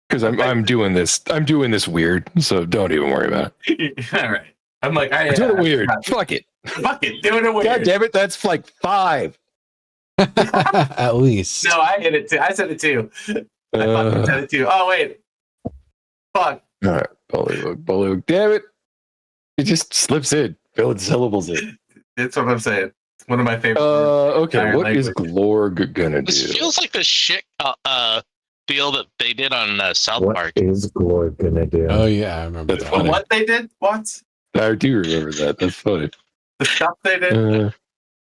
S3: Because I'm doing this weird, so don't even worry about it.
S4: All right. I'm like,
S3: I'm doing it weird. Fuck it.
S4: Fuck it. Doing it weird.
S3: God damn it, that's like 5.
S1: At least.
S4: No, I hit it too. I said it too. I fucking said it too. Oh, wait. Fuck.
S3: All right, Bullywug. Damn it. It just slips in. Filling syllables in.
S4: That's what I'm saying. It's one of my favorite words.
S3: Okay,
S4: Iron
S3: what is
S4: language.
S3: Glorg gonna
S2: This
S3: do?
S2: feels like the shit deal that they did on South
S5: what
S2: Park.
S5: is Glor gonna do?
S1: Oh yeah, I remember
S3: That's
S1: that.
S3: funny.
S4: What they did? What?
S3: I do remember that. That's funny.
S4: The stuff they did?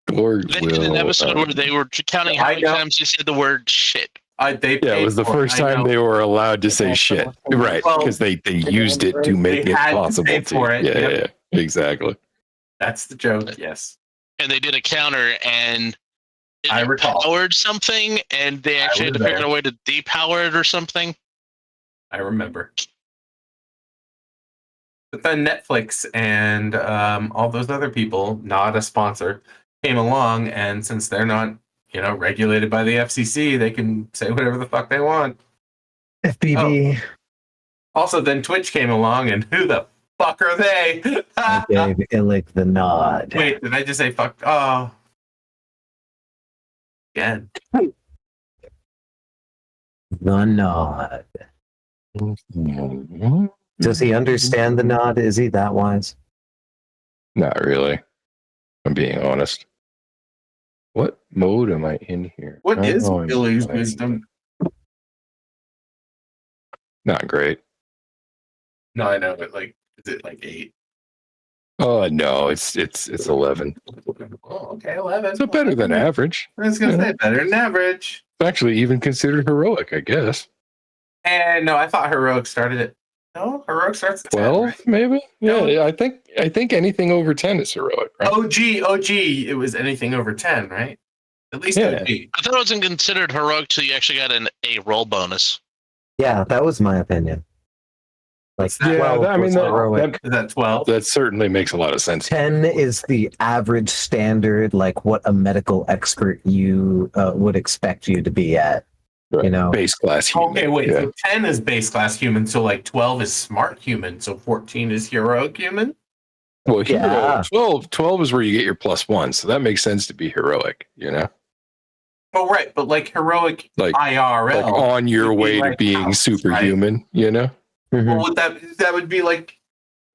S3: Glorg
S2: They
S3: will.
S2: did an episode where they were counting how
S4: I
S2: many
S4: know.
S2: times you said the word shit.
S3: Yeah, it was the first time they were allowed to say shit. Right,
S4: Well,
S3: because they used it to make
S4: they
S3: it
S4: had to
S3: possible
S4: pay
S3: to.
S4: for it,
S3: Yeah,
S4: yep.
S3: yeah, exactly.
S4: That's the joke, yes.
S2: And they did a counter and it
S4: I recall.
S2: powered something and they actually had
S4: was
S2: to figure
S4: there.
S2: out a way to depower it or something.
S4: I remember. But then Netflix and all those other people, not a sponsor, came along, and since they're not, regulated by the FCC, they can say whatever the fuck they want.
S5: FBB.
S4: Also, then Twitch came along, and who the fuck are they?
S5: I gave Illick the nod.
S4: Wait, did I just say fuck? Oh. Again.
S5: The nod. Does he understand the nod? Is he that wise?
S3: Not really. I'm being honest. What mode am I in here?
S4: What is
S3: I'm
S4: Billy's
S3: playing-
S4: wisdom?
S3: Not great.
S4: No, I know, but is it 8?
S3: Oh no, it's 11.
S4: Oh, okay, 11.
S3: So better than average.
S4: I was gonna say better than average.
S3: Actually, even considered heroic, I guess.
S4: And no, I thought heroic started at heroic starts at 10,
S3: 12,
S4: right?
S3: maybe.
S4: No.
S3: Yeah, I think anything over 10 is heroic, right?
S4: OG, it was anything over 10, right? At least
S3: Yeah.
S4: OG.
S2: I thought it wasn't considered heroic till you actually got a roll bonus.
S5: Yeah, that was my opinion. Like
S4: Yeah,
S5: 12
S3: I mean,
S5: was heroic.
S4: Is that 12?
S3: That certainly makes a lot of sense.
S5: 10 is the average standard, like what a medical expert you would expect you to be at.
S3: Right.
S5: You know,
S3: Base class human.
S4: Okay, wait.
S3: Yeah.
S4: So 10 is base class human, so 12 is smart human, so 14 is heroic human?
S3: Well,
S5: Yeah.
S3: 12 is where you get your +1, so that makes sense to be heroic,
S4: Oh, right, but
S3: Like-
S4: heroic
S3: Like
S4: IRL.
S3: on your
S4: would be
S3: way to
S4: like
S3: being
S4: house,
S3: superhuman,
S5: Mhm.
S4: well, would that would be like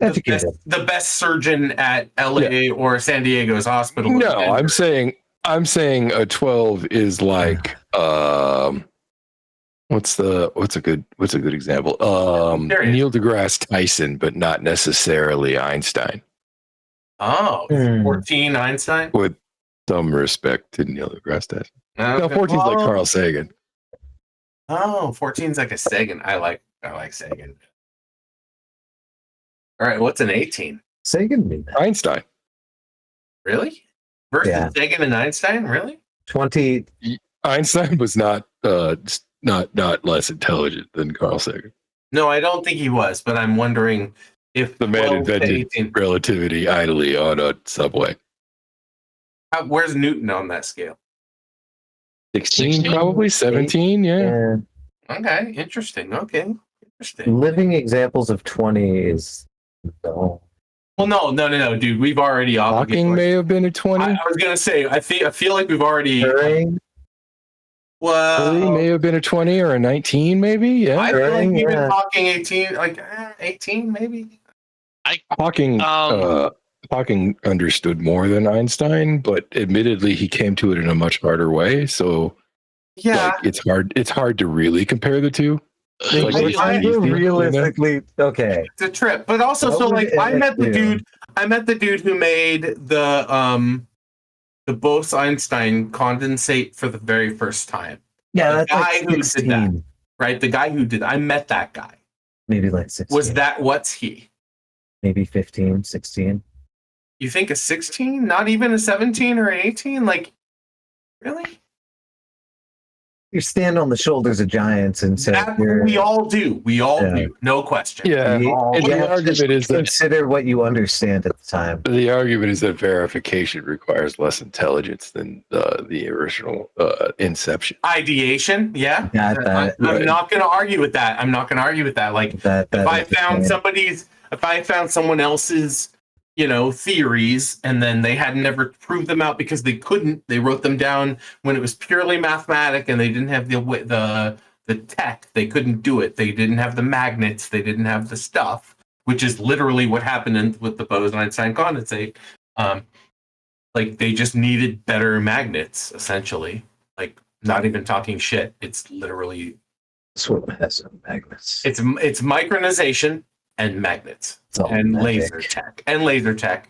S5: Educated.
S4: the best surgeon at LA or San Diego's hospital.
S3: No, I'm saying a 12 is like what's a good example?
S4: Serious.
S3: Neil deGrasse Tyson, but not necessarily Einstein.
S4: Oh,
S5: Hmm.
S4: 14 Einstein?
S3: With some respect to Neil deGrasse Tyson. No,
S4: Okay.
S3: 14 is like
S4: Oh.
S3: Carl Sagan.
S4: Oh, 14 is like a Sagan. I like Sagan. All right, what's an 18?
S5: Sagan knew that.
S3: Einstein.
S4: Really? Versus
S5: Yeah.
S4: Sagan and Einstein? Really?
S5: 20.
S3: Einstein was not less intelligent than Carl Sagan.
S4: No, I don't think he was, but I'm wondering if
S3: The man
S4: 12 to
S3: invented
S4: 18.
S3: relativity idly on a subway.
S4: Where's Newton on that scale?
S3: 16,
S2: 16?
S3: probably 17. Yeah.
S5: Yeah.
S4: Okay, interesting. Okay, interesting.
S5: Living examples of 20 is no.
S4: Well, no, dude. We've already
S3: Hawking may have been a 20.
S4: I was gonna say, I feel like we've already.
S5: Turing?
S3: Curry may
S4: Well,
S3: have been a 20 or a 19, maybe. Yeah.
S4: I feel like
S5: Turing,
S4: even
S5: yeah.
S4: Hawking 18, like 18, maybe.
S3: Hawking Hawking understood more than Einstein, but admittedly he came to it in a much harder way. So
S4: Yeah,
S3: like it's hard to really compare the two.
S2: Who
S3: Like,
S2: do you
S3: what's
S2: like?
S3: easy, you know?
S5: Realistically, okay.
S4: it's a trip. But also,
S5: What
S4: so
S5: would
S4: like, I
S5: Emmett
S4: met the
S5: do?
S4: dude. I met the dude who made the Bose-Einstein condensate for the very first time.
S5: Yeah,
S4: The
S5: that's
S4: guy
S5: like
S4: who did that.
S5: 16.
S4: Right, the guy who did. I met that guy.
S5: Maybe like 16.
S4: Was that what's he?
S5: maybe 15, 16?
S4: You think a 16? Not even a 17 or an 18? Like, really?
S5: You stand on the shoulders of giants and say
S4: We all do. We all
S5: Yeah.
S4: do. No question.
S3: Yeah.
S5: You-
S3: And
S5: you
S3: the
S5: have to
S3: argument is that
S5: consider what you understand at the time.
S3: the argument is that verification requires less intelligence than the original inception.
S4: Ideation, yeah.
S5: Got that.
S4: I'm
S3: Right.
S4: not going to argue with that. I'm not going to argue with that. Like,
S5: That
S4: if I
S5: is the
S4: found
S5: point.
S4: if I found someone else's, theories, and then they had never proved them out because they couldn't, they wrote them down when it was purely mathematic, and they didn't have the tech. They couldn't do it. They didn't have the magnets. They didn't have the stuff, which is literally what happened with the Bose-Einstein condensate. Like, they just needed better magnets, essentially. Like, not even talking shit. It's literally
S5: This one has some magnets.
S4: it's micronization and magnets
S5: It's all
S4: and
S5: magic.
S4: laser tech.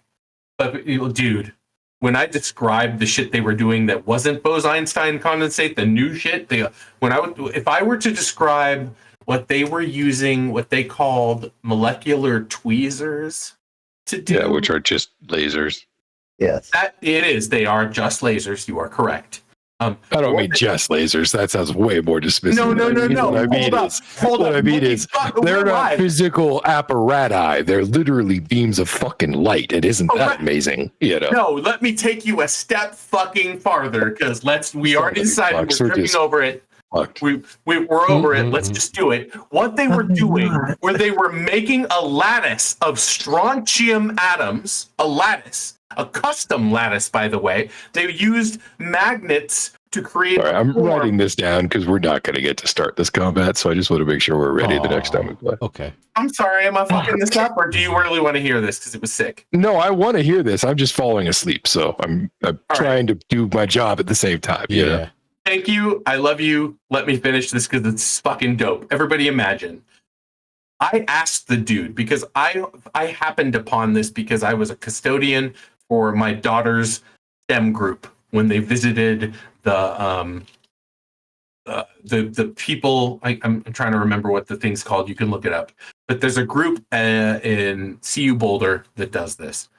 S4: But dude, when I described the shit they were doing that wasn't Bose-Einstein condensate, the new shit, if I were to describe what they were using, what they called molecular tweezers to do,
S3: Yeah, which are just lasers.
S5: Yes.
S4: that it is. They are just lasers. You are correct.
S3: I don't mean just lasers. That sounds way more dismissive.
S4: No.
S3: What I mean is,
S4: Hold
S3: what
S4: up.
S3: I mean is, they're not physical apparati. They're literally beams of fucking light. It isn't that
S4: Correct.
S3: amazing, you know?
S4: No, let me take you a step fucking farther, because we already decided
S3: Fucks,
S4: we're
S3: we're
S4: tripping
S3: just
S4: over it.
S3: Fucked.
S4: We're over it. Let's just do it. What they were doing, where they were making a lattice of strontium atoms, a custom lattice, by the way. They used magnets to create.
S3: All right, I'm
S4: form.
S3: writing this down because we're not going to get to start this combat, so I just want to make sure we're ready the next time we play.
S1: Okay.
S4: I'm sorry, am I fucking this up, or do you really want to hear this because it was sick?
S3: No, I want to hear this. I'm just falling asleep, so I'm trying to do my job at the same time.
S1: Yeah.
S3: You know?
S4: Thank you. I love you. Let me finish this because it's fucking dope. Everybody imagine. I asked the dude because I happened upon this because I was a custodian for my daughter's STEM group when they visited the people. I'm trying to remember what the thing's called. You can look it up. But there's a group in CU Boulder that does this.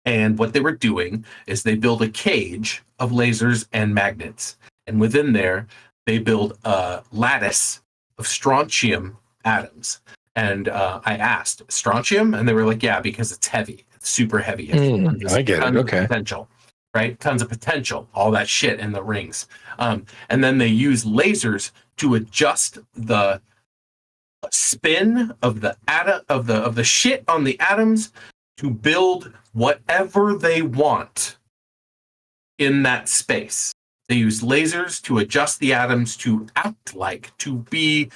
S4: And what they were doing is they build a cage of lasers and magnets. And within there, they build a lattice of strontium atoms. And I asked, strontium? And they were like, yeah, because it's heavy. It's super heavy.
S3: I get it.
S4: Tons of
S3: Okay.
S4: potential, right? Tons of potential. All that shit in the rings. And then they use lasers to adjust the spin of the of the shit on the atoms to build whatever they want in that space. They use lasers to adjust the atoms to act like, to be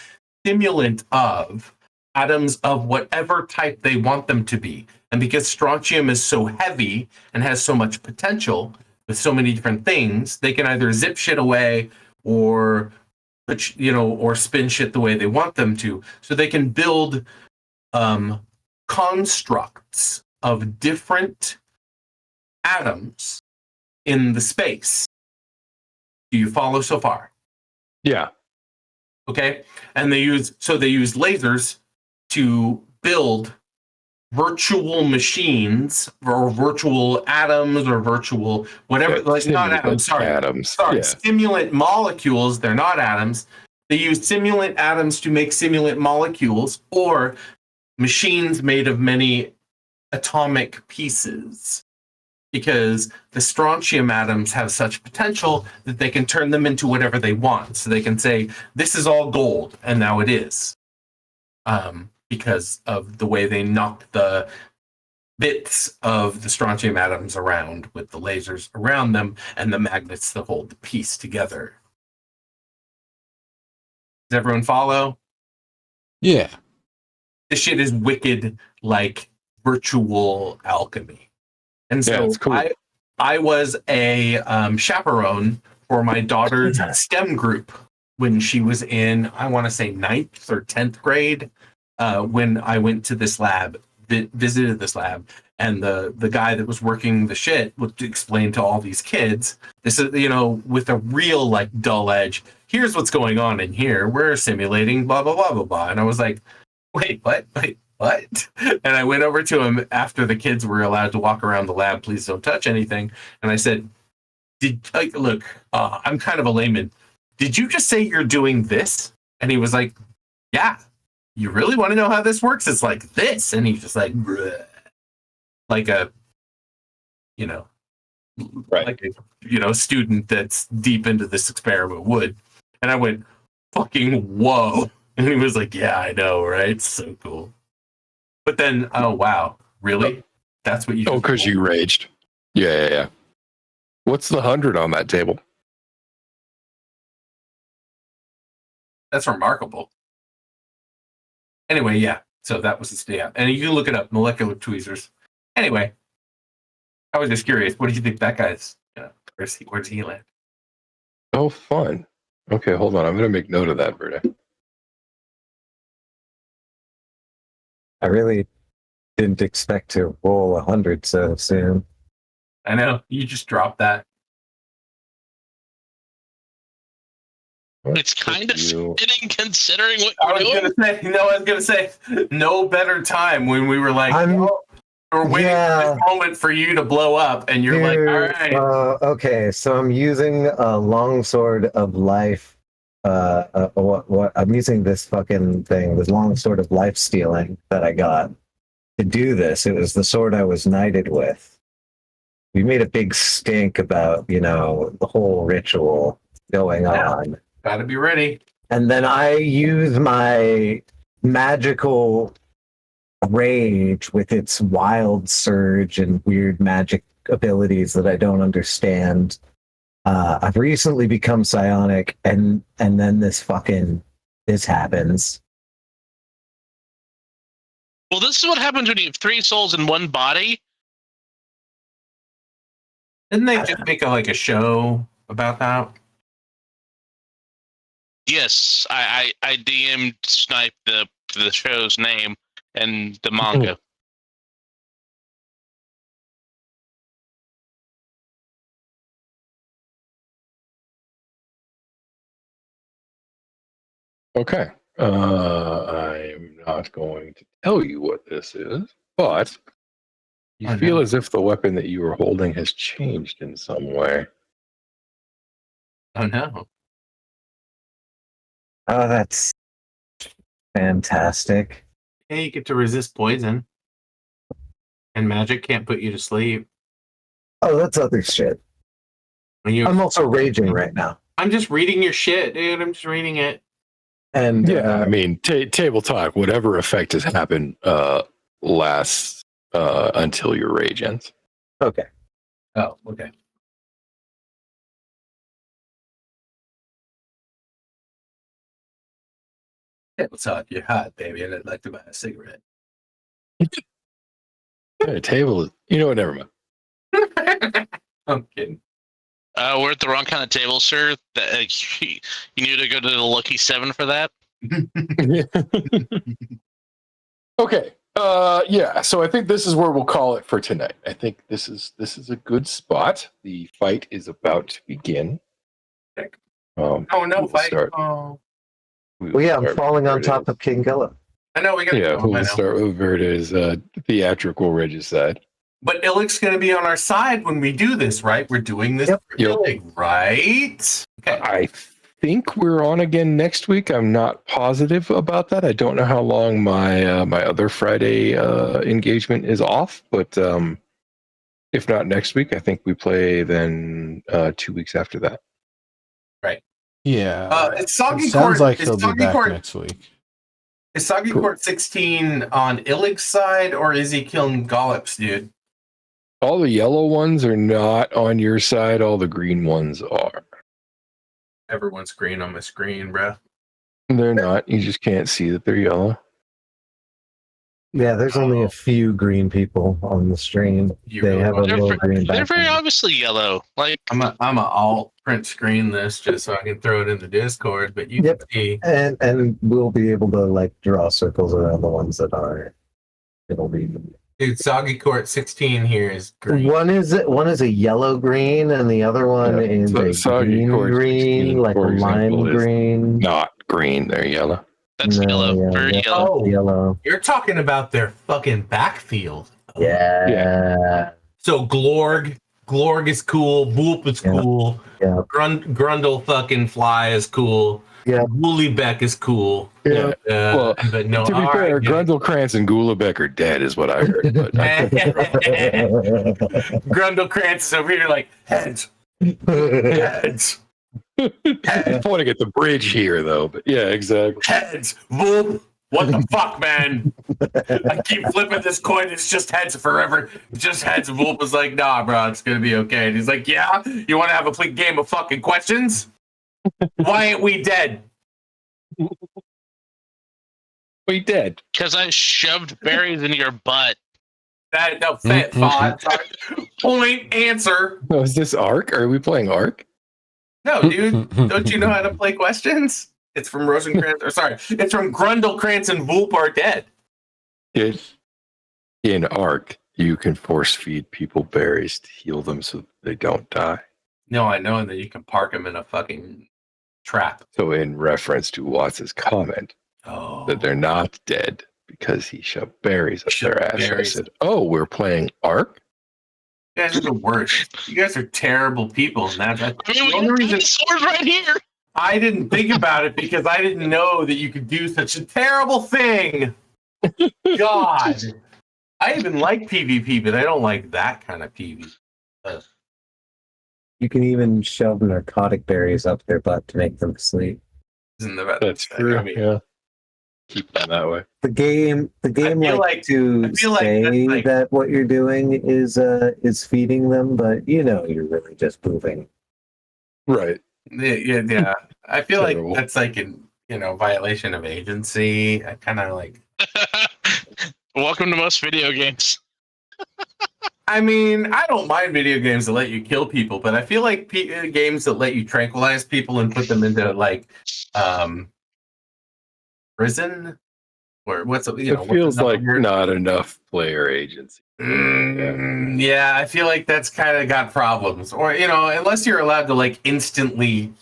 S4: stimulant of atoms of whatever type they want them to be. And because strontium is so heavy and has so much potential with so many different things, they can either zip shit away or or spin shit the way they want them to. So they can build constructs of different atoms in the space. Do you follow so far?
S3: Yeah.
S4: Okay. And they use lasers to build virtual machines or virtual atoms or virtual whatever, like not atoms,
S3: Atoms.
S4: sorry,
S3: Yeah.
S4: stimulant molecules. They're not atoms. They use simulant atoms to make simulant molecules, or machines made of many atomic pieces, because the strontium atoms have such potential that they can turn them into whatever they want. So they can say, this is all gold, and now it is. Because of the way they knock the bits of the strontium atoms around with the lasers around them and the magnets that hold the piece together. Does everyone follow?
S1: Yeah.
S4: This shit is wicked, like virtual alchemy. And
S3: Yeah,
S4: so
S3: it's cool.
S4: I was a chaperone for my daughter's STEM group when she was in, I want to say 9th or 10th grade, when I went to this lab, visited this lab, and the guy that was working the shit would explain to all these kids, this is, with a real like dull edge, here's what's going on in here. We're simulating blah, blah, blah, blah, blah. And I was like, wait, what? And I went over to him after the kids were allowed to walk around the lab. Please don't touch anything. And I said, look, I'm kind of a layman. Did you just say you're doing this? And he was like, yeah. You really want to know how this works? It's like this. And he's just like, bruh. Like a,
S3: Right.
S4: like a, student that's deep into this experiment would. And I went, fucking whoa. And he was like, yeah, I know, right? It's so cool. But then, oh, wow. Really? That's what you...
S3: Oh, because you raged. Yeah. What's the 100 on that table?
S4: That's remarkable. Anyway, yeah. So that was the stay out. And you can look it up, molecular tweezers. Anyway, I was just curious. What do you think that guy's... where's he land?
S3: Oh, fun. Okay, hold on. I'm going to make note of that, Verde.
S5: I really didn't expect to roll 100 so soon.
S4: I know. You just dropped that.
S2: It's kind of fitting considering what
S4: I
S2: you're
S4: was
S2: doing.
S4: gonna say, no better time when we were like, we're waiting for this moment for you to blow up, and you're like, all right.
S5: Okay, so I'm using a longsword of life. What I'm using this fucking thing, this longsword of life stealing that I got to do this. It was the sword I was knighted with. We made a big stink about, the whole ritual going on.
S4: Gotta be ready.
S5: And then I use my magical rage with its wild surge and weird magic abilities that I don't understand. I've recently become psionic, and then this happens.
S2: Well, this is what happens when you have 3 souls in one body.
S4: Didn't they just make a show about that?
S2: Yes, I DM'd Snipe the show's name and the manga.
S3: Okay. I'm not going to tell you what this is, but you feel as if the weapon that you were holding has changed in some way.
S4: Oh, no.
S5: Oh, that's fantastic.
S4: Hey, you get to resist poison. And magic can't put you to sleep.
S5: Oh, that's other shit. I'm also raging right now.
S4: I'm just reading your shit, dude. I'm just reading it.
S5: And
S3: yeah, I mean, table talk, whatever effect has happened lasts until your rage ends.
S5: Okay.
S4: Oh, okay. Hey, what's up? You're hot, baby, and I'd like to buy a cigarette.
S3: Yeah, table, never mind.
S4: I'm kidding.
S2: We're at the wrong kind of table, sir. You need to go to the Lucky 7 for that.
S3: Okay. Yeah. So I think this is where we'll call it for tonight. I think this is a good spot. The fight is about to begin.
S4: Oh no, fight!
S3: Start.
S4: Oh.
S5: Well, yeah, I'm falling on top of King Gilla.
S4: I know we got.
S3: Yeah,
S4: I know.
S3: we'll start with Verda's theatrical regicide.
S4: But Illich's going to be on our side when we do this, right? We're doing this for
S3: Yep.
S4: Illich, right? Okay.
S3: I think we're on again next week. I'm not positive about that. I don't know how long my my other Friday engagement is off, but if not next week, I think we play then 2 weeks after that.
S1: Yeah.
S4: It's Soggy
S1: It sounds
S4: Court.
S1: like
S4: Is
S1: he'll be
S4: Soggy
S1: back
S4: Court,
S1: next week.
S4: is Soggy
S3: Cool.
S4: Court 16 on Illich's side, or is he killing Gollops, dude?
S3: All the yellow ones are not on your side. All the green ones are.
S4: Everyone's green on my screen, bro.
S3: They're not. You just can't see that they're yellow.
S5: Yeah, there's only a few green people on the stream.
S4: You
S5: They
S4: really
S5: have a
S4: want-
S5: little green
S2: They're very
S5: background.
S2: obviously yellow. Like,
S4: I'm a alt print screen this just so I can throw it in the Discord, but you
S5: Yep.
S4: can see.
S5: And we'll be able to like draw circles around the ones that are. It'll be
S4: Dude, Soggy Court 16 here is green.
S5: one is a yellow green and the other one
S3: Yeah,
S5: is
S3: so
S5: a
S3: Soggy
S5: green
S3: Court
S5: green,
S3: 16,
S5: like a
S3: for example,
S5: lime
S3: is
S5: green.
S3: Not green. They're yellow.
S2: that's
S5: No,
S2: yellow.
S5: yeah,
S2: Very
S5: yeah.
S2: yellow.
S4: Oh,
S5: Yellow.
S4: you're talking about their fucking backfield.
S5: Yeah.
S4: So Glorg is cool. Boop is
S5: Yeah.
S4: cool.
S5: Yeah.
S4: Grundle fucking Fly is cool.
S5: Yeah.
S4: Woollybeck is cool.
S5: Yeah.
S3: Well,
S4: but no,
S3: to be
S4: all
S3: fair,
S4: right, yeah.
S3: Grundlekrantz and Gulabeck are dead, is what I heard. But
S4: Grundlekrantz is over here like heads, heads,
S3: I'm pointing at the bridge here, though. But yeah, exactly.
S4: heads. Boop. What the fuck, man? I keep flipping this coin. It's just heads forever. Just heads. And Wolf was like, nah, bro, it's going to be okay. And he's like, yeah? You want to have a quick game of fucking questions? Why ain't we dead?
S3: We dead.
S2: Because I shoved berries in your butt.
S4: That no fit thought. Point answer.
S3: Oh, is this Ark? Are we playing Ark?
S4: No, dude. Don't you know how to play questions? It's from Rosencrantz. Or sorry, it's from Grundlekrantz and Vulp are dead.
S3: In Ark, you can force feed people berries to heal them so that they don't die.
S4: No, I know that you can park them in a fucking trap.
S3: So, in reference to Watts' comment
S4: Oh.
S3: that they're not dead because he shoved berries up
S4: Shoved
S3: their ass,
S4: berries.
S3: I said, "Oh, we're playing Ark."
S4: You guys are the worst. You guys are terrible people. And that's
S2: I mean,
S4: the
S2: we
S4: only
S2: got
S4: reason
S2: dinosaurs right here.
S4: I didn't think about it because I didn't know that you could do such a terrible thing. God. I even like PvP, but I don't like that kind of PvP.
S5: You can even shove narcotic berries up their butt to make them sleep.
S4: Isn't the
S3: That's true. Yeah, keep them that way.
S5: The game
S4: feel
S5: likes to
S4: I feel like
S5: say
S4: that's like-
S5: that what you're doing is feeding them, but you know you're really just moving.
S3: Right.
S4: Yeah. I feel
S3: Terrible.
S4: like that's like an violation of agency. I kind of like.
S2: Welcome to most video games.
S4: I mean, I don't mind video games that let you kill people, but I feel like games that let you tranquilize people and put them into like prison or what's
S3: It feels like not enough player agency.
S4: Yeah, I feel like that's kind of got problems, or unless you're allowed to like instantly,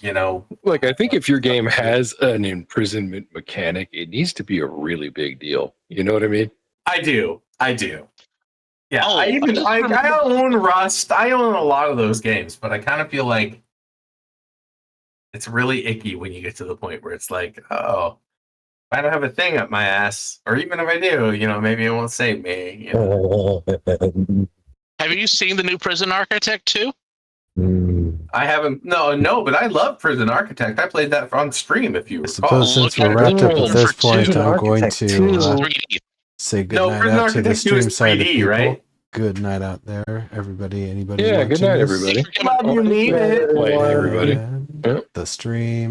S3: Like, I think if your game has an imprisonment mechanic, it needs to be a really big deal. You know what I mean?
S4: I do. Yeah,
S2: Oh,
S4: I own Rust. I own a lot of those games, but I kind of feel like it's really icky when you get to the point where it's like, oh, if I don't have a thing up my ass, or even if I do, maybe it won't save me.
S2: Have you seen the new Prison Architect 2?
S4: I haven't. No, but I love Prison Architect. I played that on stream, if you
S1: I
S4: recall.
S1: suppose since
S2: look
S1: we're
S2: at
S1: wrapped up
S2: it.
S1: at this
S2: For
S1: point,
S2: two.
S1: I'm going
S5: Architect
S1: to
S2: 3D.
S1: say good
S4: No,
S1: night
S4: Prison
S1: out to the
S4: Architect 2 is
S1: stream side of
S4: 3D,
S1: people.
S4: right?
S1: Good night out there, everybody. Anybody?
S3: Yeah, good
S1: watching
S3: night,
S1: this?
S3: everybody.
S4: Love you, mean it.
S3: Bye, everybody.
S1: And
S3: Yep.
S1: The stream.